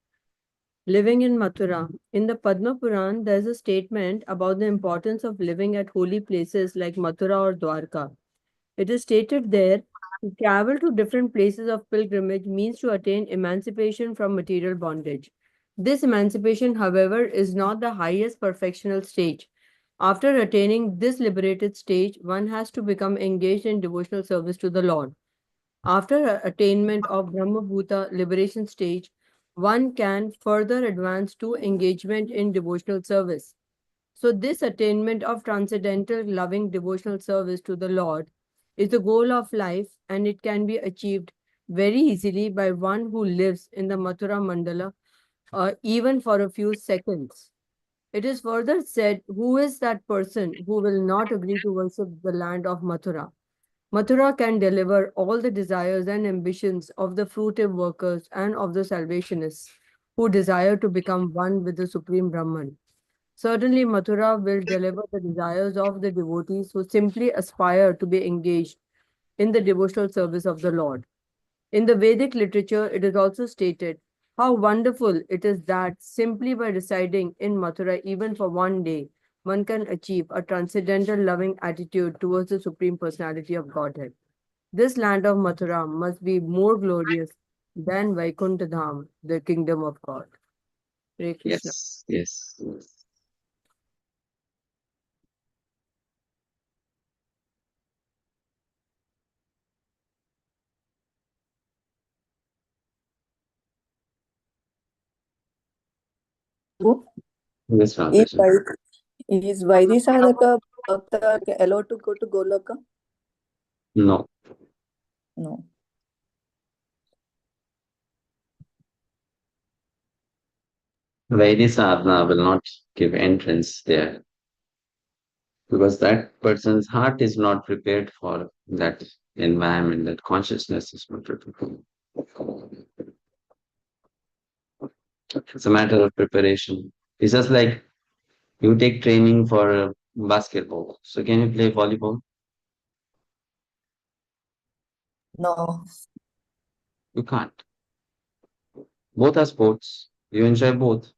Living in Mathura. In the Padma Puran, there is a statement about the importance of living at holy places like Mathura or Dwarka. It is stated there, to travel to different places of pilgrimage means to attain emancipation from material bondage. This emancipation, however, is not the highest perfectional stage. After attaining this liberated stage, one has to become engaged in devotional service to the Lord. After attainment of Brahmabhuta liberation stage, one can further advance to engagement in devotional service. So, this attainment of transcendental loving devotional service to the Lord is the goal of life, and it can be achieved very easily by one who lives in the Mathura Mandala, even for a few seconds. It is further said, who is that person who will not agree to worship the land of Mathura? Mathura can deliver all the desires and ambitions of the fruitive workers and of the salvationists who desire to become one with the Supreme Brahman. Certainly, Mathura will deliver the desires of the devotees who simply aspire to be engaged in the devotional service of the Lord. In the Vedic literature, it is also stated how wonderful it is that simply by residing in Mathura, even for one day, one can achieve a transcendental loving attitude towards the Supreme Personality of Godhead. This land of Mathura must be more glorious than Vaikuntha Dham, the kingdom of God. Hare Krishna. Yes. Yes, Is, Radhaji. is Vaidhi Sadhaka Bhakta allowed to go to Goloka? No. No. Vaidhi sadhana will not give entrance there because that person's heart is not prepared for that environment, that consciousness is not prepared. It's a matter of preparation. It's just like you take training for basketball. So can you play volleyball? No. You can't. Both are sports. You enjoy both.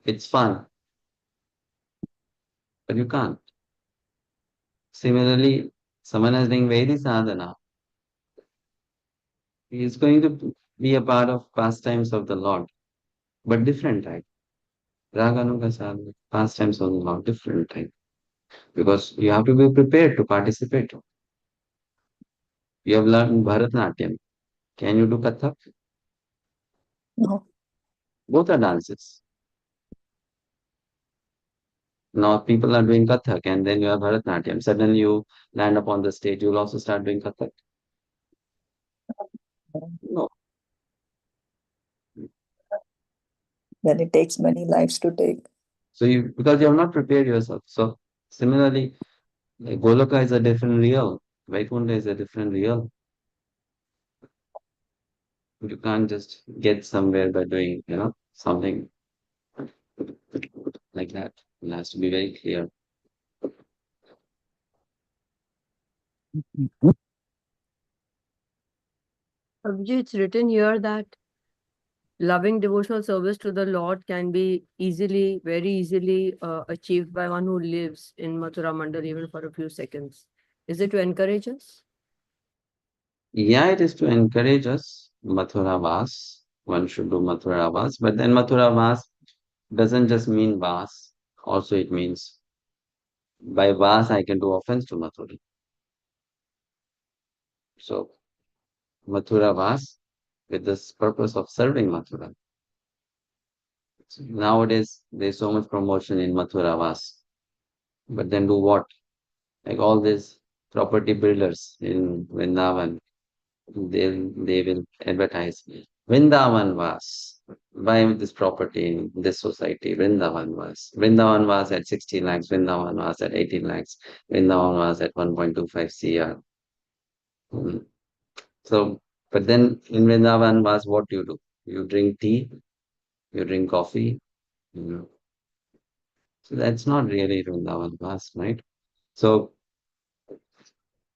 It's fun, but you can't. Similarly, someone is doing Vaidhi sadhana. He is going to be a part of pastimes of the Lord, but different type. Raganuga sadhana, pastimes of the Lord, different type. Because you have to be prepared to participate. You have learned Bharatanatyam. Can you do Kathak? No. Both are dances. Now people are doing Kathak and then you have Bharatanatyam. Suddenly you land up on the stage, you'll also start doing Kathak. No. Then it takes many lives to take. So because you have not prepared yourself. So similarly, like Goloka is a different real. Vaikuntha is a different real. You can't just get somewhere by doing, something like that. It has to be very clear. Abhijit, it's written here that loving devotional service to the Lord can be very easily achieved by one who lives in Mathura Mandal even for a few seconds. Is it to encourage us? Yeah, it is to encourage us, Mathura Vas. One should do Mathura Vas. But then Mathura Vas doesn't just mean Vas. Also, it means by Vas, I can do offense to Mathura. So, Mathura Vas with this purpose of serving Mathura. So nowadays, there's so much promotion in Mathura Vas. But then do what? Like all these property builders in Vrindavan, they will advertise Vrindavan Vas. Buy this property in this society, Vrindavan Vas. Vrindavan Vas at 60 lakhs, Vrindavan Vas at 18 lakhs, Vrindavan Vas at 1.25 CR. So, but then in Vrindavan Vas, what do? You drink tea, you drink coffee, you know. So that's not really Vrindavan Vas, right? So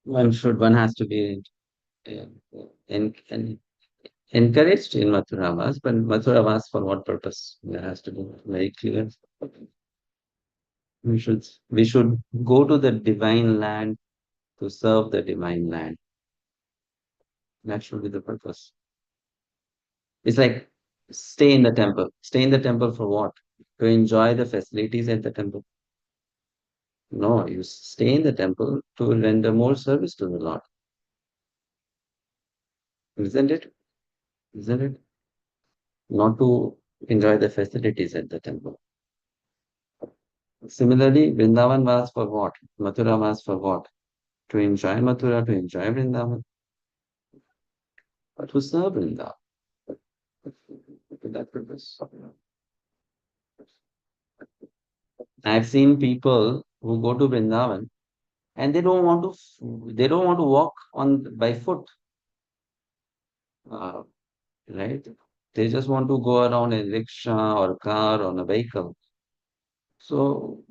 one has to be uh, en- encouraged in Mathura Vas, but Mathura Vas for what purpose? There has to be very clear. We should go to the divine land to serve the divine land. That should be the purpose. It's like stay in the temple. Stay in the temple for what? To enjoy the facilities at the temple. No, you stay in the temple to render more service to the Lord. Isn't it? Isn't it? Not to enjoy the facilities at the temple. Similarly, Vrindavan was for what? Mathura was for what? To enjoy Mathura, to enjoy Vrindavan, or to serve Vrindavan. To that purpose. I've seen people who go to Vrindavan and they don't want to walk on by foot, uh, right? They just want to go around in rickshaw or car or a vehicle. So,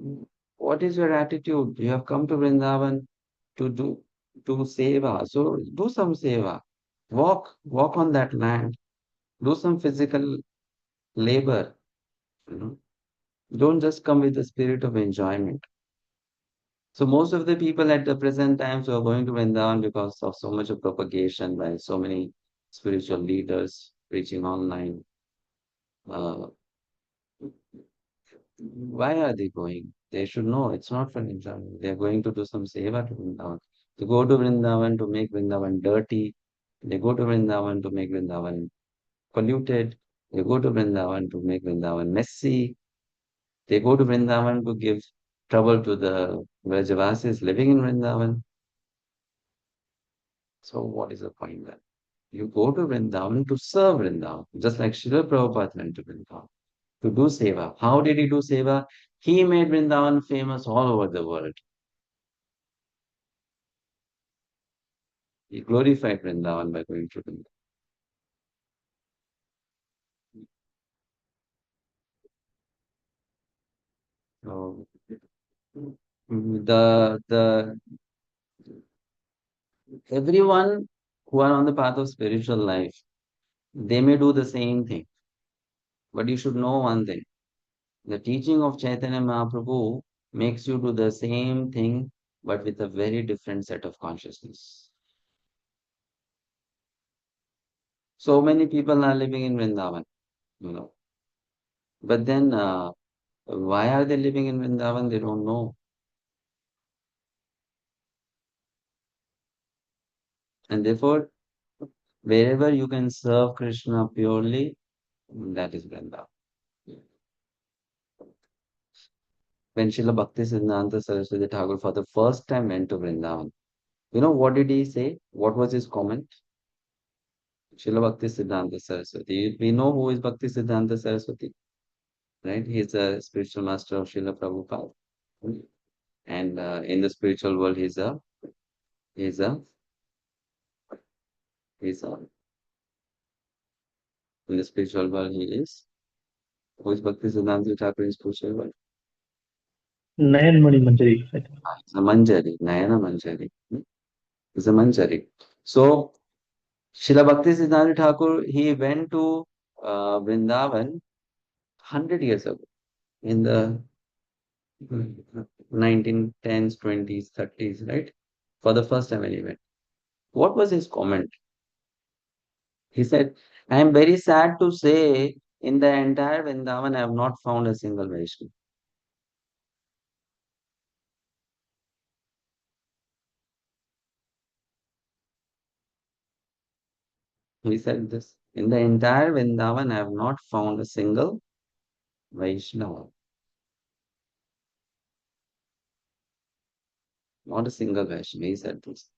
what is your attitude? You have come to Vrindavan to do seva. So do some seva. Walk on that land. Do some physical labor. You know. Don't just come with the spirit of enjoyment. So most of the people at the present times who are going to Vrindavan because of so much of propagation by so many spiritual leaders preaching online. Uh, why are they going? They should know it's not for enjoyment. They are going to do some seva to Vrindavan. To go to Vrindavan to make Vrindavan dirty. They go to Vrindavan to make Vrindavan polluted. They go to Vrindavan to make Vrindavan messy. They go to Vrindavan to give trouble to the Vrajavasis living in Vrindavan. So what is the point then? You go to Vrindavan to serve Vrindavan, just like Srila Prabhupada went to Vrindavan to do seva. How did he do seva? He made Vrindavan famous all over the world. He glorified Vrindavan by going to Vrindavan. So, the everyone who are on the path of spiritual life, they may do the same thing. But you should know one thing. The teaching of Chaitanya Mahaprabhu makes you do the same thing, but with a very different set of consciousness. So many people are living in Vrindavan, you know. But then, why are they living in Vrindavan? They don't know. And therefore, wherever you can serve Krishna purely, that is Vrindavan. When Srila Bhakti-siddhanta Saraswati Thakur for the first time went to Vrindavan, you know what did he say? What was his comment? Srila Bhakti-siddhanta Saraswati. We know who is Bhakti-siddhanta Saraswati, right? He is a spiritual master of Srila Prabhupada. And in the spiritual world, he's a, he's a, in the spiritual world, he is, who is Bhakti-siddhanta Thakur in spiritual world? Nayan Mani Manjari, I think. He's a Manjari, Nayana Manjari. He's a Manjari. So, Srila Bhakti-siddhanta Thakur, he went to Vrindavan 100 years ago in the 1910s, 20s, 30s, right? For the first time when he went. What was his comment? He said, I am very sad to say in the entire Vrindavan, I have not found a single Vaishnava. He said this. In the entire Vrindavan, I have not found a single Vaishnava. Not a single Vaishnava. He said this.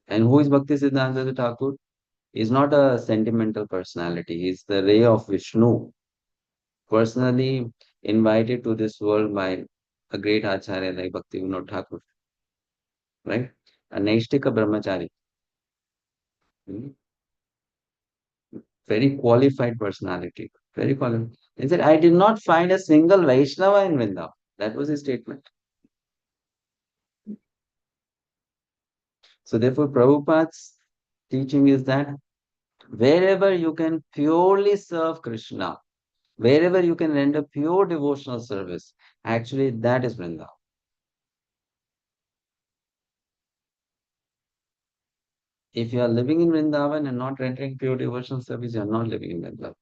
And who is Bhakti Siddhanta Thakur? He's not a sentimental personality. He's the ray of Vishnu, personally invited to this world by a great acharya like Bhakti Vinod Thakur, right? A Naishtika Brahmachari. Hmm? very qualified personality, very qualified. He said, I did not find a single Vaishnava in Vrindavan. That was his statement. So therefore, Prabhupada's teaching is that wherever you can purely serve Krishna, wherever you can render pure devotional service, actually that is Vrindavan. If you are living in Vrindavan and not rendering pure devotional service, you are not living in Vrindavan.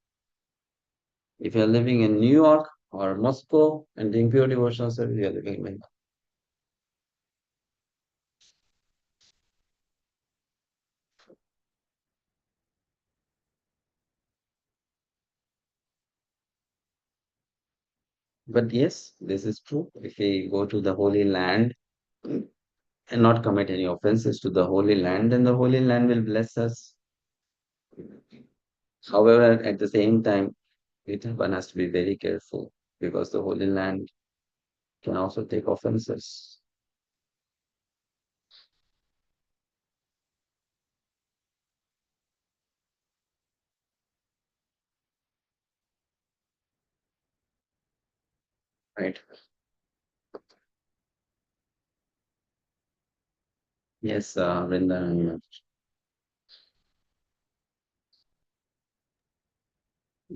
If you are living in New York or Moscow and doing pure devotional service, you are living in Vrindavan. But yes, this is true. If we go to the Holy Land and not commit any offenses to the Holy Land, then the Holy Land will bless us. However, at the same time, one has to be very careful because the Holy Land can also take offenses. Right? Yes, Vrindavan.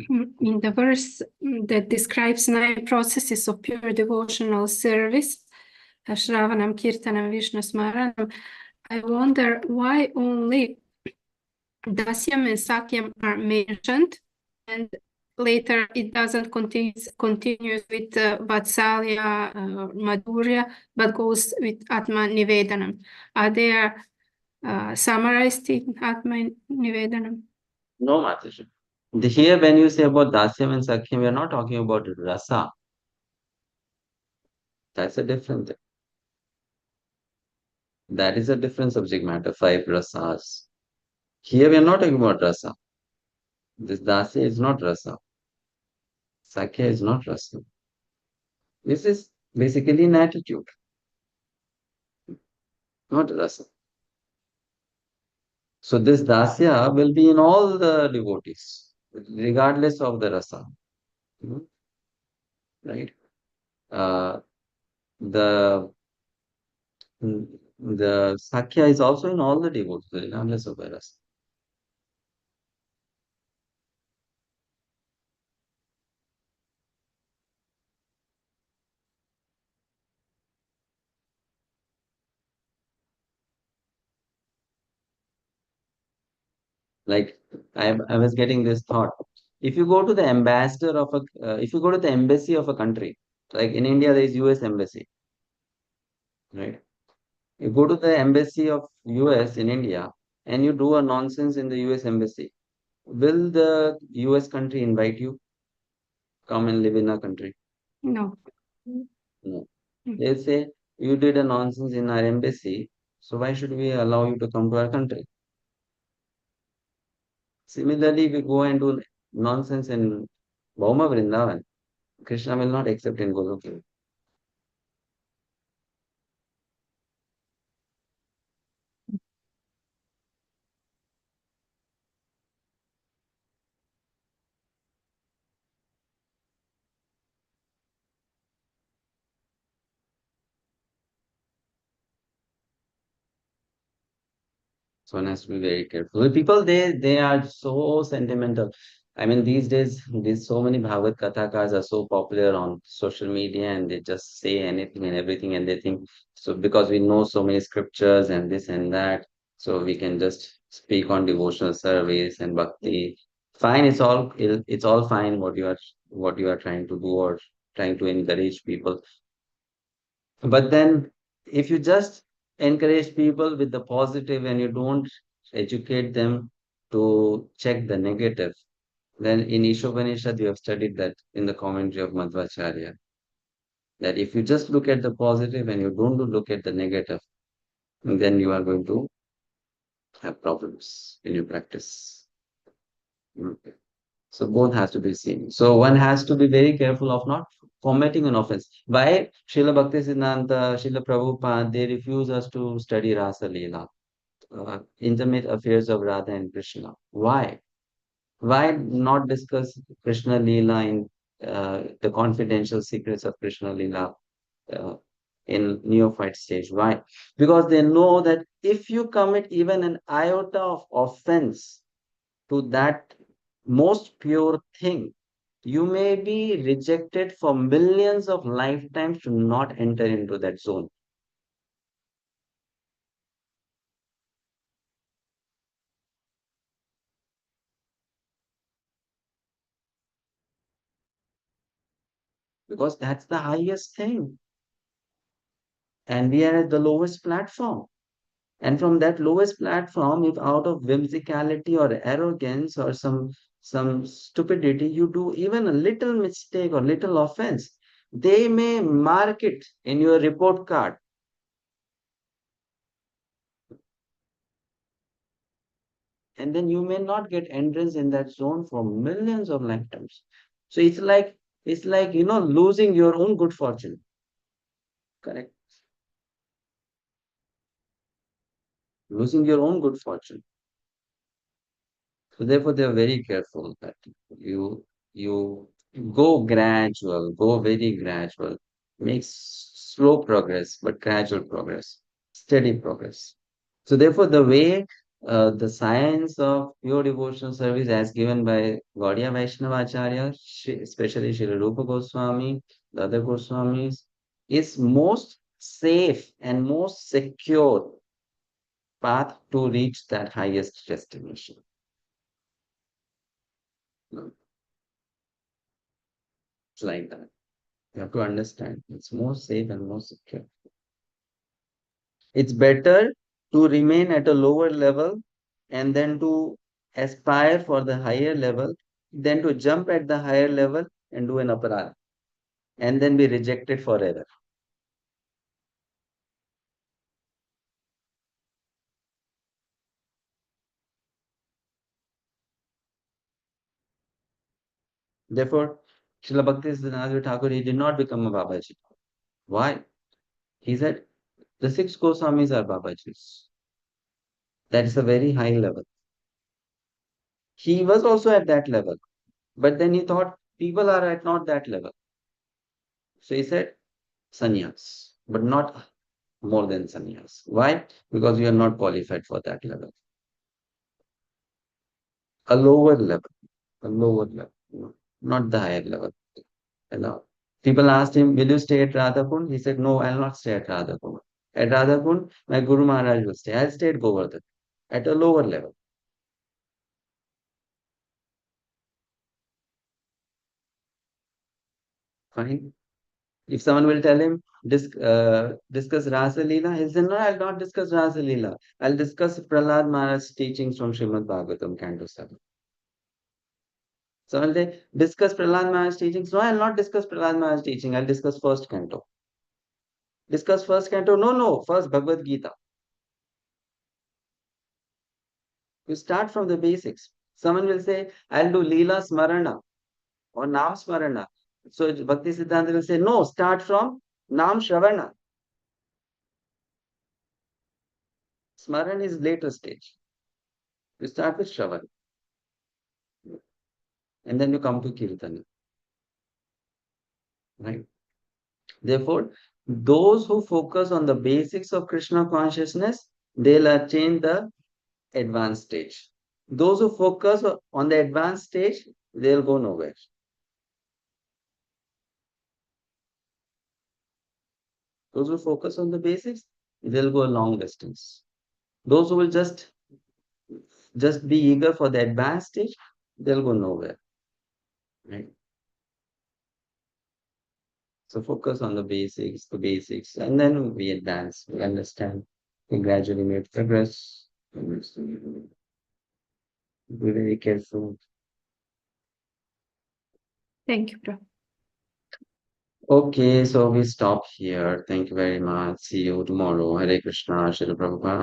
In the verse that describes 9 processes of pure devotional service, Shravanam, Kirtanam, Vishnu Smaranam, I wonder why only Dasyam and Sakyam are mentioned, and later it doesn't continues with Vatsalya, Madhurya, but goes with Atma Nivedanam. Are they summarized in Atma Nivedanam? No, Mataji. Here, when you say about Dasyam and Sakyam, we are not talking about rasa. That's a different thing. That is a different subject matter, 5 rasas. Here, we are not talking about rasa. This Dasya is not rasa. Sakya is not rasa. This is basically an attitude, not rasa. So this Dasya will be in all the devotees, regardless of the rasa. Right? Uh, the the Sakya is also in all the devotees, regardless of the rasa. Like I was getting this thought. If you go to the ambassador of if you go to the embassy of a country, like in India, there is US embassy, right? You go to the embassy of US in India and you do a nonsense in the US embassy. Will the US country invite you? Come and live in our country? No. No. They say you did a nonsense in our embassy, so why should we allow you to come to our country? Similarly, if we go and do nonsense in Bhauma Vrindavan, Krishna will not accept in Golok. So one has to be very careful. The people, they are so sentimental. I mean, these days, there's so many Bhagavad Kathakars are so popular on social media, and they just say anything and everything, and they think so because we know so many scriptures and this and that, so we can just speak on devotional service and bhakti. Fine, it's all fine what you are trying to do or trying to encourage people. But then, if you just encourage people with the positive and you don't educate them to check the negative, then in Ishopanishad, you have studied that in the commentary of Madhvacharya, that if you just look at the positive and you don't look at the negative, then you are going to have problems in your practice. Mm. So both has to be seen. So one has to be very careful of not committing an offense. Why Srila Bhaktisiddhanta, Srila Prabhupada, they refuse us to study Rasa Leela, intimate affairs of Radha and Krishna. Why? Why not discuss Krishna Leela in the confidential secrets of Krishna Leela uh, in neophyte stage? Why? Because they know that if you commit even an iota of offense to that most pure thing, you may be rejected for millions of lifetimes to not enter into that zone. Because that's the highest thing. And we are at the lowest platform. And from that lowest platform, if out of whimsicality or arrogance or some stupidity, you do even a little mistake or little offense, they may mark it in your report card. And then you may not get entrance in that zone for millions of lifetimes. So it's like losing your own good fortune. Correct. Losing your own good fortune. So therefore, they are very careful that you go very gradual, make slow progress, but gradual progress, steady progress. So therefore, the way the science of pure devotional service as given by Gaudiya Vaishnava Acharya, especially Srila Rupa Goswami, the other Goswamis, is most safe and most secure path to reach that highest destination. It's like that. You have to understand. It's more safe and more secure. It's better to remain at a lower level and then to aspire for the higher level than to jump at the higher level and do an aparadha and then be rejected forever. Therefore, Srila Bhakti-sastri Thakur, he did not become a Babaji. Why? He said, the six Goswamis are Babajis. That is a very high level. He was also at that level, but then he thought people are at not that level. So he said, sannyas, but not more than sannyas. Why? Because you are not qualified for that level. A lower level, not the higher level. You know. People asked him, will you stay at Radhakund? He said, no, I'll not stay at Radhakund. At Radhakund, my Guru Maharaj will stay. I'll stay at Govardhan, at a lower level. Fine. If someone will tell him, discuss Rasa Leela, he'll say, no, I'll not discuss Rasa Leela. I'll discuss Prahlad Maharaj's teachings from Srimad Bhagavatam, Canto 7. So when they discuss Prahlad Maharaj's teachings, no, I'll not discuss Prahlad Maharaj's teaching. I'll discuss first canto. Discuss first canto. No, first Bhagavad Gita. You start from the basics. Someone will say, I'll do Leela Smarana or Nam Smarana. So Bhakti Siddhanta will say, no, start from Nam Shravana. Smaran is later stage. You start with Shravan. And then you come to Kirtana. Right? Therefore, those who focus on the basics of Krishna consciousness, they'll attain the advanced stage. Those who focus on the advanced stage, they'll go nowhere. Those who focus on the basics, they'll go a long distance. Those who will just be eager for the advanced stage, they'll go nowhere. Right? So focus on the basics, and then we advance, we understand, we gradually make progress. Be very careful. Thank you, Prabhu. Okay, so we stop here. Thank you very much. See you tomorrow. Hare Krishna, Shri Prabhupada.